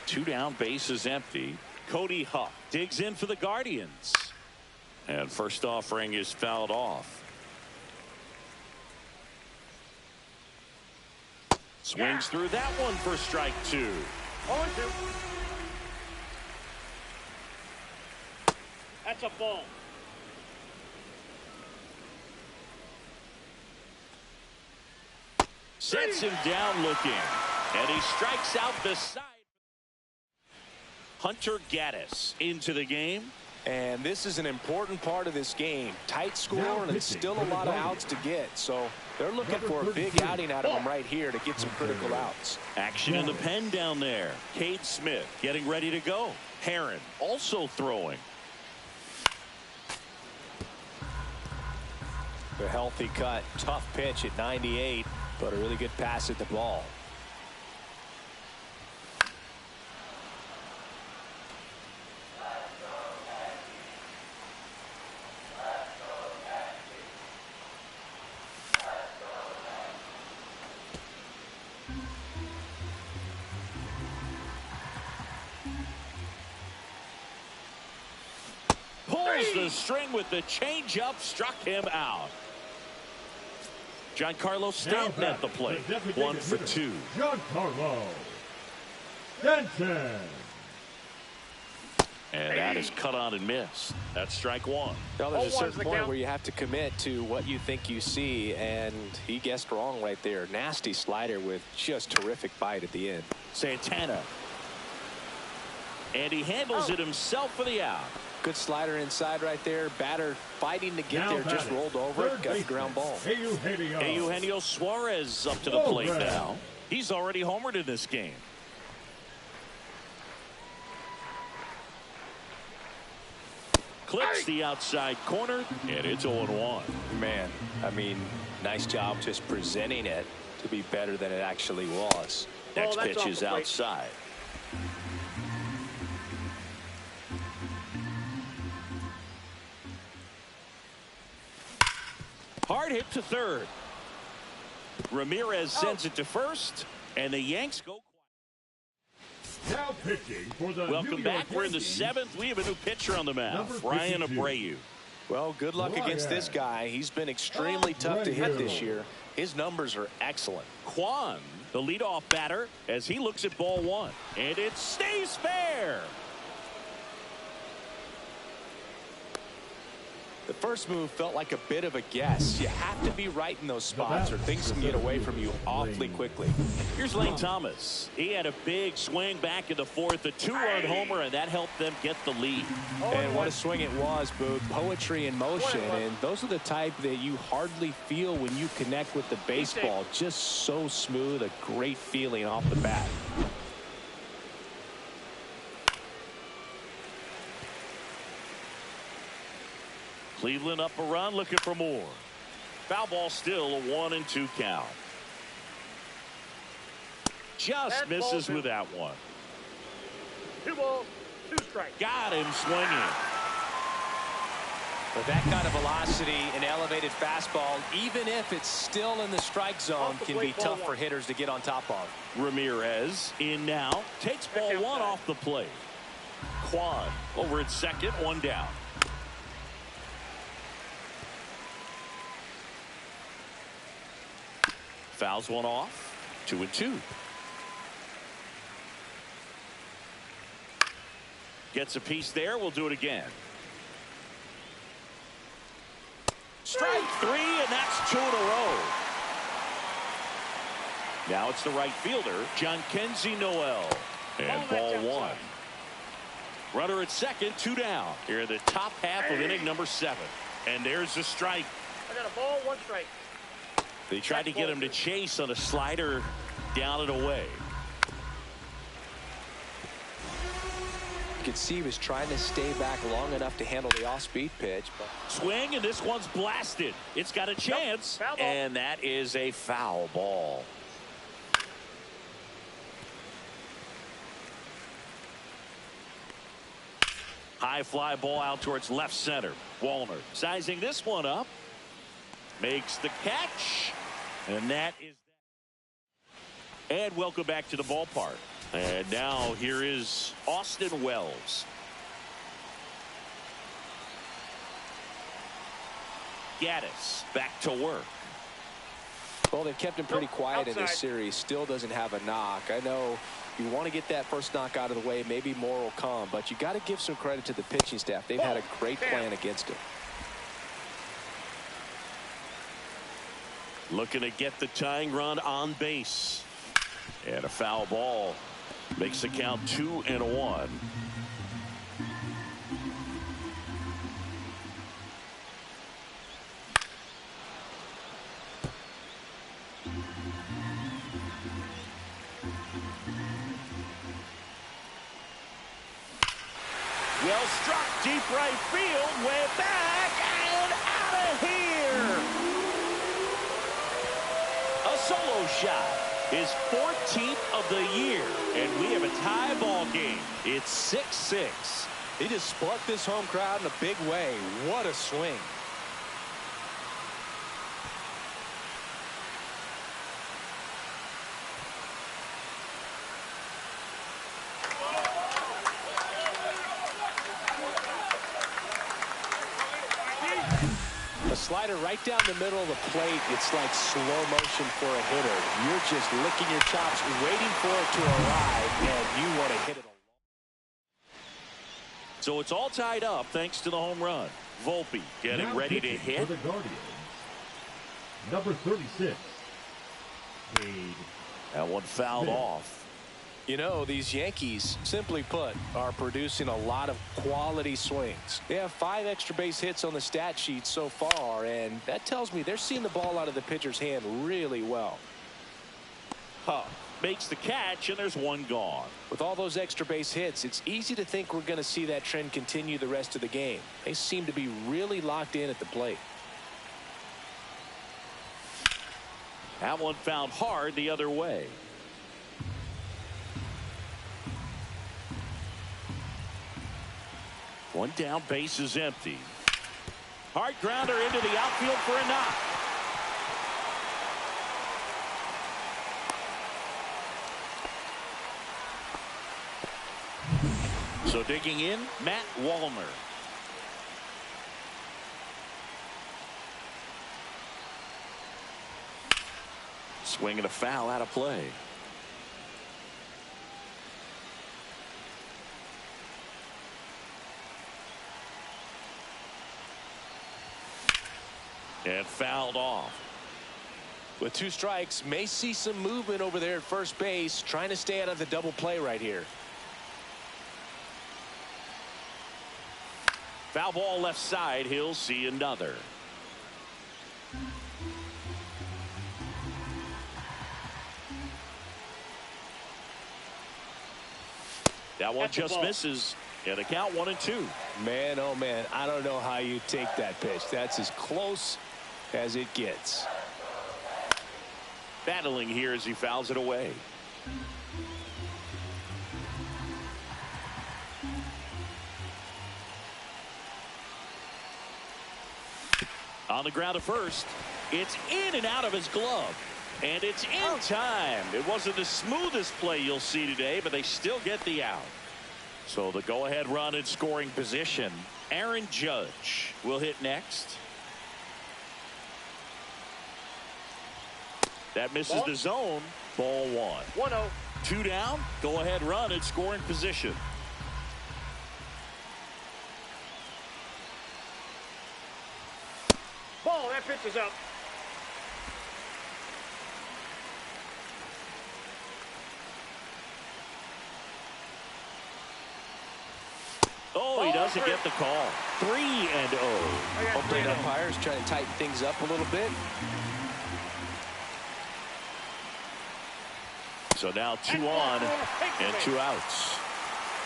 2 down, bases empty. Cody Huff digs in for the Guardians. And first offering is fouled off. Swings through that one for strike 2. 0-2. That's a ball. Sets him down looking. And he strikes out the side. Hunter Gaddis into the game. And this is an important part of this game. Tight score, and it's still a lot of outs to get. So they're looking for a big outing out of him right here to get some critical outs. Action in the pen down there. Cade Smith getting ready to go. Heron also throwing. A healthy cut. Tough pitch at 98, but a really good pass at the ball. Pulls the string with the changeup, struck him out. Giancarlo Stanton at the plate. 1 for 2. Giancarlo Stanton. And that is cut on and missed. That's strike one. Now, there's a certain point where you have to commit to what you think you see, and he guessed wrong right there. Nasty slider with just terrific bite at the end. Santana. And he handles it himself for the out. Good slider inside right there. Batter fighting to get there, just rolled over it, got the ground ball. Eugenio Suarez up to the plate now. He's already homered in this game. Clips the outside corner, and it's 0-1. Man, I mean, nice job just presenting it to be better than it actually was. Next pitch is outside. Hard hit to third. Ramirez sends it to first, and the Yanks go. Now pitching for the Welcome back. We're in the 7th. We have a new pitcher on the mound, Ryan Abreu. Well, good luck against this guy. He's been extremely tough to hit this year. His numbers are excellent. Kwan, the leadoff batter, as he looks at ball one, and it stays fair. The first move felt like a bit of a guess. You have to be right in those spots or things can get away from you awfully quickly. Here's Lane Thomas. He had a big swing back in the 4th, a 2-run homer, and that helped them get the lead. And what a swing it was, Boog. Poetry in motion, and those are the type that you hardly feel when you connect with the baseball. Just so smooth, a great feeling off the bat. Cleveland up a run, looking for more. Foul ball still, a 1-2 count. Just misses with that one. 2 balls, 2 strikes. Got him swinging. But that kind of velocity, an elevated fastball, even if it's still in the strike zone, can be tough for hitters to get on top of. Ramirez in now, takes ball one off the plate. Kwan over at second, 1 down. Fouls one off, 2-2. Gets a piece there. We'll do it again. Strike 3, and that's 2 in a row. Now it's the right fielder, Jhonkensy Noel. And ball one. Runner at second, 2 down. Here in the top half of inning number 7. And there's the strike. I got a ball, 1 strike. They tried to get him to chase on a slider down and away. You could see he was trying to stay back long enough to handle the off-speed pitch. But Swing, and this one's blasted. It's got a chance, and that is a foul ball. High fly ball out towards left center. Wallner sizing this one up. Makes the catch, and that is that. And welcome back to the ballpark. And now here is Austin Wells. Gaddis back to work. well, they've kept him pretty quiet in this series. Still doesn't have a knock. I know You want to get that first knock out of the way. Maybe more will come, but you got to give some credit to the pitching staff. They've had a great plan against him. Looking to get the tying run on base. And a foul ball makes the count 2-1. Well struck, deep right field, way back and out of here. A solo shot, his 14th of the year, and we have a tie ball game. It's 6-6. He just sparked this home crowd in a big way. What a swing. A slider right down the middle of the plate. It's like slow motion for a hitter. You're just licking your chops, waiting for it to arrive, and you want to hit it. So it's all tied up thanks to the home run. Volpe getting Now ready to pitching hit. for the Guardians, number 36, Wade. That one fouled off. You know, these Yankees, simply put, are producing a lot of quality swings. They have 5 extra base hits on the stat sheet so far, and that tells me they're seeing the ball out of the pitcher's hand really well. Makes the catch, and there's one gone. With all those extra base hits, it's easy to think we're going to see that trend continue the rest of the game. They seem to be really locked in at the plate. That one found hard the other way. One down, base is empty. Hard grounder into the outfield for a knock. So digging in, Matt Wallner. Swing and a foul out of play. And fouled off. With 2 strikes, may see some movement over there at first base, trying to stay out of the double play right here. Foul ball left side. He'll see another. That one just misses. And the count 1-2. Man, oh man, I don't know how you take that pitch. That's as close as it gets. Battling here as he fouls it away. On the ground at first. It's in and out of his glove. And it's in time. It wasn't the smoothest play you'll see today, but they still get the out. So the go-ahead run in scoring position. Aaron Judge will hit next. That misses the zone. Ball 1. 1-0. 2 down. Go-ahead run in scoring position. Ball, that pitch is up. Oh, he doesn't get the call. 3-0. Hopefully the umpires trying to tighten things up a little bit. So now 2 on and 2 outs.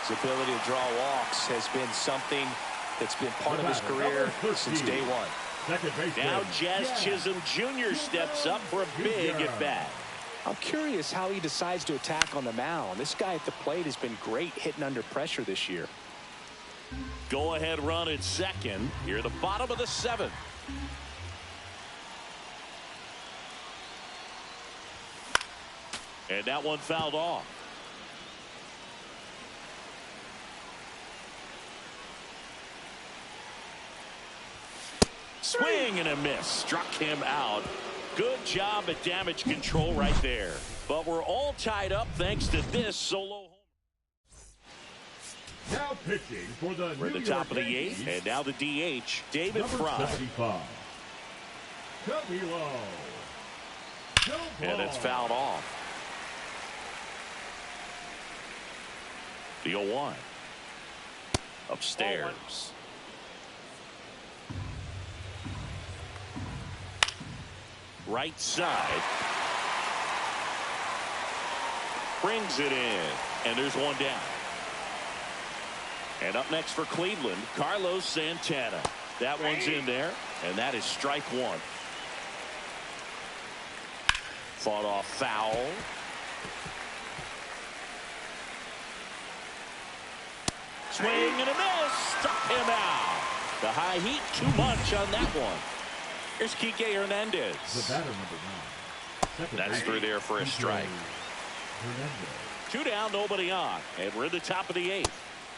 His ability to draw walks has been something that's been part of his career since day one. Second baseman. Now Jazz Chisholm Jr. steps up for a big at bat. I'm curious how he decides to attack on the mound. This guy at the plate has been great hitting under pressure this year. Go ahead run at second. Here the bottom of the 7th. And that one fouled off. Swing and a miss. Struck him out. Good job at damage control right there. But we're all tied up thanks to this solo home. Now pitching for the We're at the top of the eighth, and now the DH, David Fry. 75. And it's fouled off. The 0-1. Upstairs. Right side. Brings it in. And there's one down. And up next for Cleveland, Carlos Santana. That one's in there. And that is strike one. Fought off foul. Swing and a miss. Struck him out. The high heat, too much on that one. Here's Kike Hernandez. The batter, number 9. That's through there for a strike. 2 down, nobody on. And we're at the top of the 8th.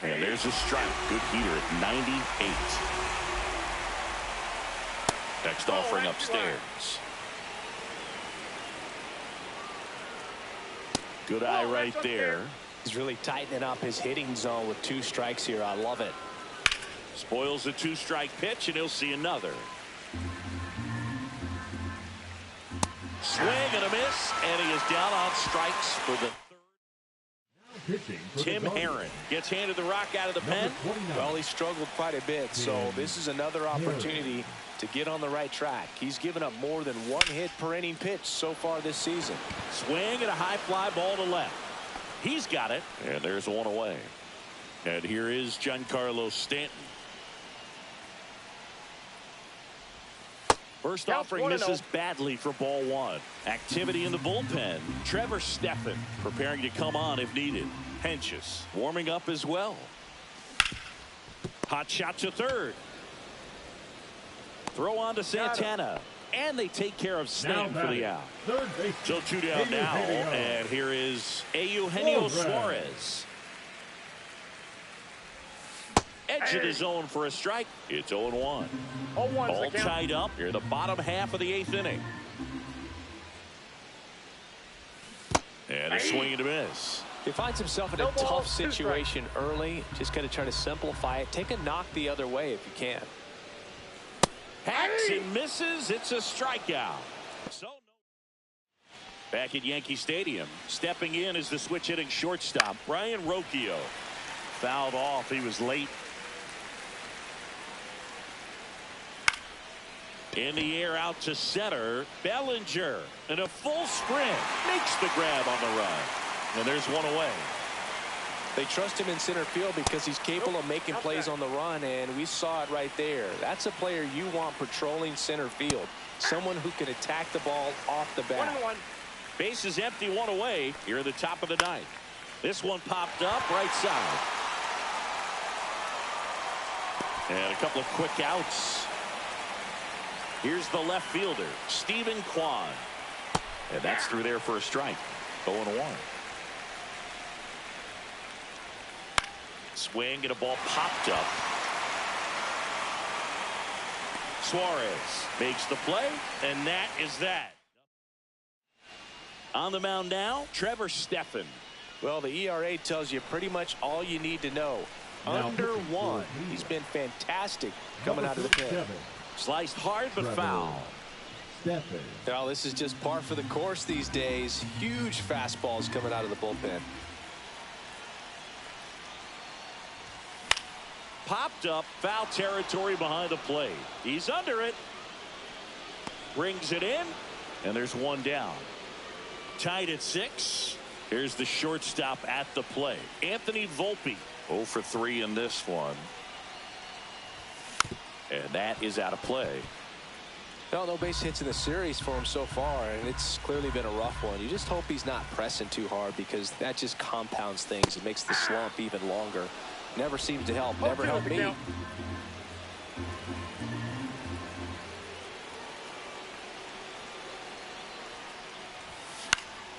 And there's a strike. Good heater at 98. Next offering upstairs. Good eye right there. He's really tightening up his hitting zone with 2 strikes here. I love it. Spoils a 2-strike pitch, and he'll see another. Swing and a miss, and he is down on strikes for the third. Tim Herron gets handed the rock out of the pen. Well, he struggled quite a bit, so this is another opportunity to get on the right track. He's given up more than 1 hit per inning pitch so far this season. Swing and a high fly ball to left. He's got it, and there's one away. And here is Giancarlo Stanton. First offering misses badly for ball 1. Activity in the bullpen. Trevor Stephan preparing to come on if needed. Henches warming up as well. Hot shot to third. Throw on to Santana. And they take care of Stanton for the out. So 2 down now. And here is Eugenio Suarez. Edge of the zone for a strike. It's 0-1. All tied up here in the bottom half of the 8th inning. And a swing and a miss. He finds himself in a tough situation early. Just got to try to simplify it. Take a knock the other way if you can. Hacks and misses. It's a strikeout. So back at Yankee Stadium, stepping in is the switch hitting shortstop Brian Rocchio. Fouled off. He was late. In the air out to center. Bellinger in a full sprint makes the grab on the run. And there's one away. They trust him in center field because he's capable of making plays on the run, and we saw it right there. That's a player you want patrolling center field. Someone who can attack the ball off the bat. 1-1. Base is empty, one away here at the top of the 9th. This one popped up right side. And a couple of quick outs. Here's the left fielder, Stephen Kwan. And that's through there for a strike. 0-1. Swing and a ball popped up. Suarez makes the play, and that is that. On the mound now, Trevor Stephan. Well, the ERA tells you pretty much all you need to know. Under 1. He's been fantastic coming out of the pen. Sliced hard but foul. Well, this is just par for the course these days. Huge fastballs coming out of the bullpen. Popped up, foul territory behind the plate. He's under it. Brings it in, and there's one down. Tied at 6. Here's the shortstop at the plate, Anthony Volpe. 0 for 3 in this one. And that is out of play. Well, no base hits in the series for him so far, and it's clearly been a rough one. You just hope he's not pressing too hard because that just compounds things. It makes the slump even longer. Never seems to help. Never helped me.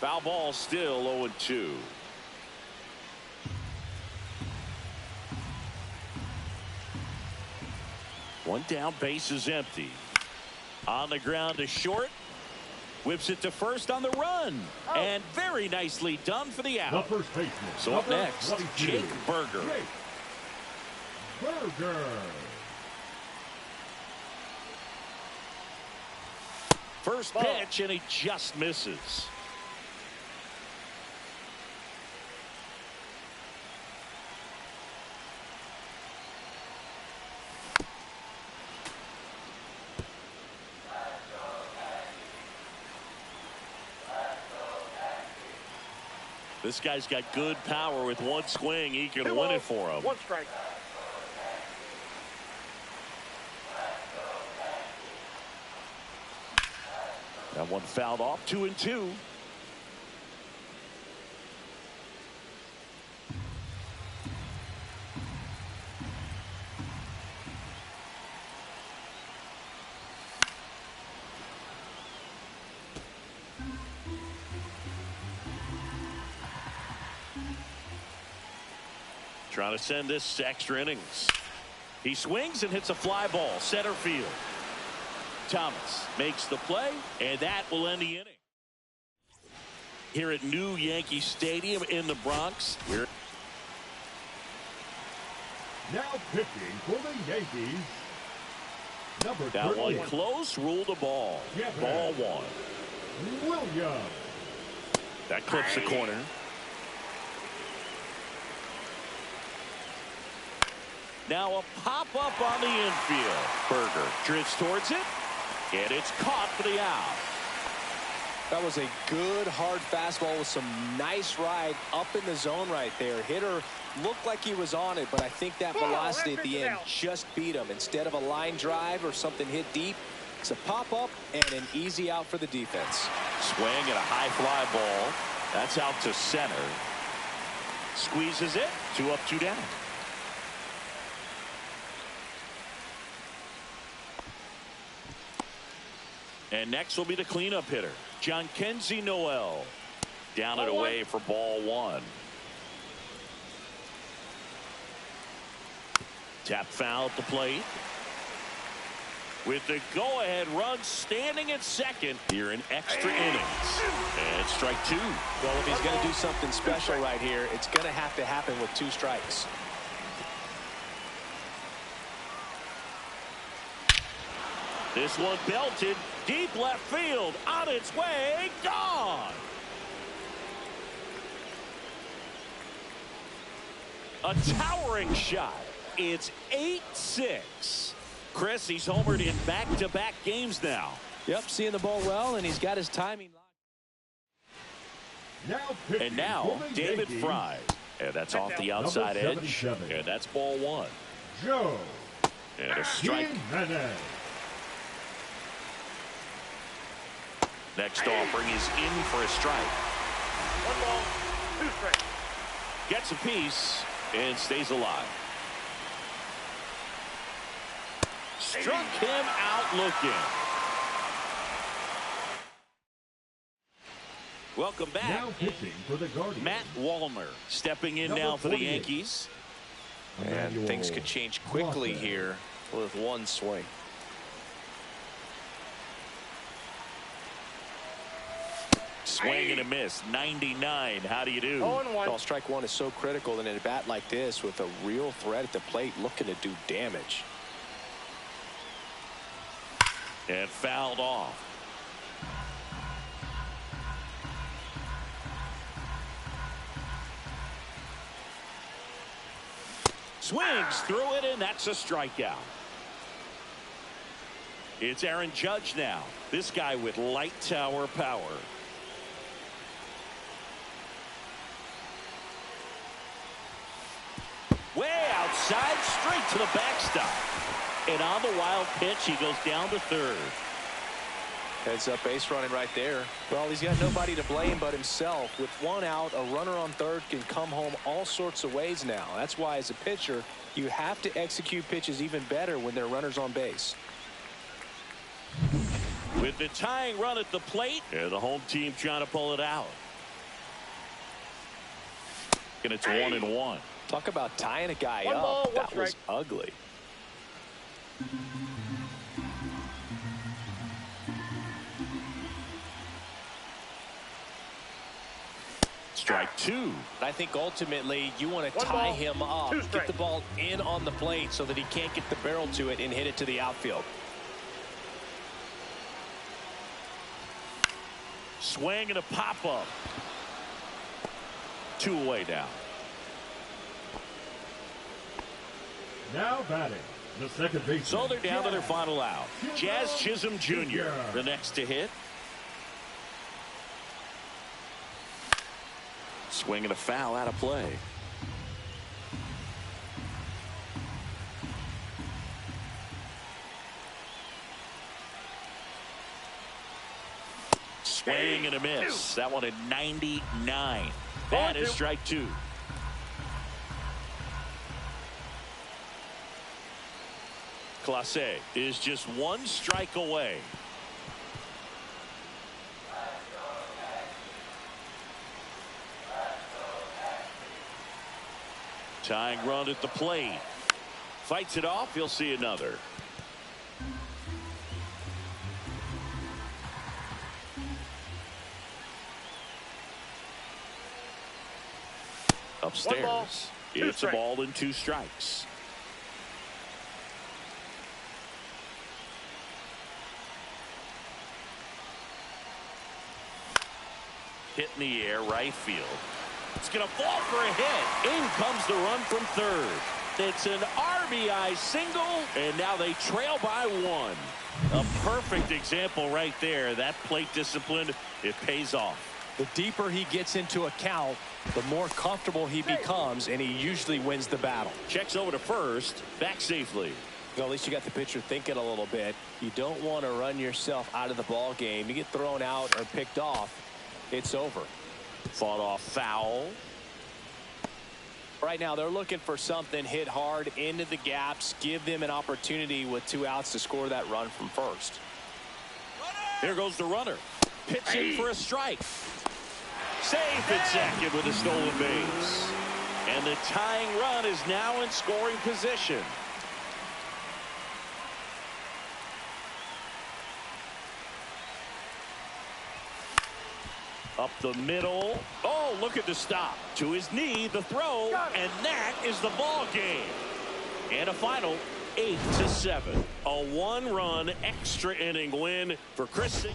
Foul ball still 0-2. One down, base is empty. On the ground to short. Whips it to first on the run. And very nicely done for the out. The first baseman. So up next, 22. Jake Burger. Burger. First pitch, and he just misses. This guy's got good power. With one swing, he can win it for him. 1 strike. That one fouled off. 2-2. Trying to send this to extra innings. He swings and hits a fly ball center field. Thomas makes the play, and that will end the inning. Here at New Yankee Stadium in the Bronx. Now pitching for the Yankees. Number That 31. one close, ruled a ball. Ball 1. Williams. That clips the corner. Now a pop-up on the infield. Burger drifts towards it, and it's caught for the out. That was a good, hard fastball with some nice ride up in the zone right there. Hitter looked like he was on it, but I think that velocity at the end just beat him. Instead of a line drive or something hit deep, it's a pop-up and an easy out for the defense. Swing and a high fly ball. That's out to center. Squeezes it. 2 up, 2 down. And next will be the cleanup hitter, John Kenzie Noel. Down and away for ball 1. Tap foul at the plate. With the go-ahead run standing at second here in extra innings. And strike 2. Well, if he's going to do something special right here, it's going to have to happen with 2 strikes. This one belted deep left field, on its way, gone. A towering shot. It's 8-6. Chris, he's homered in back-to-back games now. Yep, seeing the ball well, and he's got his timing locked. And now David Fry. And that's off the outside edge. And that's ball 1. Joe. And a strike. Next offering is in for a strike. 1 ball, 2 strikes. Gets a piece and stays alive. Struck him out looking. Welcome back. Now pitching for the Guardians. Matt Wallner stepping in now for the Yankees. And things could change quickly here with 1 swing. Swing and a miss. 99. How do you do? 0-1. Well, strike 1 is so critical in a bat like this with a real threat at the plate looking to do damage. And fouled off. Swings through it, and that's a strikeout. It's Aaron Judge now. This guy with light tower power. Way outside, straight to the backstop. And on the wild pitch, he goes down to third. Heads up base running right there. Well, he's got nobody to blame but himself. With 1 out, a runner on third can come home all sorts of ways now. That's why, as a pitcher, you have to execute pitches even better when there are runners on base. With the tying run at the plate, and the home team trying to pull it out. And it's 1-1. Talk about tying a guy 1 ball, up. 1 That was strike. ugly. Strike two. I think ultimately you want to One tie ball, him up, two get strikes. the ball in on the plate so that he can't get the barrel to it and hit it to the outfield. Swing and a pop-up. 2 away now. Now batting, the second baseman. So they're down to their final out. Jazz Chisholm Jr., the next to hit. Swing and a foul out of play. Swing and a miss. That one at 99. That is strike two. Clase is just 1 strike away. Tying run at the plate. Fights it off. He'll see another. Upstairs. 1 ball, 2 It's strikes. a ball and 2 strikes. Hit in the air, right field. It's going to fall for a hit. In comes the run from third. It's an RBI single, and now they trail by 1. A perfect example right there. That plate discipline, it pays off. The deeper he gets into a count, the more comfortable he becomes, and he usually wins the battle. Checks over to first, back safely. Well, at least you got the pitcher thinking a little bit. You don't want to run yourself out of the ball game. You get thrown out or picked off, it's over. Fought off foul. Right now, they're looking for something hit hard into the gaps, give them an opportunity with 2 outs to score that run from first. Here goes the runner. Pitching for a strike. Safe at second with a stolen base. And the tying run is now in scoring position. Up the middle. Oh, look at the stop. To his knee, the throw, and that is the ball game. And a final 8-7. A 1-run extra inning win for Chris.